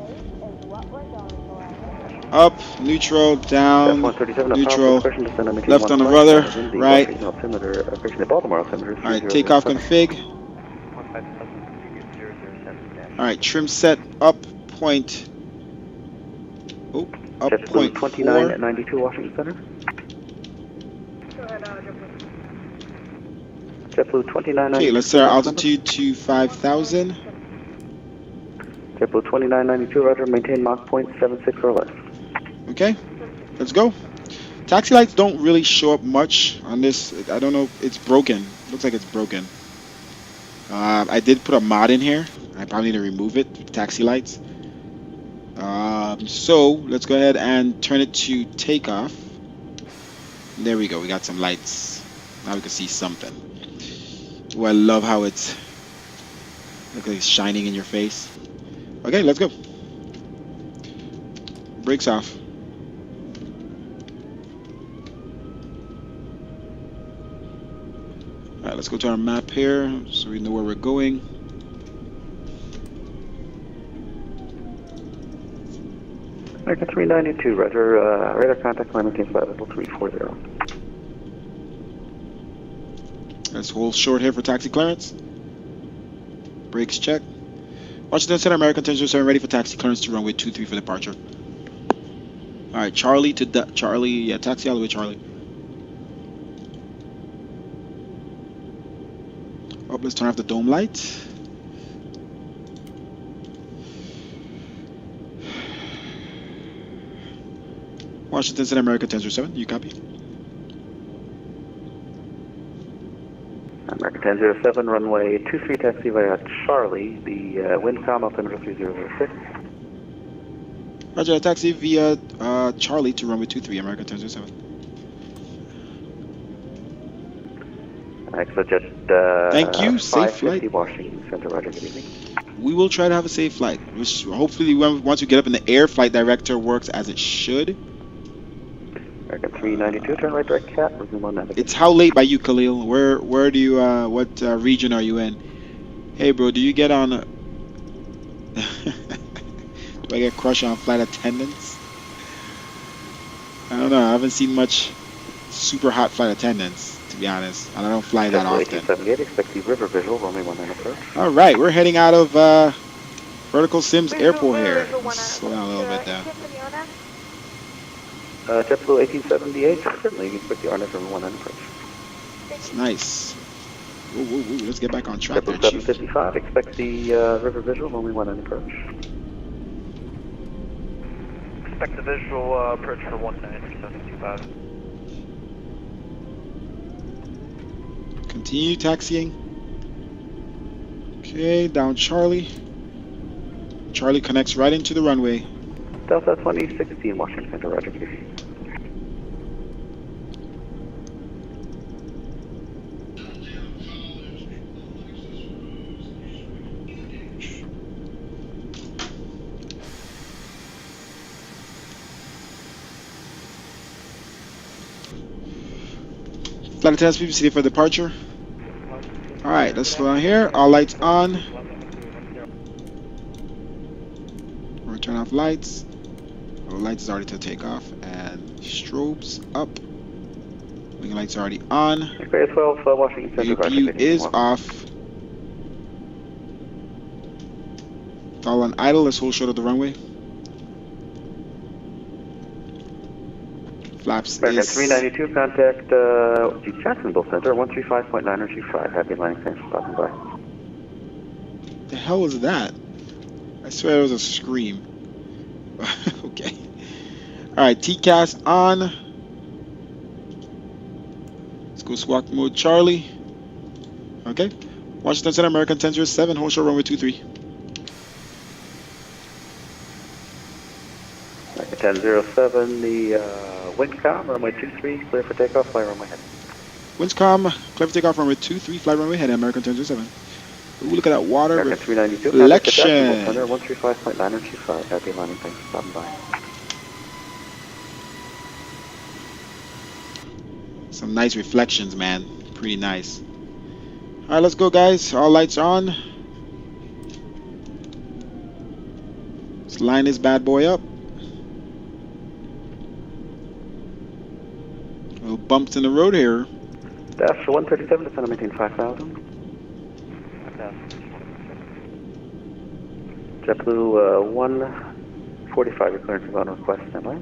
Up, neutral, down, neutral, left on the rudder, right. Alright, takeoff config. Alright, trim set up point. Oh, up point 29 at 92 Washington Center. JetBlue 29. Okay, let's set our altitude to 5,000. JetBlue 2992, roger, maintain Mach point 76 or less. Okay, let's go. Taxi lights don't really show up much on this. I don't know. It's broken. Looks like it's broken. I did put a mod in here. I probably need to remove it. Taxi lights. So let's go ahead and turn it to takeoff. There we go. We got some lights. Now we can see something. Oh, I love how it's looks like it's shining in your face. Okay, let's go. Brakes off. Alright, let's go to our map here so we know where we're going. American 392, roger. Radar contact, climb maintain flight level 340. Let's hold short here for taxi clearance. Brakes check. Washington Center, American 1007, ready for taxi clearance to runway 23 for departure. Alright, Charlie to Charlie. Yeah, taxi all the way, Charlie. Oh, let's turn off the dome light. Washington Center, American 1007, you copy? American 1007, runway 23 taxi via Charlie, the WindCom altimeter 3006. Roger, taxi via Charlie to runway 23, American 1007. ExoJet, thank you, safe flight. Washington Center, roger, good evening. We will try to have a safe flight. Which hopefully, once we get up in the air, flight director works as it should. American 392, turn right direct cat, resume on navigation. It's how late by you, Khalil? Where do you, what region are you in? Hey, bro, do you get on... do I get crushed on flight attendants? I don't know, I haven't seen much super hot flight attendants, to be honest. And I don't fly that often. 1878, expect the river visual, runway 19 approach. Alright, we're heading out of Vertical Sims Airport here. Let's slow down a little bit there. JetBlue 1878, certainly you can expect the RNF from 19 approach. It's nice. Whoa, whoa, whoa, let's get back on track there, JetBlue Chief. 755, expect the river visual, runway 19 approach. Expect the visual approach for 1975. Continue taxiing. Okay, down Charlie. Charlie connects right into the runway. Delta 2016, Washington Center, roger, good evening. Flight attendants, people ready for departure. Alright, let's slow down here. All lights on. We'll turn off lights. Our lights is already to take off. And strobes up. Wing lights are already on. Okay, 12, Washington Center, APU is off. All on idle. Let's hold short of the runway. Flaps American is... 392, contact Jacksonville Center, 135.9 or 25. Happy landing, thanks for stopping by. The hell was that? I swear it was a scream. Okay. Alright, TCAS on. Let's go squawk mode Charlie. Okay. Washington Center, American 1007, hold short runway 23. American 1007, the WindCom, runway 23, clear for takeoff, fly runway heading. WindCom, clear for takeoff, runway 23, fly runway heading, American 1007. Ooh, look at that water American 392, reflection. Center, 135.9 or 25. Happy landing, thanks for stopping by. Some nice reflections, man. Pretty nice. Alright, let's go, guys. All lights on. Let's line this bad boy up. Little bumps in the road here. Dash 137, descend and maintain 5,000. JetBlue 145, your clearance is on request, stand by.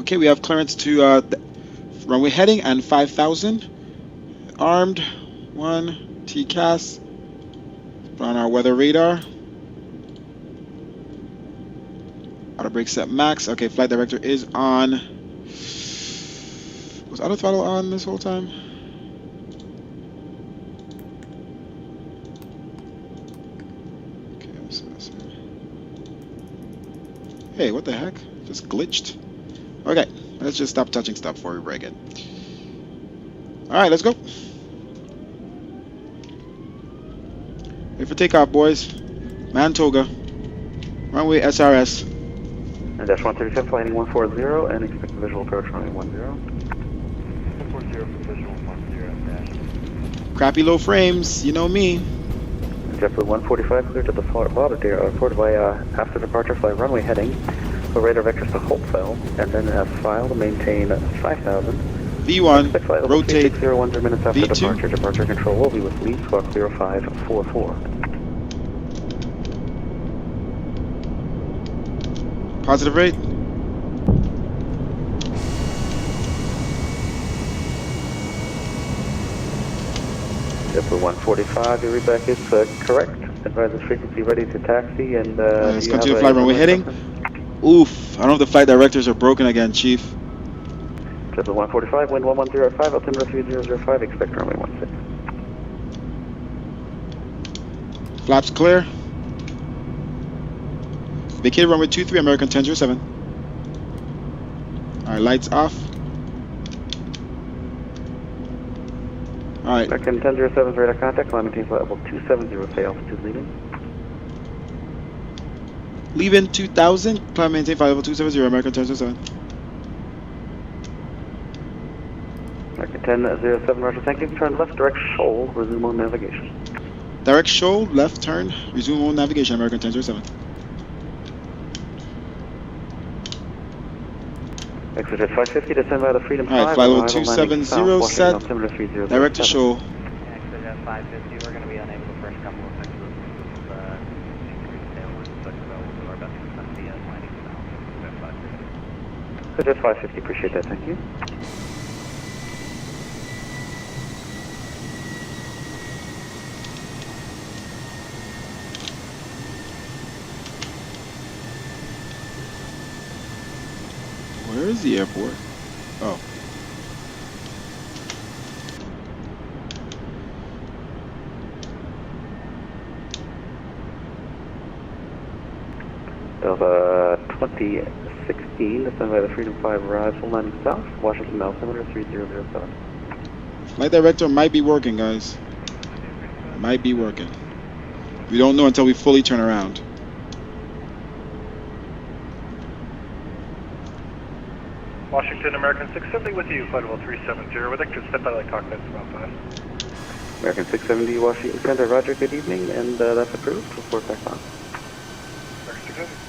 Okay, we have clearance to runway heading and 5,000. Armed, 1, TCAS. On our weather radar. Auto brake set max. Okay, flight director is on. Was auto throttle on this whole time? Okay, so. Hey, what the heck? Just glitched. Okay, let's just stop touching stuff before we break it. Alright, let's go. Wait for takeoff, boys. Mantoga. Runway SRS. And Dash 137 flying 140 and expect visual approach runway 10. 140 for visual 10 dash. Crappy low frames, you know me. JetBlue 145 clear to the Lauderdale Airport by after departure fly runway heading. For radar vectors to hold file and then as file to maintain 5,000. V1, rotate, 601 minutes after V2. departure. Departure control will be with lead squawk 0544. Positive rate. JetBlue 145, your readback is correct. Advise the frequency ready to taxi and let's continue flight runway heading. Oof, I don't know if the flight directors are broken again, Chief. JetBlue 145, wind 1105, altimeter 3005, expect runway 16. Flaps clear. Vacate runway 23, American 1007. Alright, lights off. Alright. American 1007 radar contact, climb maintain flight level 270, say altitude leaving. Leaving 2000, climb maintain flight level 270, American 1007. American 1007, roger, thank you. Turn left, direct shoal, resume on navigation. Direct shoal, left turn, resume on navigation, American 1007. Exit at 550, descend by the Freedom 5. Alright, flight level 270 set, direct to shoal. Exit at 550, we're going to be unable to first couple of seconds of tailwind, but we'll do our best to send the landing south at 550. Exit at 550, appreciate that, thank you. Where is the airport? Oh. Delta 2016, descend by the Freedom 5, arrives full landing south, Washington altimeter 3007. Flight director might be working, guys. Might be working. We don't know until we fully turn around. Washington, American 670 with you, flight level 370, with extra step by light cockpits about 5. American 670, Washington Center, roger, good evening, and that's approved, report back on. American 670.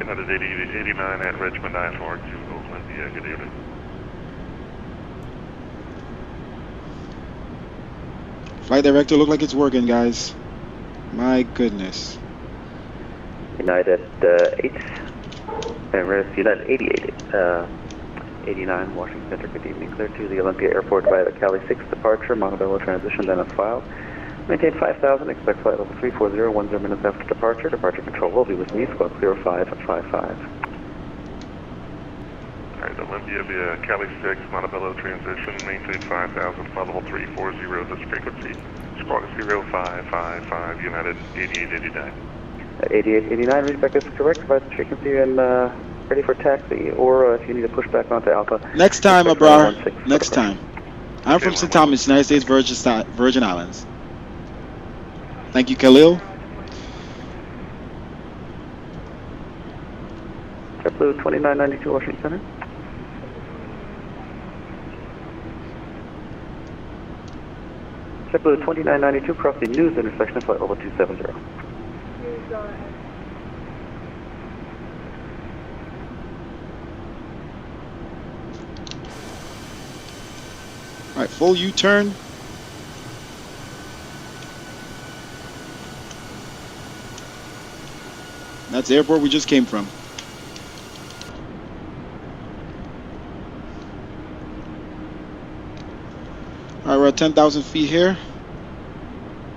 United 8089 at Richmond I-4 to Oakland. Yeah, good evening. Flight director look like it's working, guys. My goodness. United 8, Emirates United 88, 89, Washington Center, good evening. Clear to the Olympia Airport via the Cali 6 departure, Montebello transition, then as filed. Maintain 5,000, expect flight level 340, 10 minutes after departure. Departure control will be with me, squawk 0555. Alright, Olympia via Cali 6, Montebello transition, maintain 5,000, flight level 340, this frequency, squawk 0555, United 8889. 8889, readback is correct, provide the frequency and ready for taxi, or if you need to push back onto Alpha. Next time, Abrar. Next time. I'm from St. Thomas, United States Virgin Islands. Thank you, Khalil. JetBlue 2992 Washington Center. JetBlue 2992 cross the news intersection, flight level 270. Alright, full U-turn. That's the airport we just came from. Alright, we're at 10,000 feet here.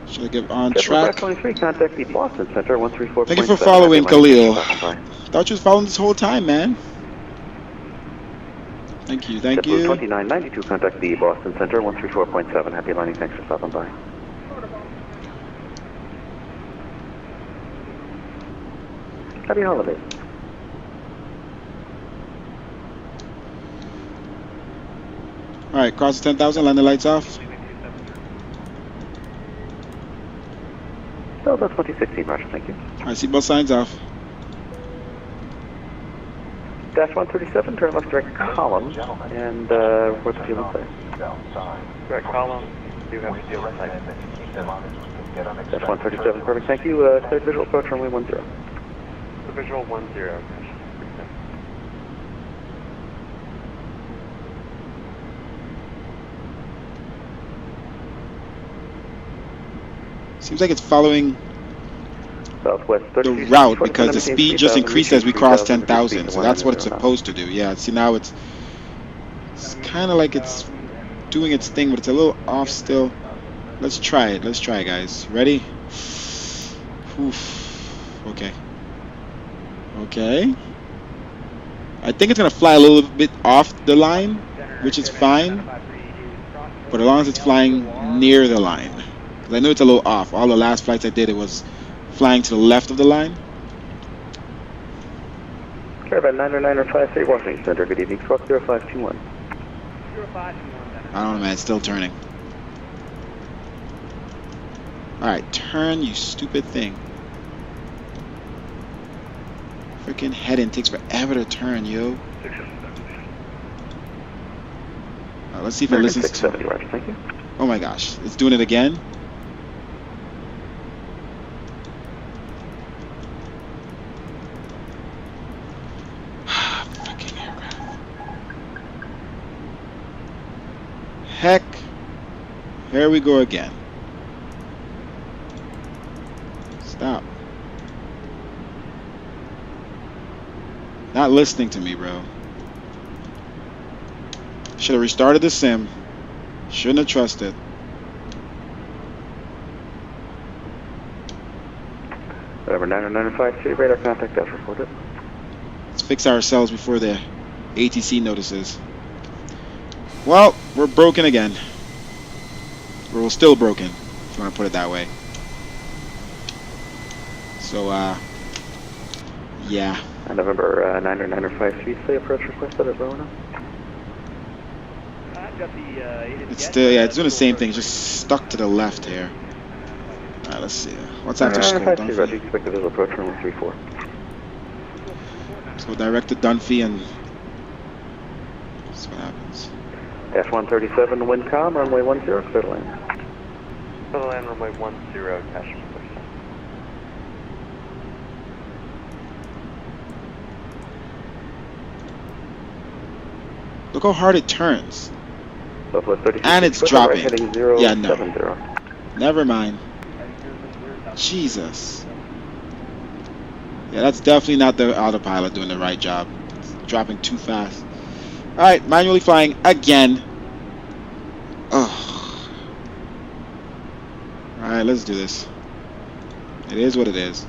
Should I get on track? 23, contact the Boston Center, 134. Thank you for following, Khalil. Thought you was following this whole time, man. Thank you, thank you. 2992, contact the Boston Center, 134.7. Happy landing, thanks for stopping by. Happy holidays. Alright, cross the 10,000, land the lights off. Delta 2016, roger, thank you. Alright, seatbelt signs off. Dash 137, turn left direct column, and report the fuel inside. Direct column, you have Dash 137, perfect, thank you. Clear visual approach, runway 10. Visual 10. Seems like it's following Southwest the route because the speed just increased as we crossed 10,000. So that's what it's supposed to do. Yeah, see now it's kind of like it's doing its thing, but it's a little off still. Let's try it. Let's try it, guys. Ready? Oof. Okay. Okay. I think it's going to fly a little bit off the line, which is fine. But as long as it's flying near the line. Because I know it's a little off. All the last flights I did, it was flying to the left of the line. Caravan 90953, Washington Center, good evening. Squawk 0521. I don't know, man. It's still turning. Alright, turn, you stupid thing. Freaking head-in takes forever to turn, yo. Let's see if it listens to me. Oh my gosh, it's doing it again. Freaking aircraft. Heck. Here we go again. Stop. Not listening to me, bro. Should have restarted the sim. Shouldn't have trusted. Whatever, 90953, radar contact as reported. Let's fix ourselves before the ATC notices. Well, we're broken again. We're still broken, if you want to put it that way. So, yeah. November 90953, say approach requested at Rona. It's still, yeah, it's doing the same thing, just stuck to the left here. Alright, let's see. What's after school? Dunphy. Expect the visual approach runway 34. Let's go direct to Dunphy and see what happens. Dash 137, wind calm, runway 10, clear to land. Clear to land, runway 10, cash. Look how hard it turns. Southwest And it's dropping. Right, yeah, no. Never mind. Jesus. Yeah, that's definitely not the autopilot doing the right job. It's dropping too fast. Alright, manually flying again. Oh. Alright, let's do this. It is what it is.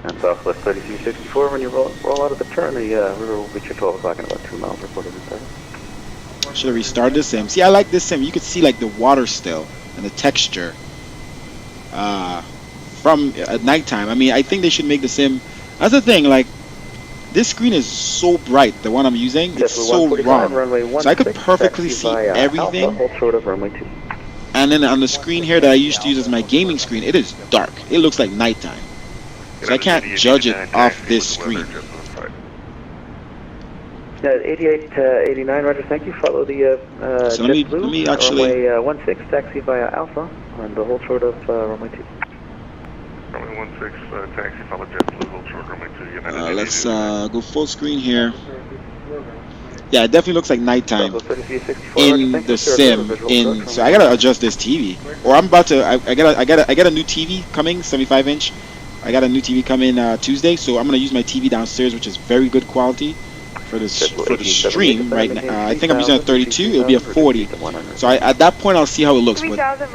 And Southwest 3364, when you roll out of the turn, the river will reach at 12 o'clock in about 2 miles, reported inside. Should have restarted the sim. See, I like this sim. You can see like the water still and the texture from at nighttime. I mean, I think they should make the sim. That's the thing. Like, this screen is so bright. The one I'm using, it's so wrong. So I could perfectly see everything. And then on the screen here that I used to use as my gaming screen, it is dark. It looks like nighttime. So I can't judge it off this screen. 88 89, roger, thank you. Follow the so let me actually runway 16, taxi via Alpha on the whole short of runway 2. Runway 16, taxi, follow JetBlue, hold short, runway 2, United. Let's go full screen here. Yeah, it definitely looks like nighttime in the sim. So I gotta adjust this TV, or I'm about to. I got a new TV coming, 75-inch. I got a new TV coming Tuesday, so I'm gonna use my TV downstairs, which is very good quality for the stream right now. I think I'm using a 32. It'll be a 40. So at that point I'll see how it looks. But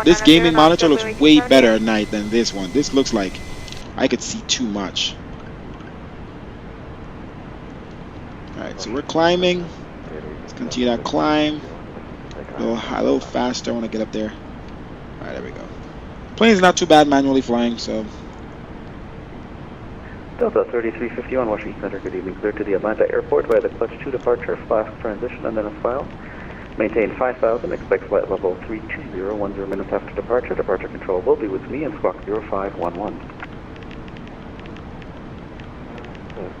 this gaming monitor looks way better at night than this one. This looks like I could see too much. Alright, so we're climbing. Let's continue that climb. A little faster. I want to get up there. Alright, there we go. Plane's not too bad manually flying, so. Delta 3351, Washington Center, good evening. Clear to the Atlanta airport via the Clutch 2 departure, fast transition, and then a file. Maintain 5,000, expect flight level 320, 10 minutes after departure. Departure control will be with me and squawk 0511.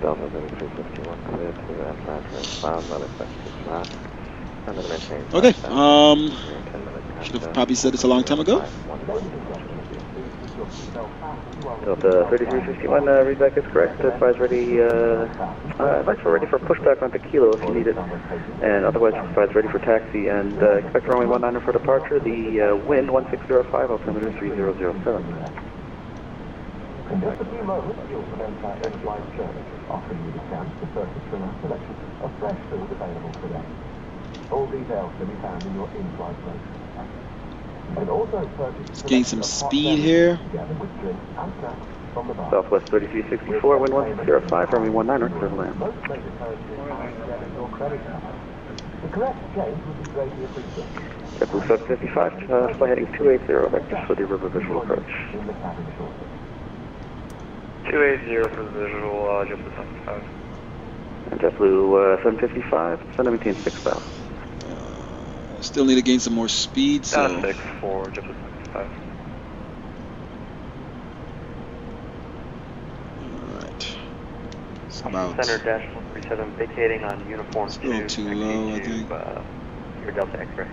Delta 3351, clear to Atlanta, file, well expected flat. And then maintain 5,000. Okay, should have probably said this a long time ago. Delta 3351, read back is correct. Advise ready, ready for pushback onto Kilo if you need it. And otherwise, advise ready for taxi and expect runway 19 for departure. The wind 1605, altimeter 3007. In just a few moments, you'll commence our in-flight journey, offering you the chance to purchase from our selection of fresh food available today. All details can be found in your in-flight brochure. Let's gain some speed here. Southwest 3364, wind 1605, runway 19, clear to land. JetBlue 755, fly heading 280, vector for the river visual approach. 280 for the visual, JetBlue 755. And JetBlue 755, send and maintain 6,000. Still need to gain some more speed, so. 6 for JetBlue 755. Alright. It's about. Center dash 137 vacating on uniform 2. A little too low, I think. Your Delta X-ray.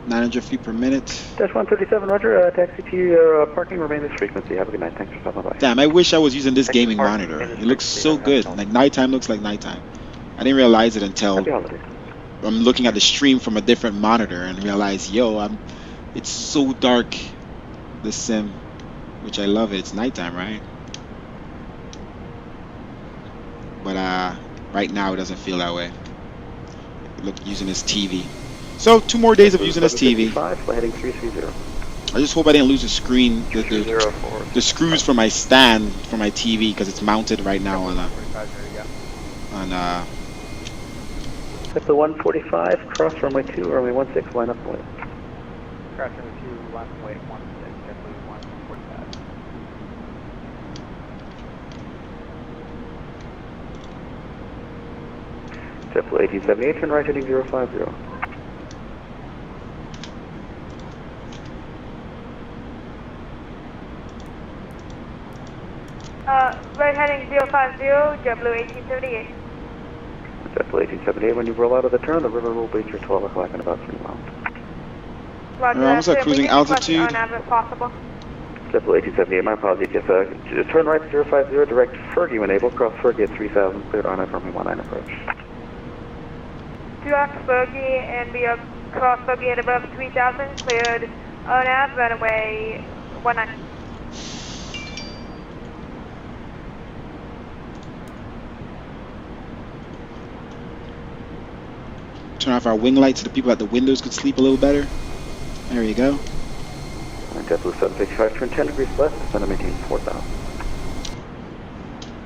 900 feet per minute. Dash 137, roger. Taxi to your parking, remain this frequency. Have a good night. Thanks for stopping by. Damn, I wish I was using this gaming monitor. It looks so good. Like nighttime looks like nighttime. I didn't realize it until I'm looking at the stream from a different monitor and realize, yo, it's so dark, this sim, which I love it. It's nighttime, right? But right now it doesn't feel that way. Look, using this TV. So 2 more days of using this TV. I just hope I didn't lose the screen, the screws for my stand for my TV, because it's mounted right now on At the 145, cross runway 2, runway 16, line up and wait. Cross runway 2, line up and wait, 16, JetBlue 145. JetBlue 1878, turn right heading 050. Right heading 050, JetBlue 1878. JetBlue 1878, when you roll out of the turn, the river will reach your 12 o'clock in about 3 miles. Roger, almost at cruising altitude. If possible. JetBlue 1878, my apologies, yes, turn right 050, direct Fergie when able, cross Fergie at 3000, cleared on runway 19 approach. Direct Fergie and be cross Fergie at above 3000, cleared on nav, runway 19. Turn off our wing lights so the people at the windows could sleep a little better. There you go. JetBlue 765, turn 10 degrees left, descend and maintain 4000.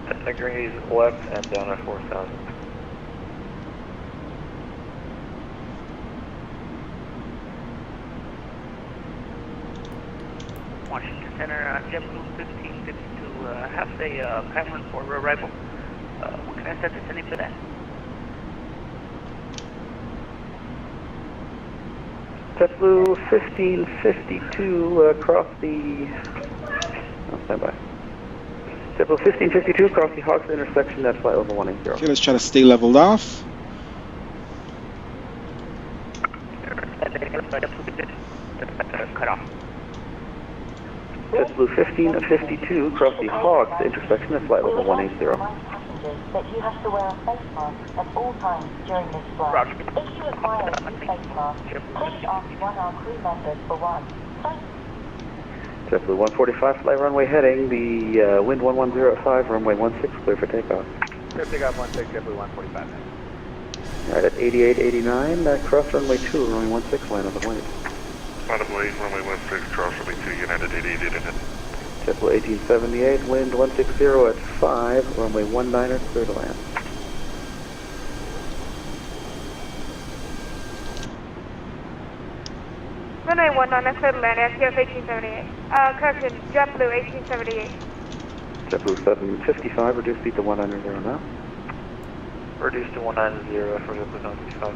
10 degrees left and down at 4000. Washington Center, JetBlue 1552, have a timer for arrival. What can I set the sending for that? JetBlue 1552, cross the... stand by. JetBlue 1552, cross the Hawks intersection at flight level 180. Okay, let's try to stay leveled off. Cut off. JetBlue 1552, cross the Hawks intersection at flight level 180. reminders that you have to wear a face mask at all times during this flight. If you require a new face mask, please ask one of our crew members for one. JetBlue 145, fly runway heading, the wind 1105, runway 16, clear for takeoff. Clear takeoff 16, JetBlue 145. Alright, at 8889, cross runway 2, runway 16, line on the wing. Line of blade, runway 16, cross runway 2, United 8889. JetBlue 1878, wind 160 at 5, runway 19er, clear to land. Runway 19er, clear to land, STF 1878. Correction, JetBlue 1878. JetBlue 755, reduce speed to 190 now. Reduce to 190 for JetBlue 755.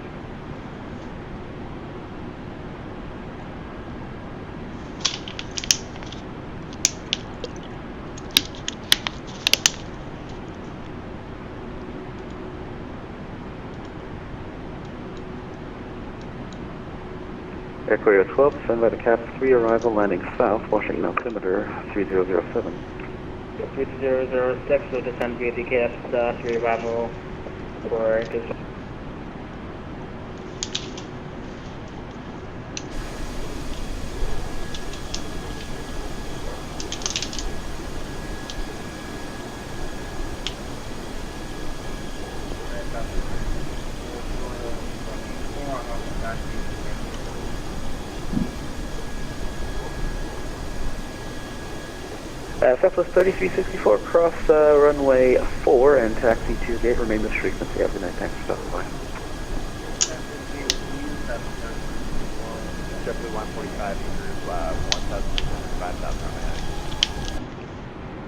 Air Courier 12, send by the CAP 3 arrival, landing south, Washington altimeter 3007. 3006 will descend via the CAP 3 arrival for this. Southwest 3364, cross runway 4 and taxi to gate, remain this frequency. Have a good night, thanks for stopping by. JetBlue 145 through 1,000, 5,000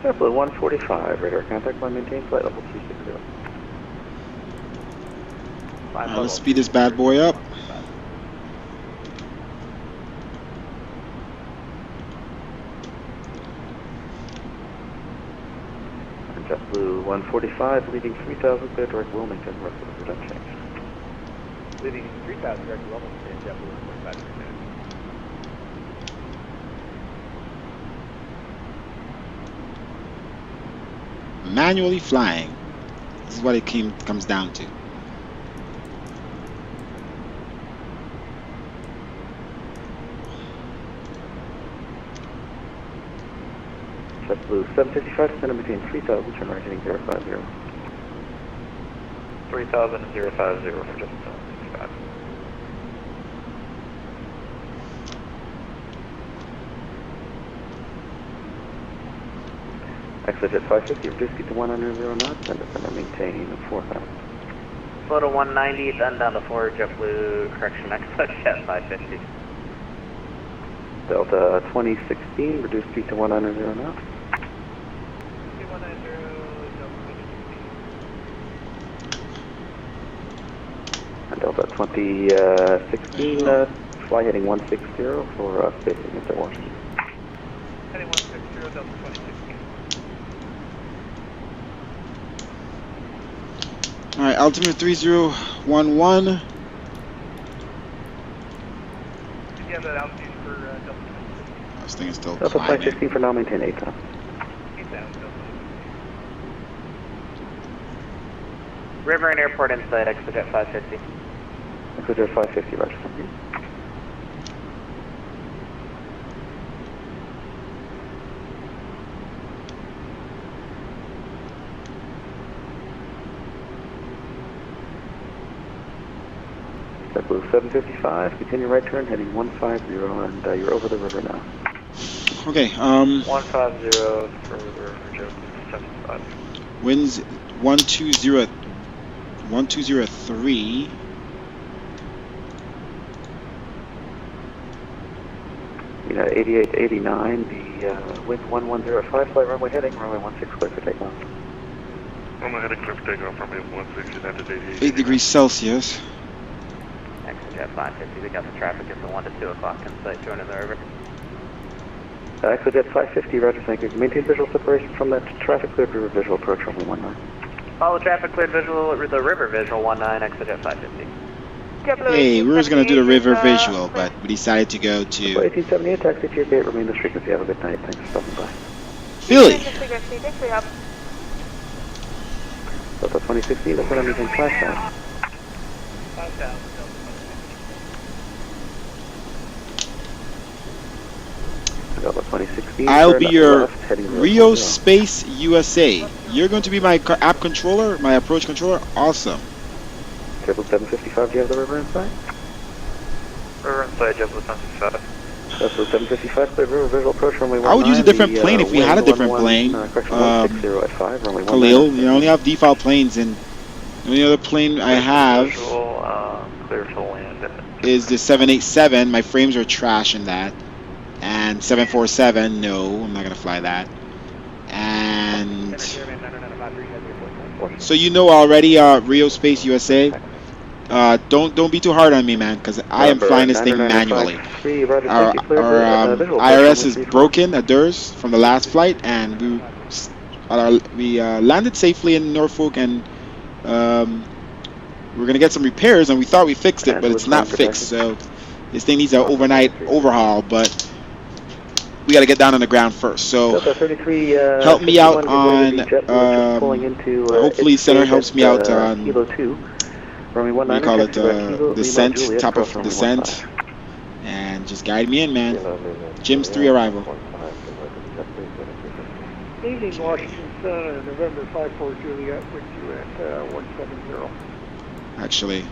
JetBlue 145, radar contact line maintained, flight level 360. Let's speed this bad boy up. JetBlue 145, leading 3000, clear direct Wilmington, rest of the route unchanged. Leading 3,000 direct Wilmington, JetBlue 145. Manually flying. This is what it comes down to. JetBlue 755, descend between 3000, turn right heading 050. 3000 050 for JetBlue 755. Exit at 550, reduce speed to 190 knots, and descend and maintain 4000. Slow to 190, then down to 4, JetBlue, correction, exit at 550. Delta 2016, reduce speed to 190 knots. And Delta 2016, fly heading 160 for spacing into Washington. Heading 160, Delta 2016. Alright, altimeter 3011. Did you have that altitude for Delta 2016? This thing is still Delta climbing. 515 for now, maintain 8,000. 8,000, Delta. River and airport inside, exit at 550. Exit at 550, roger. JetBlue 755, continue right turn, heading 150, and you're over the river now. Okay, 150 for JetBlue 755. winds 1203. You know, 8889, the wind 1105, flight runway heading, runway 16, clear for takeoff. Runway heading clear for takeoff, runway 16, United 88. 8 degrees Celsius. Exit at 550, we got the traffic at the 1 to 2 o'clock inside, joining the river. Exit at 550, roger, thank you. Maintain visual separation from that traffic cleared river visual approach, runway 19. Follow traffic cleared visual, the river visual 19, exit at 550. Hey, we were going to do the river visual, but we decided to go to 1878, taxi to your gate, remain this frequency. Have a good night. Thanks for stopping by. Philly. 2016, that's what I'm using flash time. 5,000. Delta 2016. I'll be your Rio Space USA. You're going to be my app controller, my approach controller. Awesome. JetBlue 755, do you have the river inside? River inside, JetBlue 755. JetBlue 755, clear river visual approach, runway 19. I would use a different plane if we had a different plane. Khalil, you only have default planes, and the only other plane I have clear to land is the 787. My frames are trash in that. And 747, no, I'm not gonna fly that. And so you know already, Rio Space USA. Don't be too hard on me, man, because I am flying this thing manually. Our IRS is broken at DERS from the last flight, and we landed safely in Norfolk, and we're gonna get some repairs, and we thought we fixed it, but it's not fixed. So this thing needs an overnight overhaul, but we got to get down on the ground first. So help me out on, hopefully center helps me out on, what do you call it, descent, top of descent, and just guide me in, man. Jim's 3 arrival. Evening, Washington Center, November 54 Juliet, with you at 170. Actually, I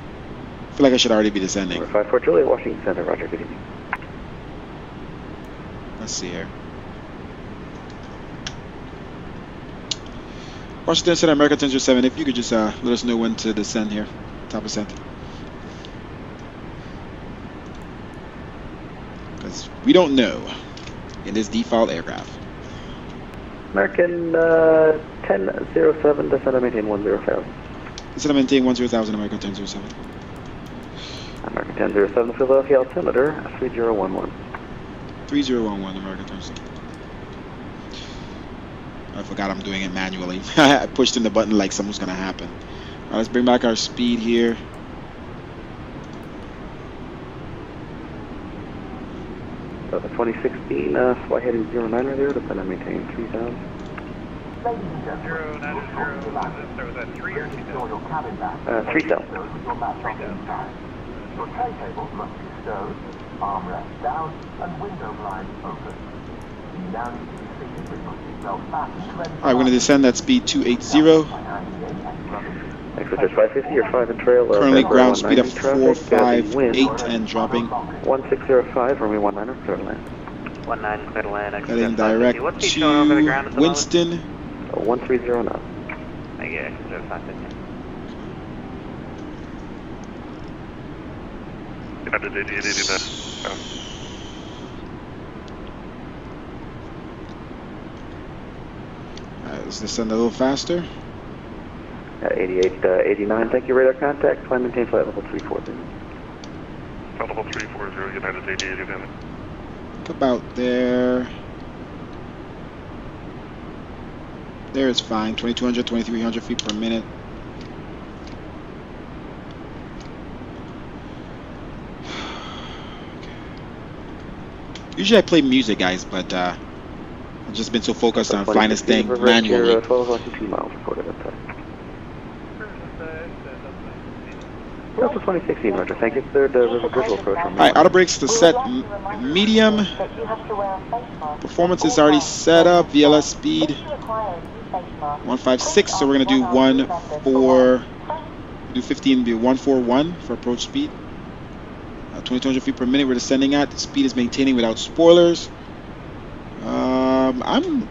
feel like I should already be descending. 54 Juliet, Washington Center, roger, good evening. Let's see here. Washington Center, America 1007. If you could just let us know when to descend here. Top ascent. Because we don't know in this default aircraft. American 1007, descend and maintain 10,000. Descend and maintain 10,000, American 1007. American 1007, Philadelphia altimeter 3011. 3011, American 1007. I forgot I'm doing it manually. I pushed in the button like something's gonna happen. Alright, let's bring back our speed here. The 2016 fly heading 09 there, descend and maintain 3,000. 090, was that 3 or 2,000? 3,000. Your tray tables must be stowed, armrest down, and window blinds open. You now need to be seated with your seatbelt fastened. Alright, we're going to descend at speed 280. Exit 550 or 5 and trail. Currently ground speed of 458 and dropping. 1605, runway 19, clear to land. 19, clear to land. Heading direct to Winston. 1309. Thank you, exit 550. United 8889. Alright, let's descend a little faster. 8889, thank you. Radar contact, climb maintain flight level 340. Flight level 340, United 8889. About there. There is fine. 2200, 2300 feet per minute. Usually I play music, guys, but I've just been so focused on flying this thing manually. 12 miles reported at that. Delta 2016, roger. Thank you. Third river visual approach. Alright, auto brakes to set medium. Performance is already set up. VLS speed 156. So we're gonna do 15, be 141 for approach speed. 2200 feet per minute. We're descending at. The speed is maintaining without spoilers. I'm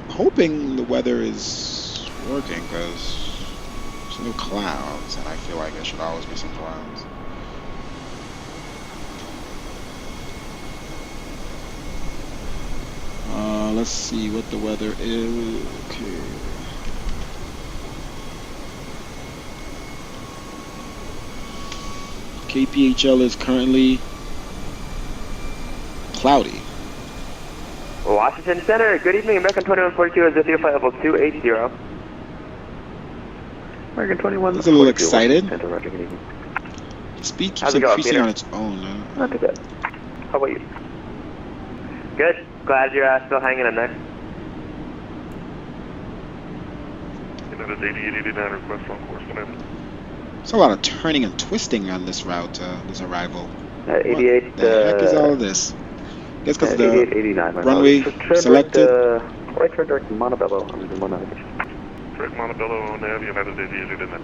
hoping the weather is working because there's no clouds, and I feel like there should always be some clouds. Let's see what the weather is. Okay. KPHL is currently cloudy. Washington Center, good evening. American 2142 is with you, flight level 280. American 21. He's a little excited. Center, roger, good evening. Speed keeps increasing on its own. Not too bad. How about you? Good. Glad you're still hanging in there. Standard 8889 request on course command. There's a lot of turning and twisting on this route, this arrival. 88. What the heck is all of this? I guess because the 89, runway selected. Right turn direct Montebello. I'm in navigation. Direct Montebello on nav, United 8889.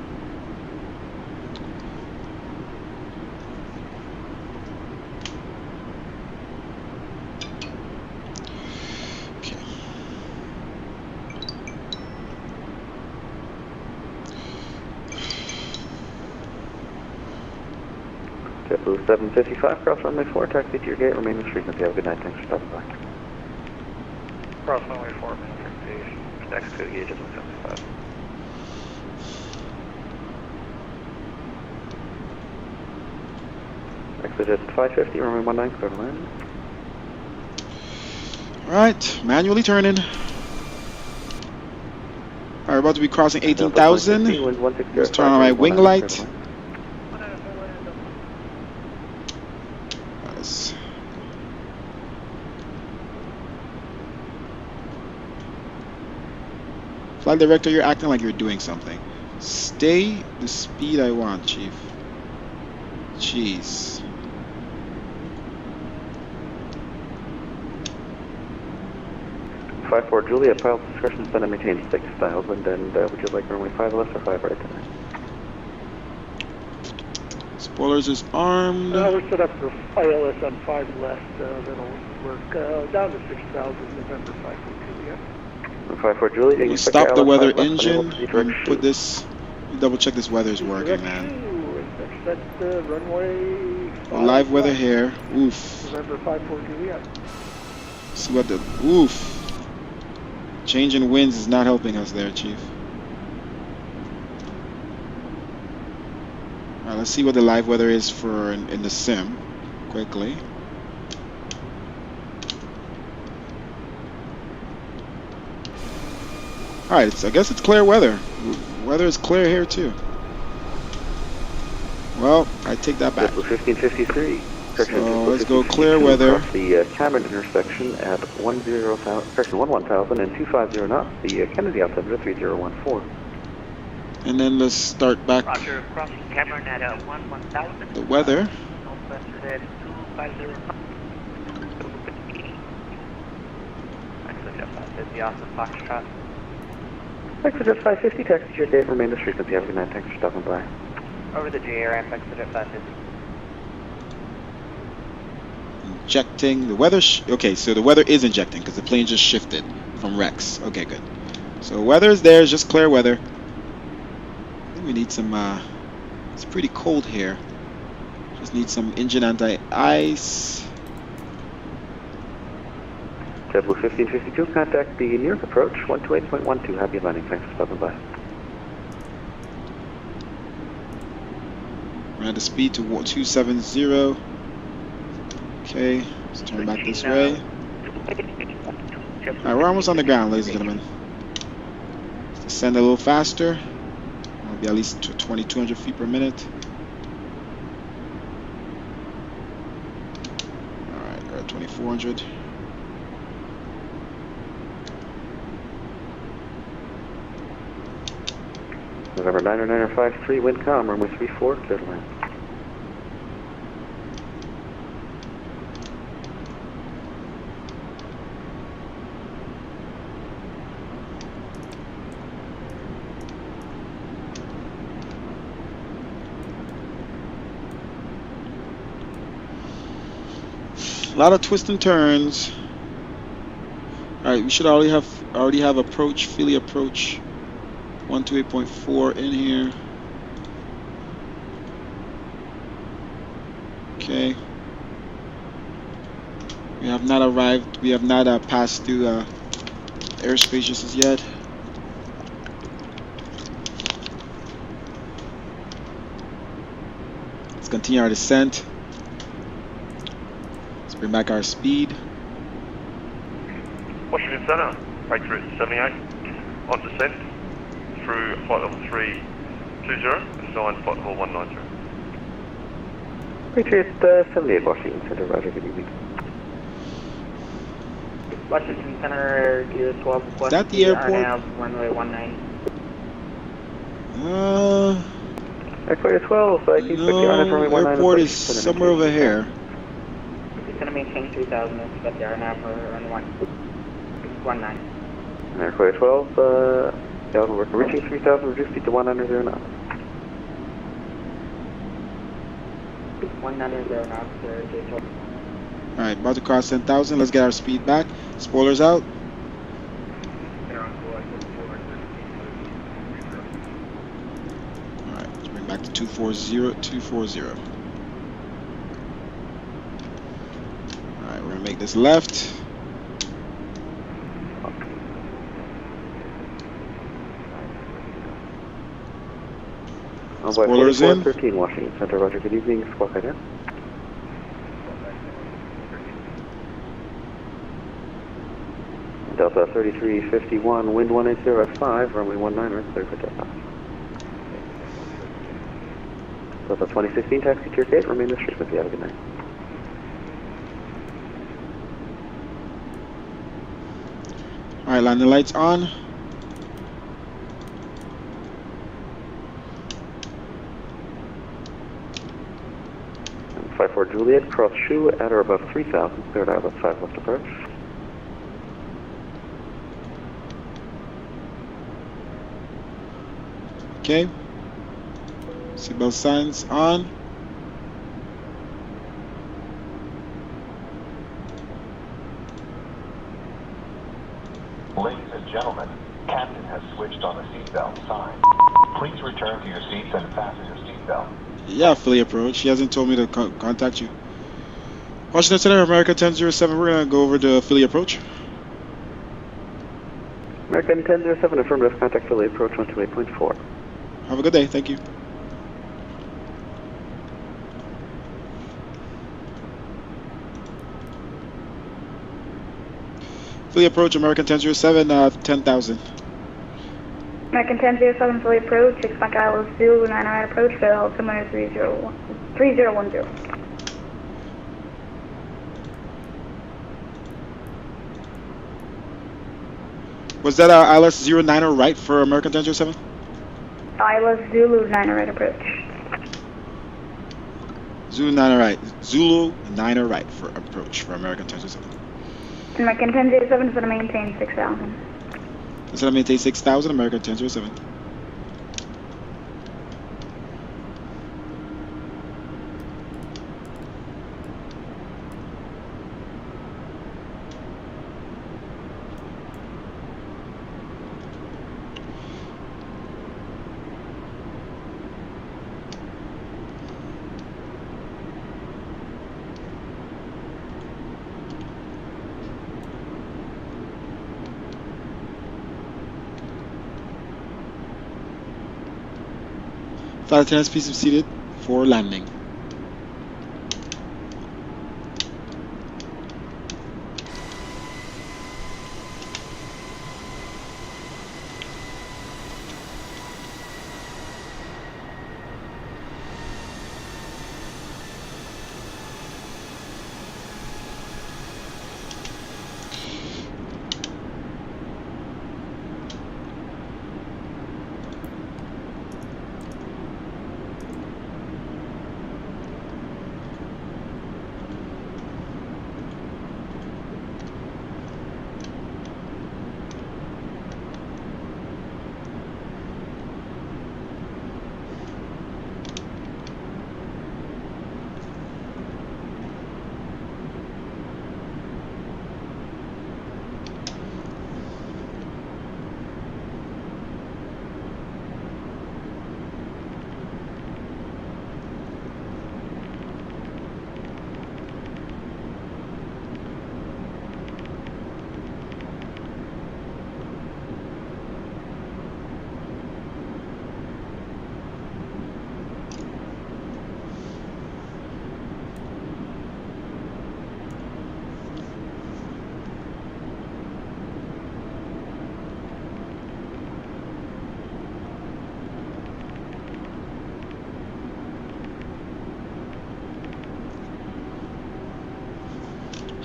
JetBlue 755, cross runway 4, taxi to your gate, remain in the frequency. Have a good night, thanks for stopping by. Cross runway 4, main frequency, next to gauge is 175. Exit at 550, runway 19, clear to land. Alright, manually turning. Alright, we're about to be crossing 18,000. Let's turn on my wing light. Flight director, you're acting like you're doing something. Stay the speed I want, Chief. Jeez. Five 4 Juliet, pilot discretion is to maintain 6,000, and would you like runway 5 left or 5 right tonight? Spoilers is armed. We're set up for ILS on 5 left, that'll work down to 6,000, November 5 4 Juliet. 5 4 Juliet, we'll stop the weather engine and put this, double check this weather's working, man. Set runway 5 live weather here. Oof. November 5 4 Juliet. See what the oof. Change in winds is not helping us there, Chief. Alright, let's see what the live weather is for in the sim quickly. Alright, I guess it's clear weather. Weather is clear here too. Well, I take that back. 1553. So let's go clear weather. The Cameron intersection at 11,000 and 250 knots. The Kennedy altimeter 3014. And then let's start back. Roger, crossing Cameron at 1,000. The weather. Northwest at 250. Exit 550, Austin Foxtrot. Exit 550, taxi to your gate, remain this frequency. Have a good night, thanks for stopping by. Over the GA ramp, exit 550. Injecting the weather. Okay, so the weather is injecting because the plane just shifted from Rex. Okay, good. So weather is there, it's just clear weather. I think we need some. It's pretty cold here. Just need some engine anti-ice. JetBlue 1552, contact the New York approach 128.12. Happy landing, thanks for stopping by. We're at the speed to 270. Okay, let's turn back this way. Alright, we're almost on the ground, ladies and gentlemen. Let's descend a little faster. We'll be at least 2,200 feet per minute. Alright, we're at 2,400. November 90953, wind calm, runway 34, clear to land. A lot of twists and turns. Alright, we should already have approach, Philly approach 128.4 in here. Okay. We have not arrived, we have not passed through airspace just as yet. Let's continue our descent. Let's bring back our speed. Washington Center, breakthrough 78, on descent through flight level 320, assigned flight level 190. Patriot 78, Washington Center, roger, good evening. Washington Center, gear 12, is that the airport? runway 19. Airport 12, so I can expect the RNAV runway 19. Airport is somewhere over here. It's going to maintain 2,000, expect the RNAV for runway 19. And Airport 12, Delta working, reaching 3,000, reduce speed to 100 knots. 100 knots, J12. Alright, about to cross 10,000. Let's get our speed back. Spoilers out. Alright, let's bring back to 240. Alright, we're gonna make this left. Spoilers in. 13 Washington Center, Roger. Good evening. Squawk again. Delta 3351, wind 180 at 5, runway 19, right, clear for takeoff. Delta 2016, taxi tier gate, remain this frequency. Have a good night. Alright, landing lights on. And 54 Juliet, cross shoe at or above 3,000, cleared out, that's 5 left approach. Okay. Seatbelt signs on. Ladies and gentlemen, Captain has switched on the seatbelt sign. Please return to your seats and fasten your seatbelt. Yeah, Philly approach. He hasn't told me to contact you. Washington Center, America 1007. We're gonna go over to Philly approach. American 1007, affirmative, contact Philly approach 128.4. Have a good day. Thank you. Philly approach, American 1007, 10,000. American 1007, fully approach, expect ILS 09 right approach, altimeter 3010. Was that ILS 09 right for American 1007? ILS Zulu 9 right approach. Zulu 9 right. Zulu 9 right for approach for American 1007. American 1007 is going to maintain 6,000. It's going to maintain 6,000, American 1007. Flight attendants, please be seated for landing.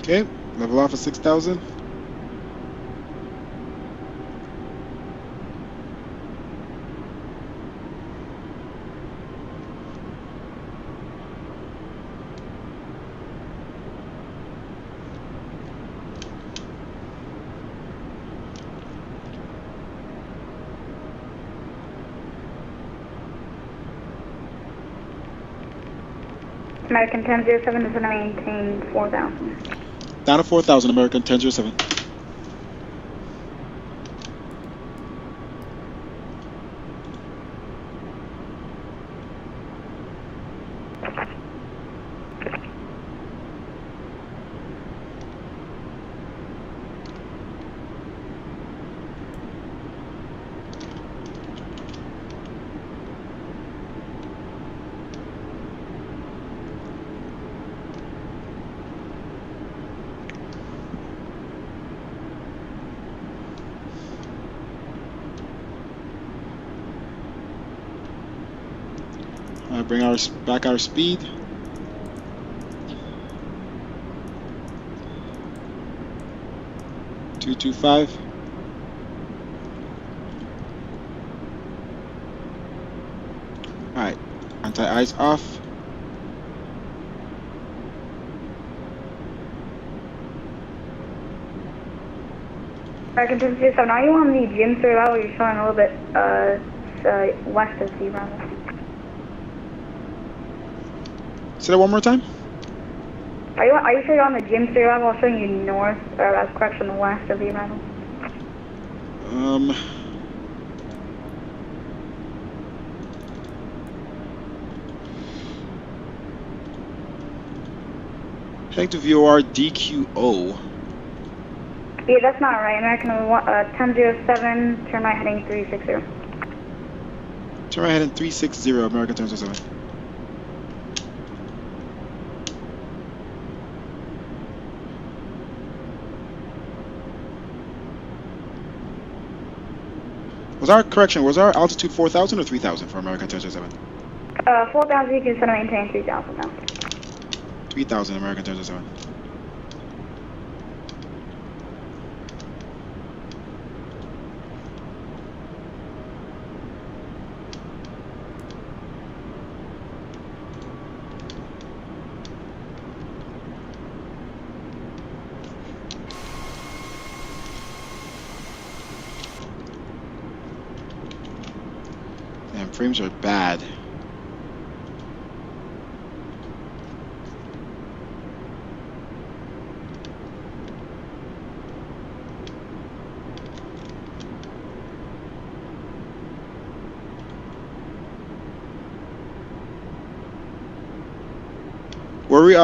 Okay, level off at 6,000. American 1007 is going to maintain 4,000. Down to 4,000, American 1007. Bring back our speed. $225. Alright, anti-ice off. American 1007, are you on the gym survival? You're showing a little bit west of the runway. Say that one more time. Are you sure you're on the gym survival? I'm showing you north, or as correction, west of the arrival. Heading to VOR DQO. Yeah, that's not right. American 1007, turn right heading 360. Turn right heading 360, American 1007. Was our altitude 4,000 or 3,000 for American 1007? 4,000, you can send and maintain 3,000 now. 3,000 American 1007. Damn, frames are bad. Were we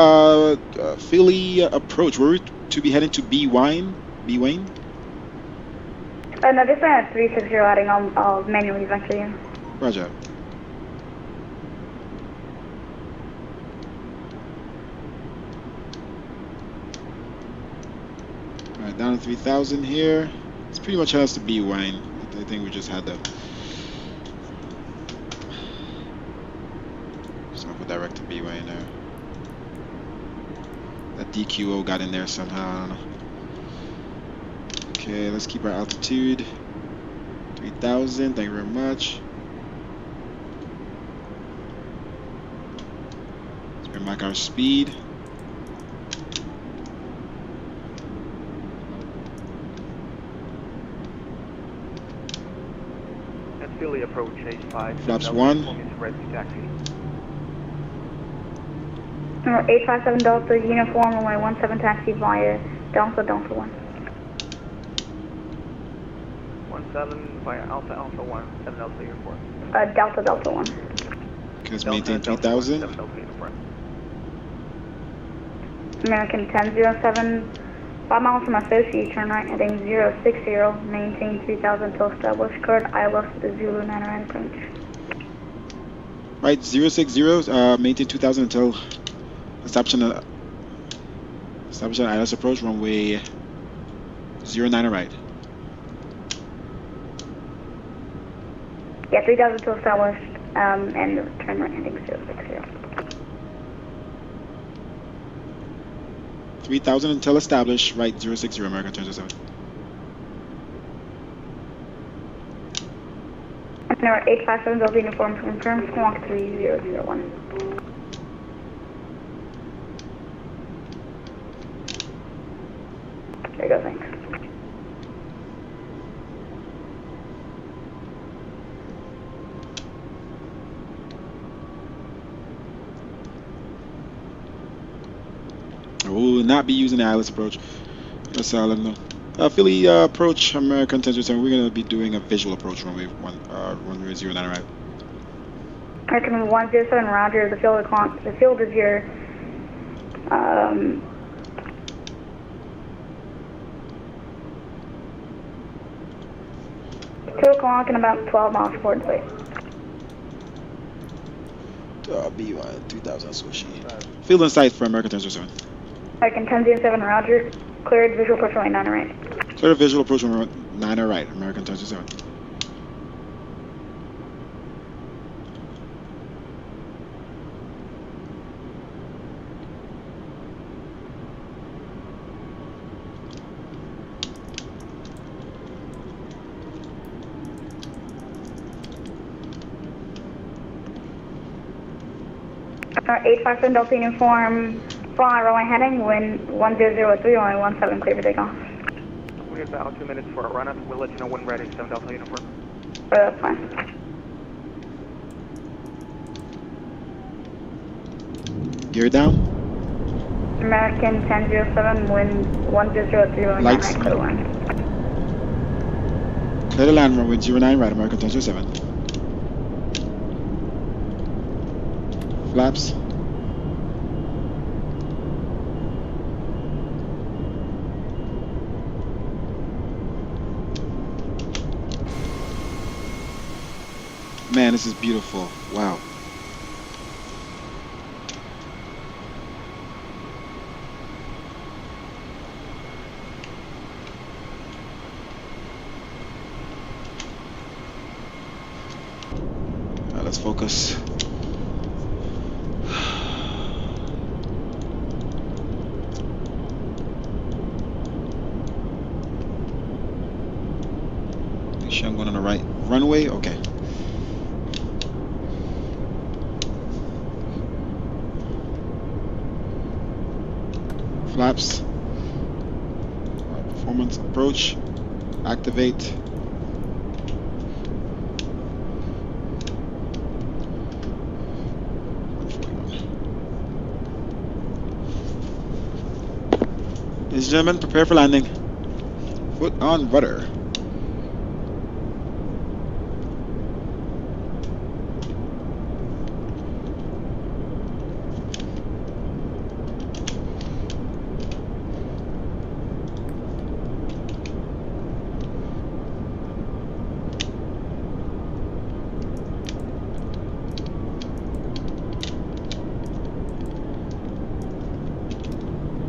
Philly approach? Were we to be heading to B Wayne? No, this one at 360 adding. I'll manually vector you. Roger. Alright, down to 3,000 here. It's pretty much has to be Wayne. I think we just had to. Just gonna put direct to B Wayne there. That DQO got in there somehow. I don't know. Okay, let's keep our altitude. 3,000. Thank you very much. Bring back our speed. That's Philly approach, H5. Flaps 1. Taxi. 857 Delta uniform, runway 17 taxi via Delta 1. 17 via Alpha 1, 7 Delta uniform. Delta 1. Okay, let's maintain 3,000. American 1007, 5 miles from associate, turn right heading 060, maintain 3,000 until established code. I left the Zulu 99 approach. Right, 060, maintain 2,000 until establishing ILS approach, runway 09 right. Yeah, 3,000 until established, and turn right heading 060. 3,000 until established, right 060, American 1007. Number 857 Delta uniform confirmed, squawk 3001. There you go, thanks. not be using the ILS approach. Just let them know. Philly approach American 1027. We're gonna be doing a visual approach runway 09 right. American 107, Roger. The field is your 2 o'clock and about 12 miles forward plate. BY 2000 Sushi. Field in sight for American 1007. American 1007, Roger. Cleared visual approach runway 9 right. Cleared visual approach runway 9 right. American 1007. Our 857 Delta uniform, fly runway heading, wind 1003, runway 17, clear for takeoff. We have about 2 minutes for our run-up. We'll let you know when ready, 7 Delta uniform. That's fine. Gear down. American 1007, wind 1003, runway 9 right, clear to land. Clear to land, runway 09 right, American 1007. Flaps. Man, this is beautiful. Wow. All right, let's focus. Make sure I'm going on the right runway. Okay. Flaps. Performance approach. Activate. Ladies and gentlemen, prepare for landing. Foot on rudder.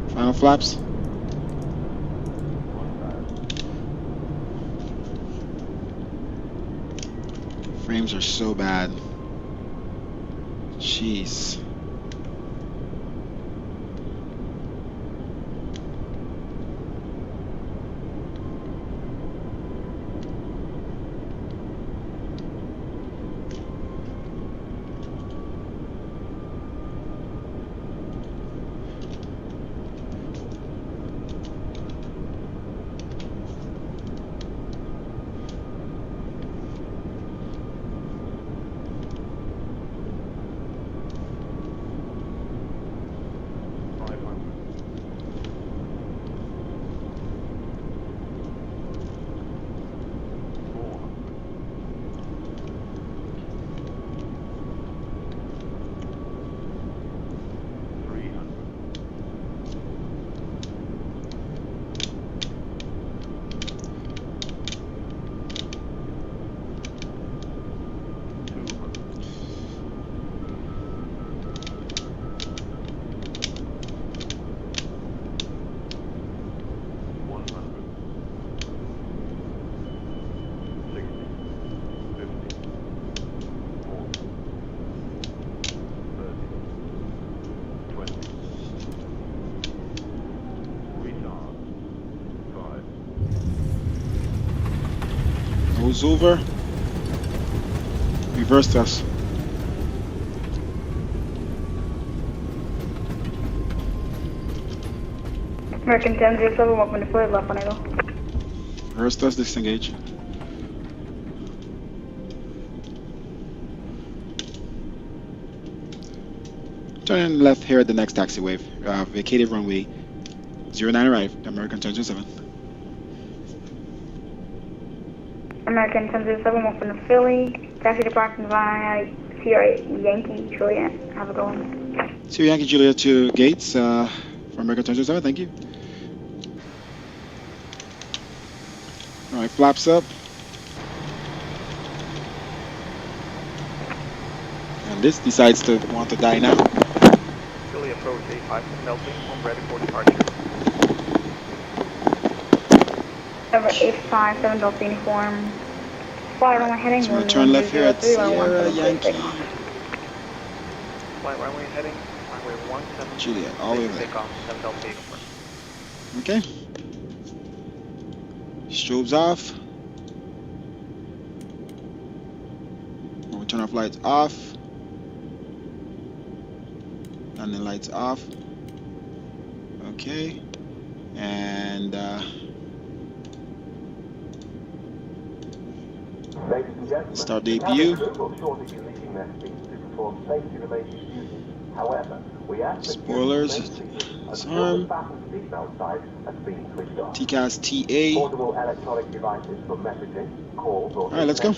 Final flaps. Frames are so bad. Jeez. Nose over. Reverse thrust. American 1007, welcome to flight, left on idle. Reverse thrust, disengage. Turn left here at the next taxi wave. Vacated runway 09 arrived. American 1007. American 1007, welcome to Philly. Taxi departing via Sierra Yankee Juliet. Have a good one. Sierra Yankee Juliet to gates for American 1007. Thank you. All right, flaps up. And this decides to want to die now. Philly approach 85 Delta, I'm ready for departure. Over 857 Delta uniform. Fly runway heading. So we're going to turn left here at Sierra Yankee. Flight runway heading, runway 17. Juliet, all the way there. Takeoff, 7 Delta uniform. Okay. Strobes off. We'll turn off lights off. And the lights off. Okay. And start the APU. Spoilers. Disarm. TCAS TA. Alright, let's go.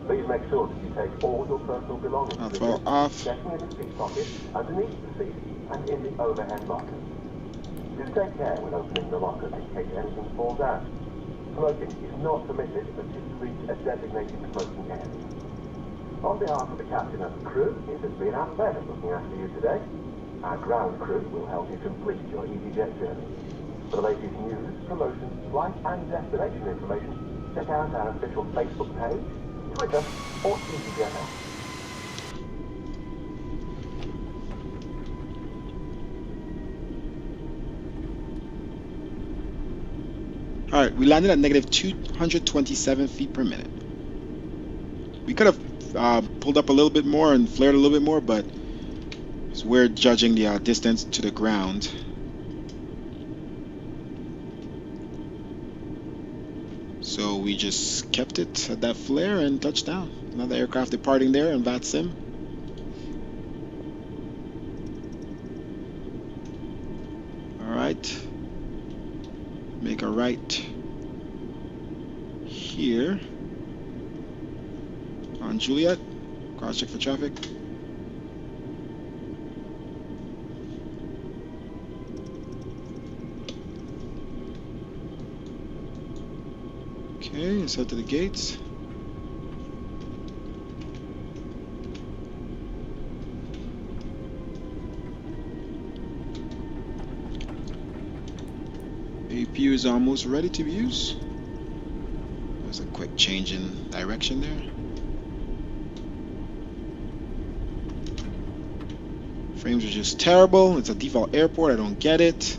Please make sure that you take all your personal belongings. I'll fall off. Checking in the seat pocket, underneath the seat, and in the overhead lockers. Do take care when opening the lockers in case anything falls out. Smoking is not permitted until you reach a designated smoking area. On behalf of the captain and the crew, it has been our pleasure looking after you today. Our ground crew will help you complete your EasyJet journey. For the latest news, promotions, flight and destination information, check out our official Facebook page, Twitter, or EasyJet app. Alright, we landed at negative 227 feet per minute. We could have pulled up a little bit more and flared a little bit more, but we're judging the distance to the ground. So we just kept it at that flare and touched down. Another aircraft departing there in VATSIM. Alright. Make a right here on Juliet. Cross check for traffic. Okay, let's head to the gates. APU is almost ready to be used. There's a quick change in direction there. Frames are just terrible. It's a default airport. I don't get it.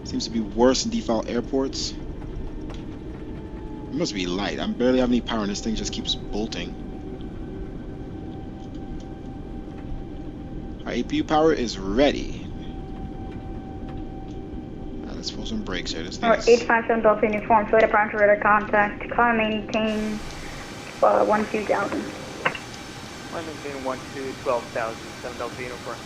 Seems to be worse in default airports. It must be light. I barely have any power and this thing just keeps bolting. Our APU power is ready. Let's pull some brakes here. This thing is... 857 Delta uniform, flight departure radar contact. Climb maintain 12,000. Climb maintain 12,000, 7 Delta uniform.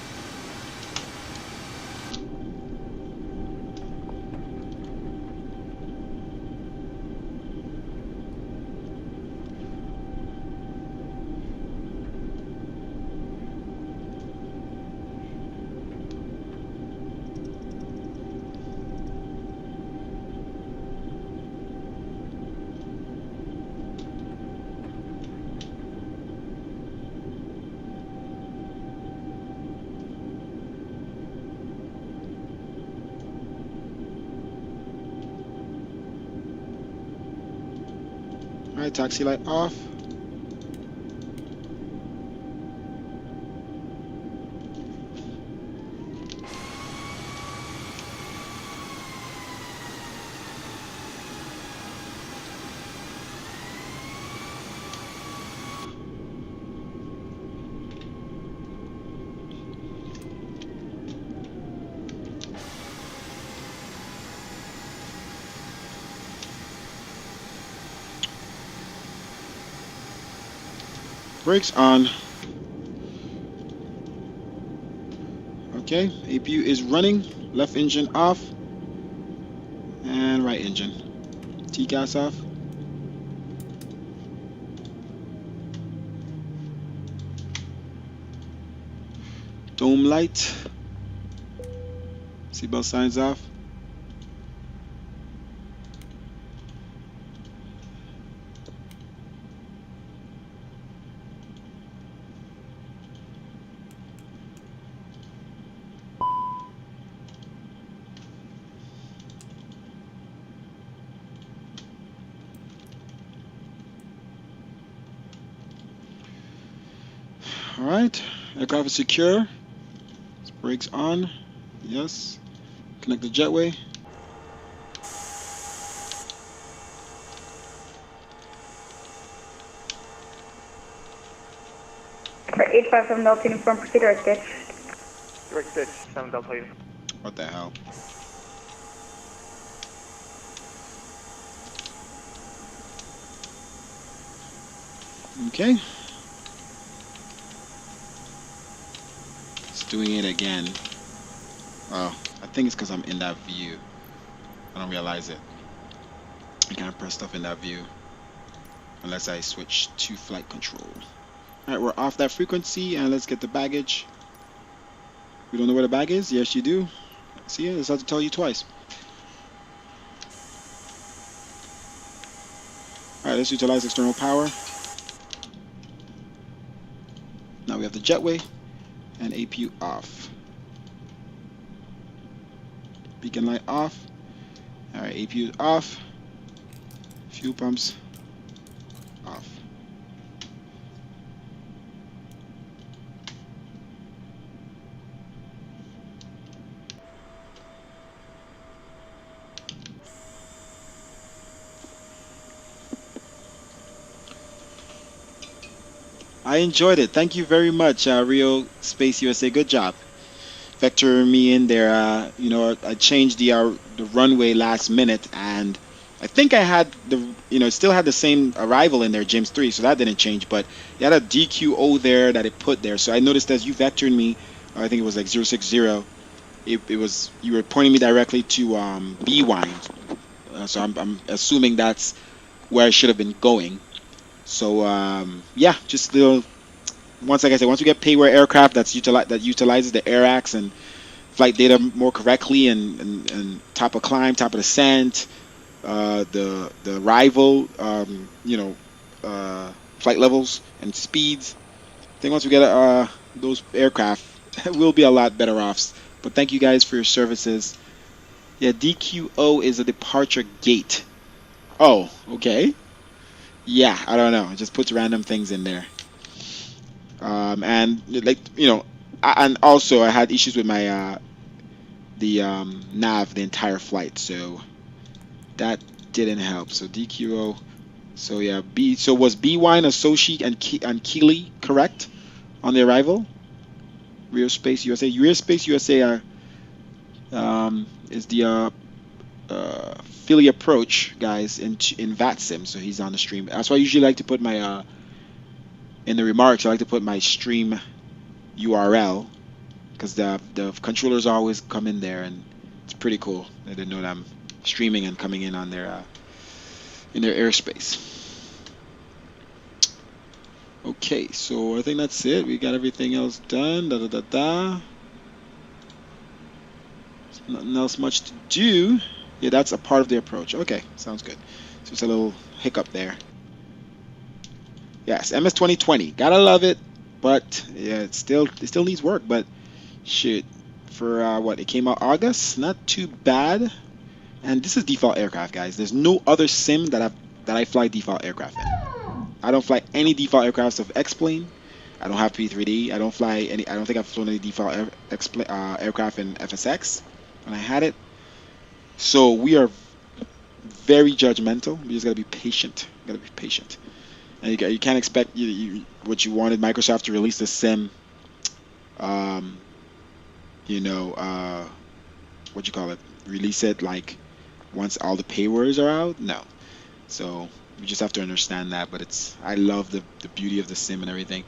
Alright, taxi light off. Brakes on. Okay, APU is running. Left engine off. And right engine. TCAS off. Dome light. Seatbelt signs off. All right, aircraft is secure. Brakes on. Yes. Connect the jetway. For 857 Delta Uniform, proceed direct ditch. Direct ditch, 7 Delta Uniform. What the hell? Okay. It's doing it again. Oh, I think it's because I'm in that view. I don't realize it. I can't press stuff in that view unless I switch to flight control. Alright, we're off that frequency and let's get the baggage. We don't know where the bag is? Yes, you do. See it? I just have to tell you twice. Alright, let's utilize external power. Now we have the jetway and APU off. Beacon light off. Alright, APU off. Fuel pumps off. I enjoyed it. Thank you very much, Rio Space USA. Good job. Vector me in there. You know, I changed the runway last minute, and I think I had still had the same arrival in there, James 3, so that didn't change. But you had a DQO there that it put there. So I noticed as you vectored me, I think it was like 060. It was, you were pointing me directly to B-Wine. So I'm assuming that's where I should have been going. So yeah, just little. Once, like I said, once we get payware aircraft that utilizes the AirAx and flight data more correctly, and top of climb, top of descent, the arrival, flight levels and speeds. I think once we get those aircraft, we'll be a lot better off. But thank you guys for your services. Yeah, DQO is a departure gate. Oh, okay. Yeah, I don't know. It just puts random things in there. And and also I had issues with my nav the entire flight, so that didn't help. So DQO. So yeah, So was B-Wine, Asoshi, and Keeley correct on the arrival? Real Space USA. Real Space USA is the Philly approach guys in VATSIM, so he's on the stream. That's why I usually like to put my in the remarks. I like to put my stream URL because the controllers always come in there, and it's pretty cool. They know that I'm streaming and coming in on their in their airspace. Okay, so I think that's it. We got everything else done. Nothing else much to do. Yeah, that's a part of the approach. Okay, sounds good. So it's a little hiccup there. Yes, MS2020. Gotta love it, but yeah, it still needs work. But shit, for what, it came out August, not too bad. And this is default aircraft, guys. There's no other sim that I fly default aircraft in. I don't fly any default aircrafts of X-Plane. I don't have P3D. I don't fly any. I don't think I've flown any default aircraft in FSX when I had it. So we are very judgmental. We just gotta be patient. Gotta be patient. And you can't expect what you wanted Microsoft to release the sim. What you call it? Release it like once all the paywares are out? No. So we just have to understand that. But I love the beauty of the sim and everything.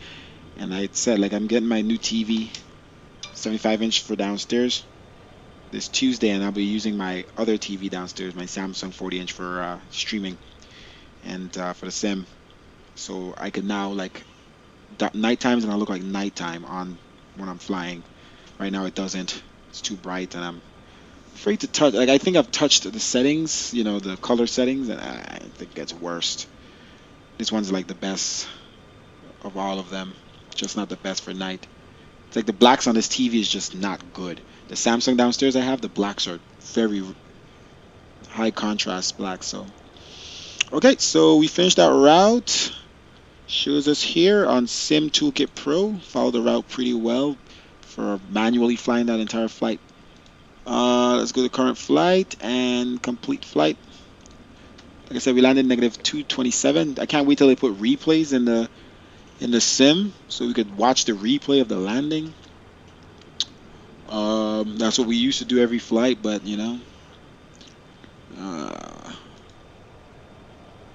And I said, like, I'm getting my new TV 75-inch for downstairs this Tuesday, and I'll be using my other TV downstairs, my Samsung 40-inch for streaming and for the sim. So I could now, like, night times and I look like nighttime on when I'm flying. Right now it doesn't. It's too bright, and I'm afraid to touch. Like, I think I've touched the settings, you know, the color settings, and I think it gets worse. This one's like the best of all of them, just not the best for night. It's like the blacks on this TV is just not good. The Samsung downstairs I have, the blacks are very high contrast blacks. So okay, so we finished our route. Shows us here on Sim Toolkit Pro. Followed the route pretty well for manually flying that entire flight. Let's go to current flight and complete flight. Like I said, we landed -227. I can't wait till they put replays in the sim so we could watch the replay of the landing. That's what we used to do every flight, but you know.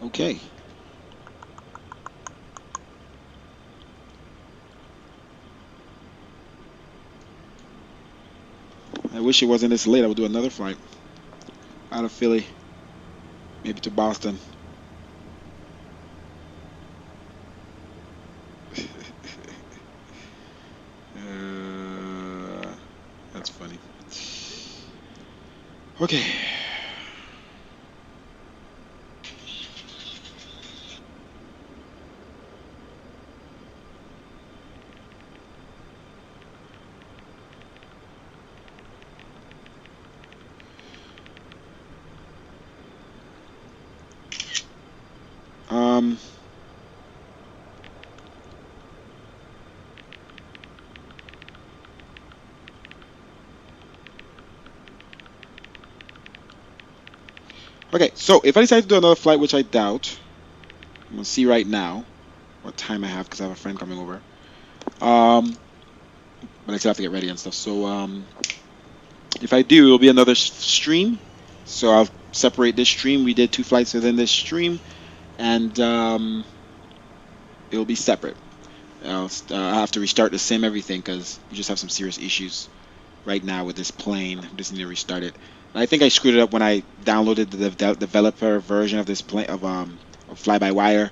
Okay. I wish it wasn't this late. I would do another flight out of Philly, maybe to Boston. That's funny. Okay. Okay, so if I decide to do another flight, which I doubt, I'm gonna see right now what time I have because I have a friend coming over. But I still have to get ready and stuff. So if I do, it'll be another stream. So I'll separate this stream. We did 2 flights within this stream, and it'll be separate. I'll have to restart the sim, everything, because we just have some serious issues right now with this plane. I just need to restart it. I think I screwed it up when I downloaded the developer version of this plane of fly-by-wire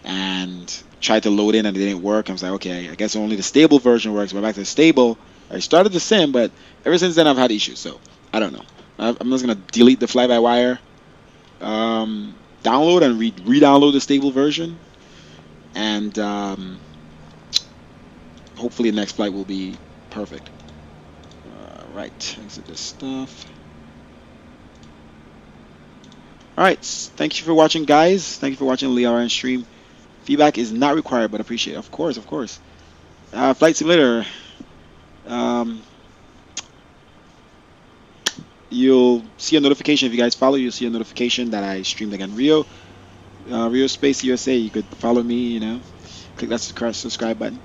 and tried to load in and it didn't work. I was like, okay, I guess only the stable version works. Went back to the stable. I started the sim, but ever since then I've had issues. So I don't know. I'm just gonna delete the fly-by-wire, download and re-download the stable version, and hopefully the next flight will be perfect. Right, exit this stuff. Alright, thank you for watching, guys. Thank you for watching the LRN stream. Feedback is not required, but appreciate it. Of course, of course. Flight Simulator. You'll see a notification. If you guys follow, you'll see a notification that I streamed again. Rio Space USA. You could follow me, you know. Click that subscribe button.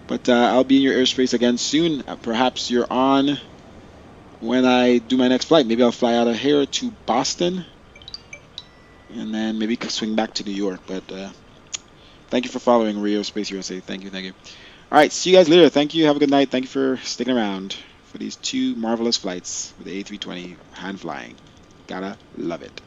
But I'll be in your airspace again soon. Perhaps you're on when I do my next flight. Maybe I'll fly out of here to Boston, and then maybe swing back to New York. But thank you for following Rio Space USA. Thank you, thank you. All right, see you guys later. Thank you. Have a good night. Thank you for sticking around for these 2 marvelous flights with the A320 hand flying. Gotta love it.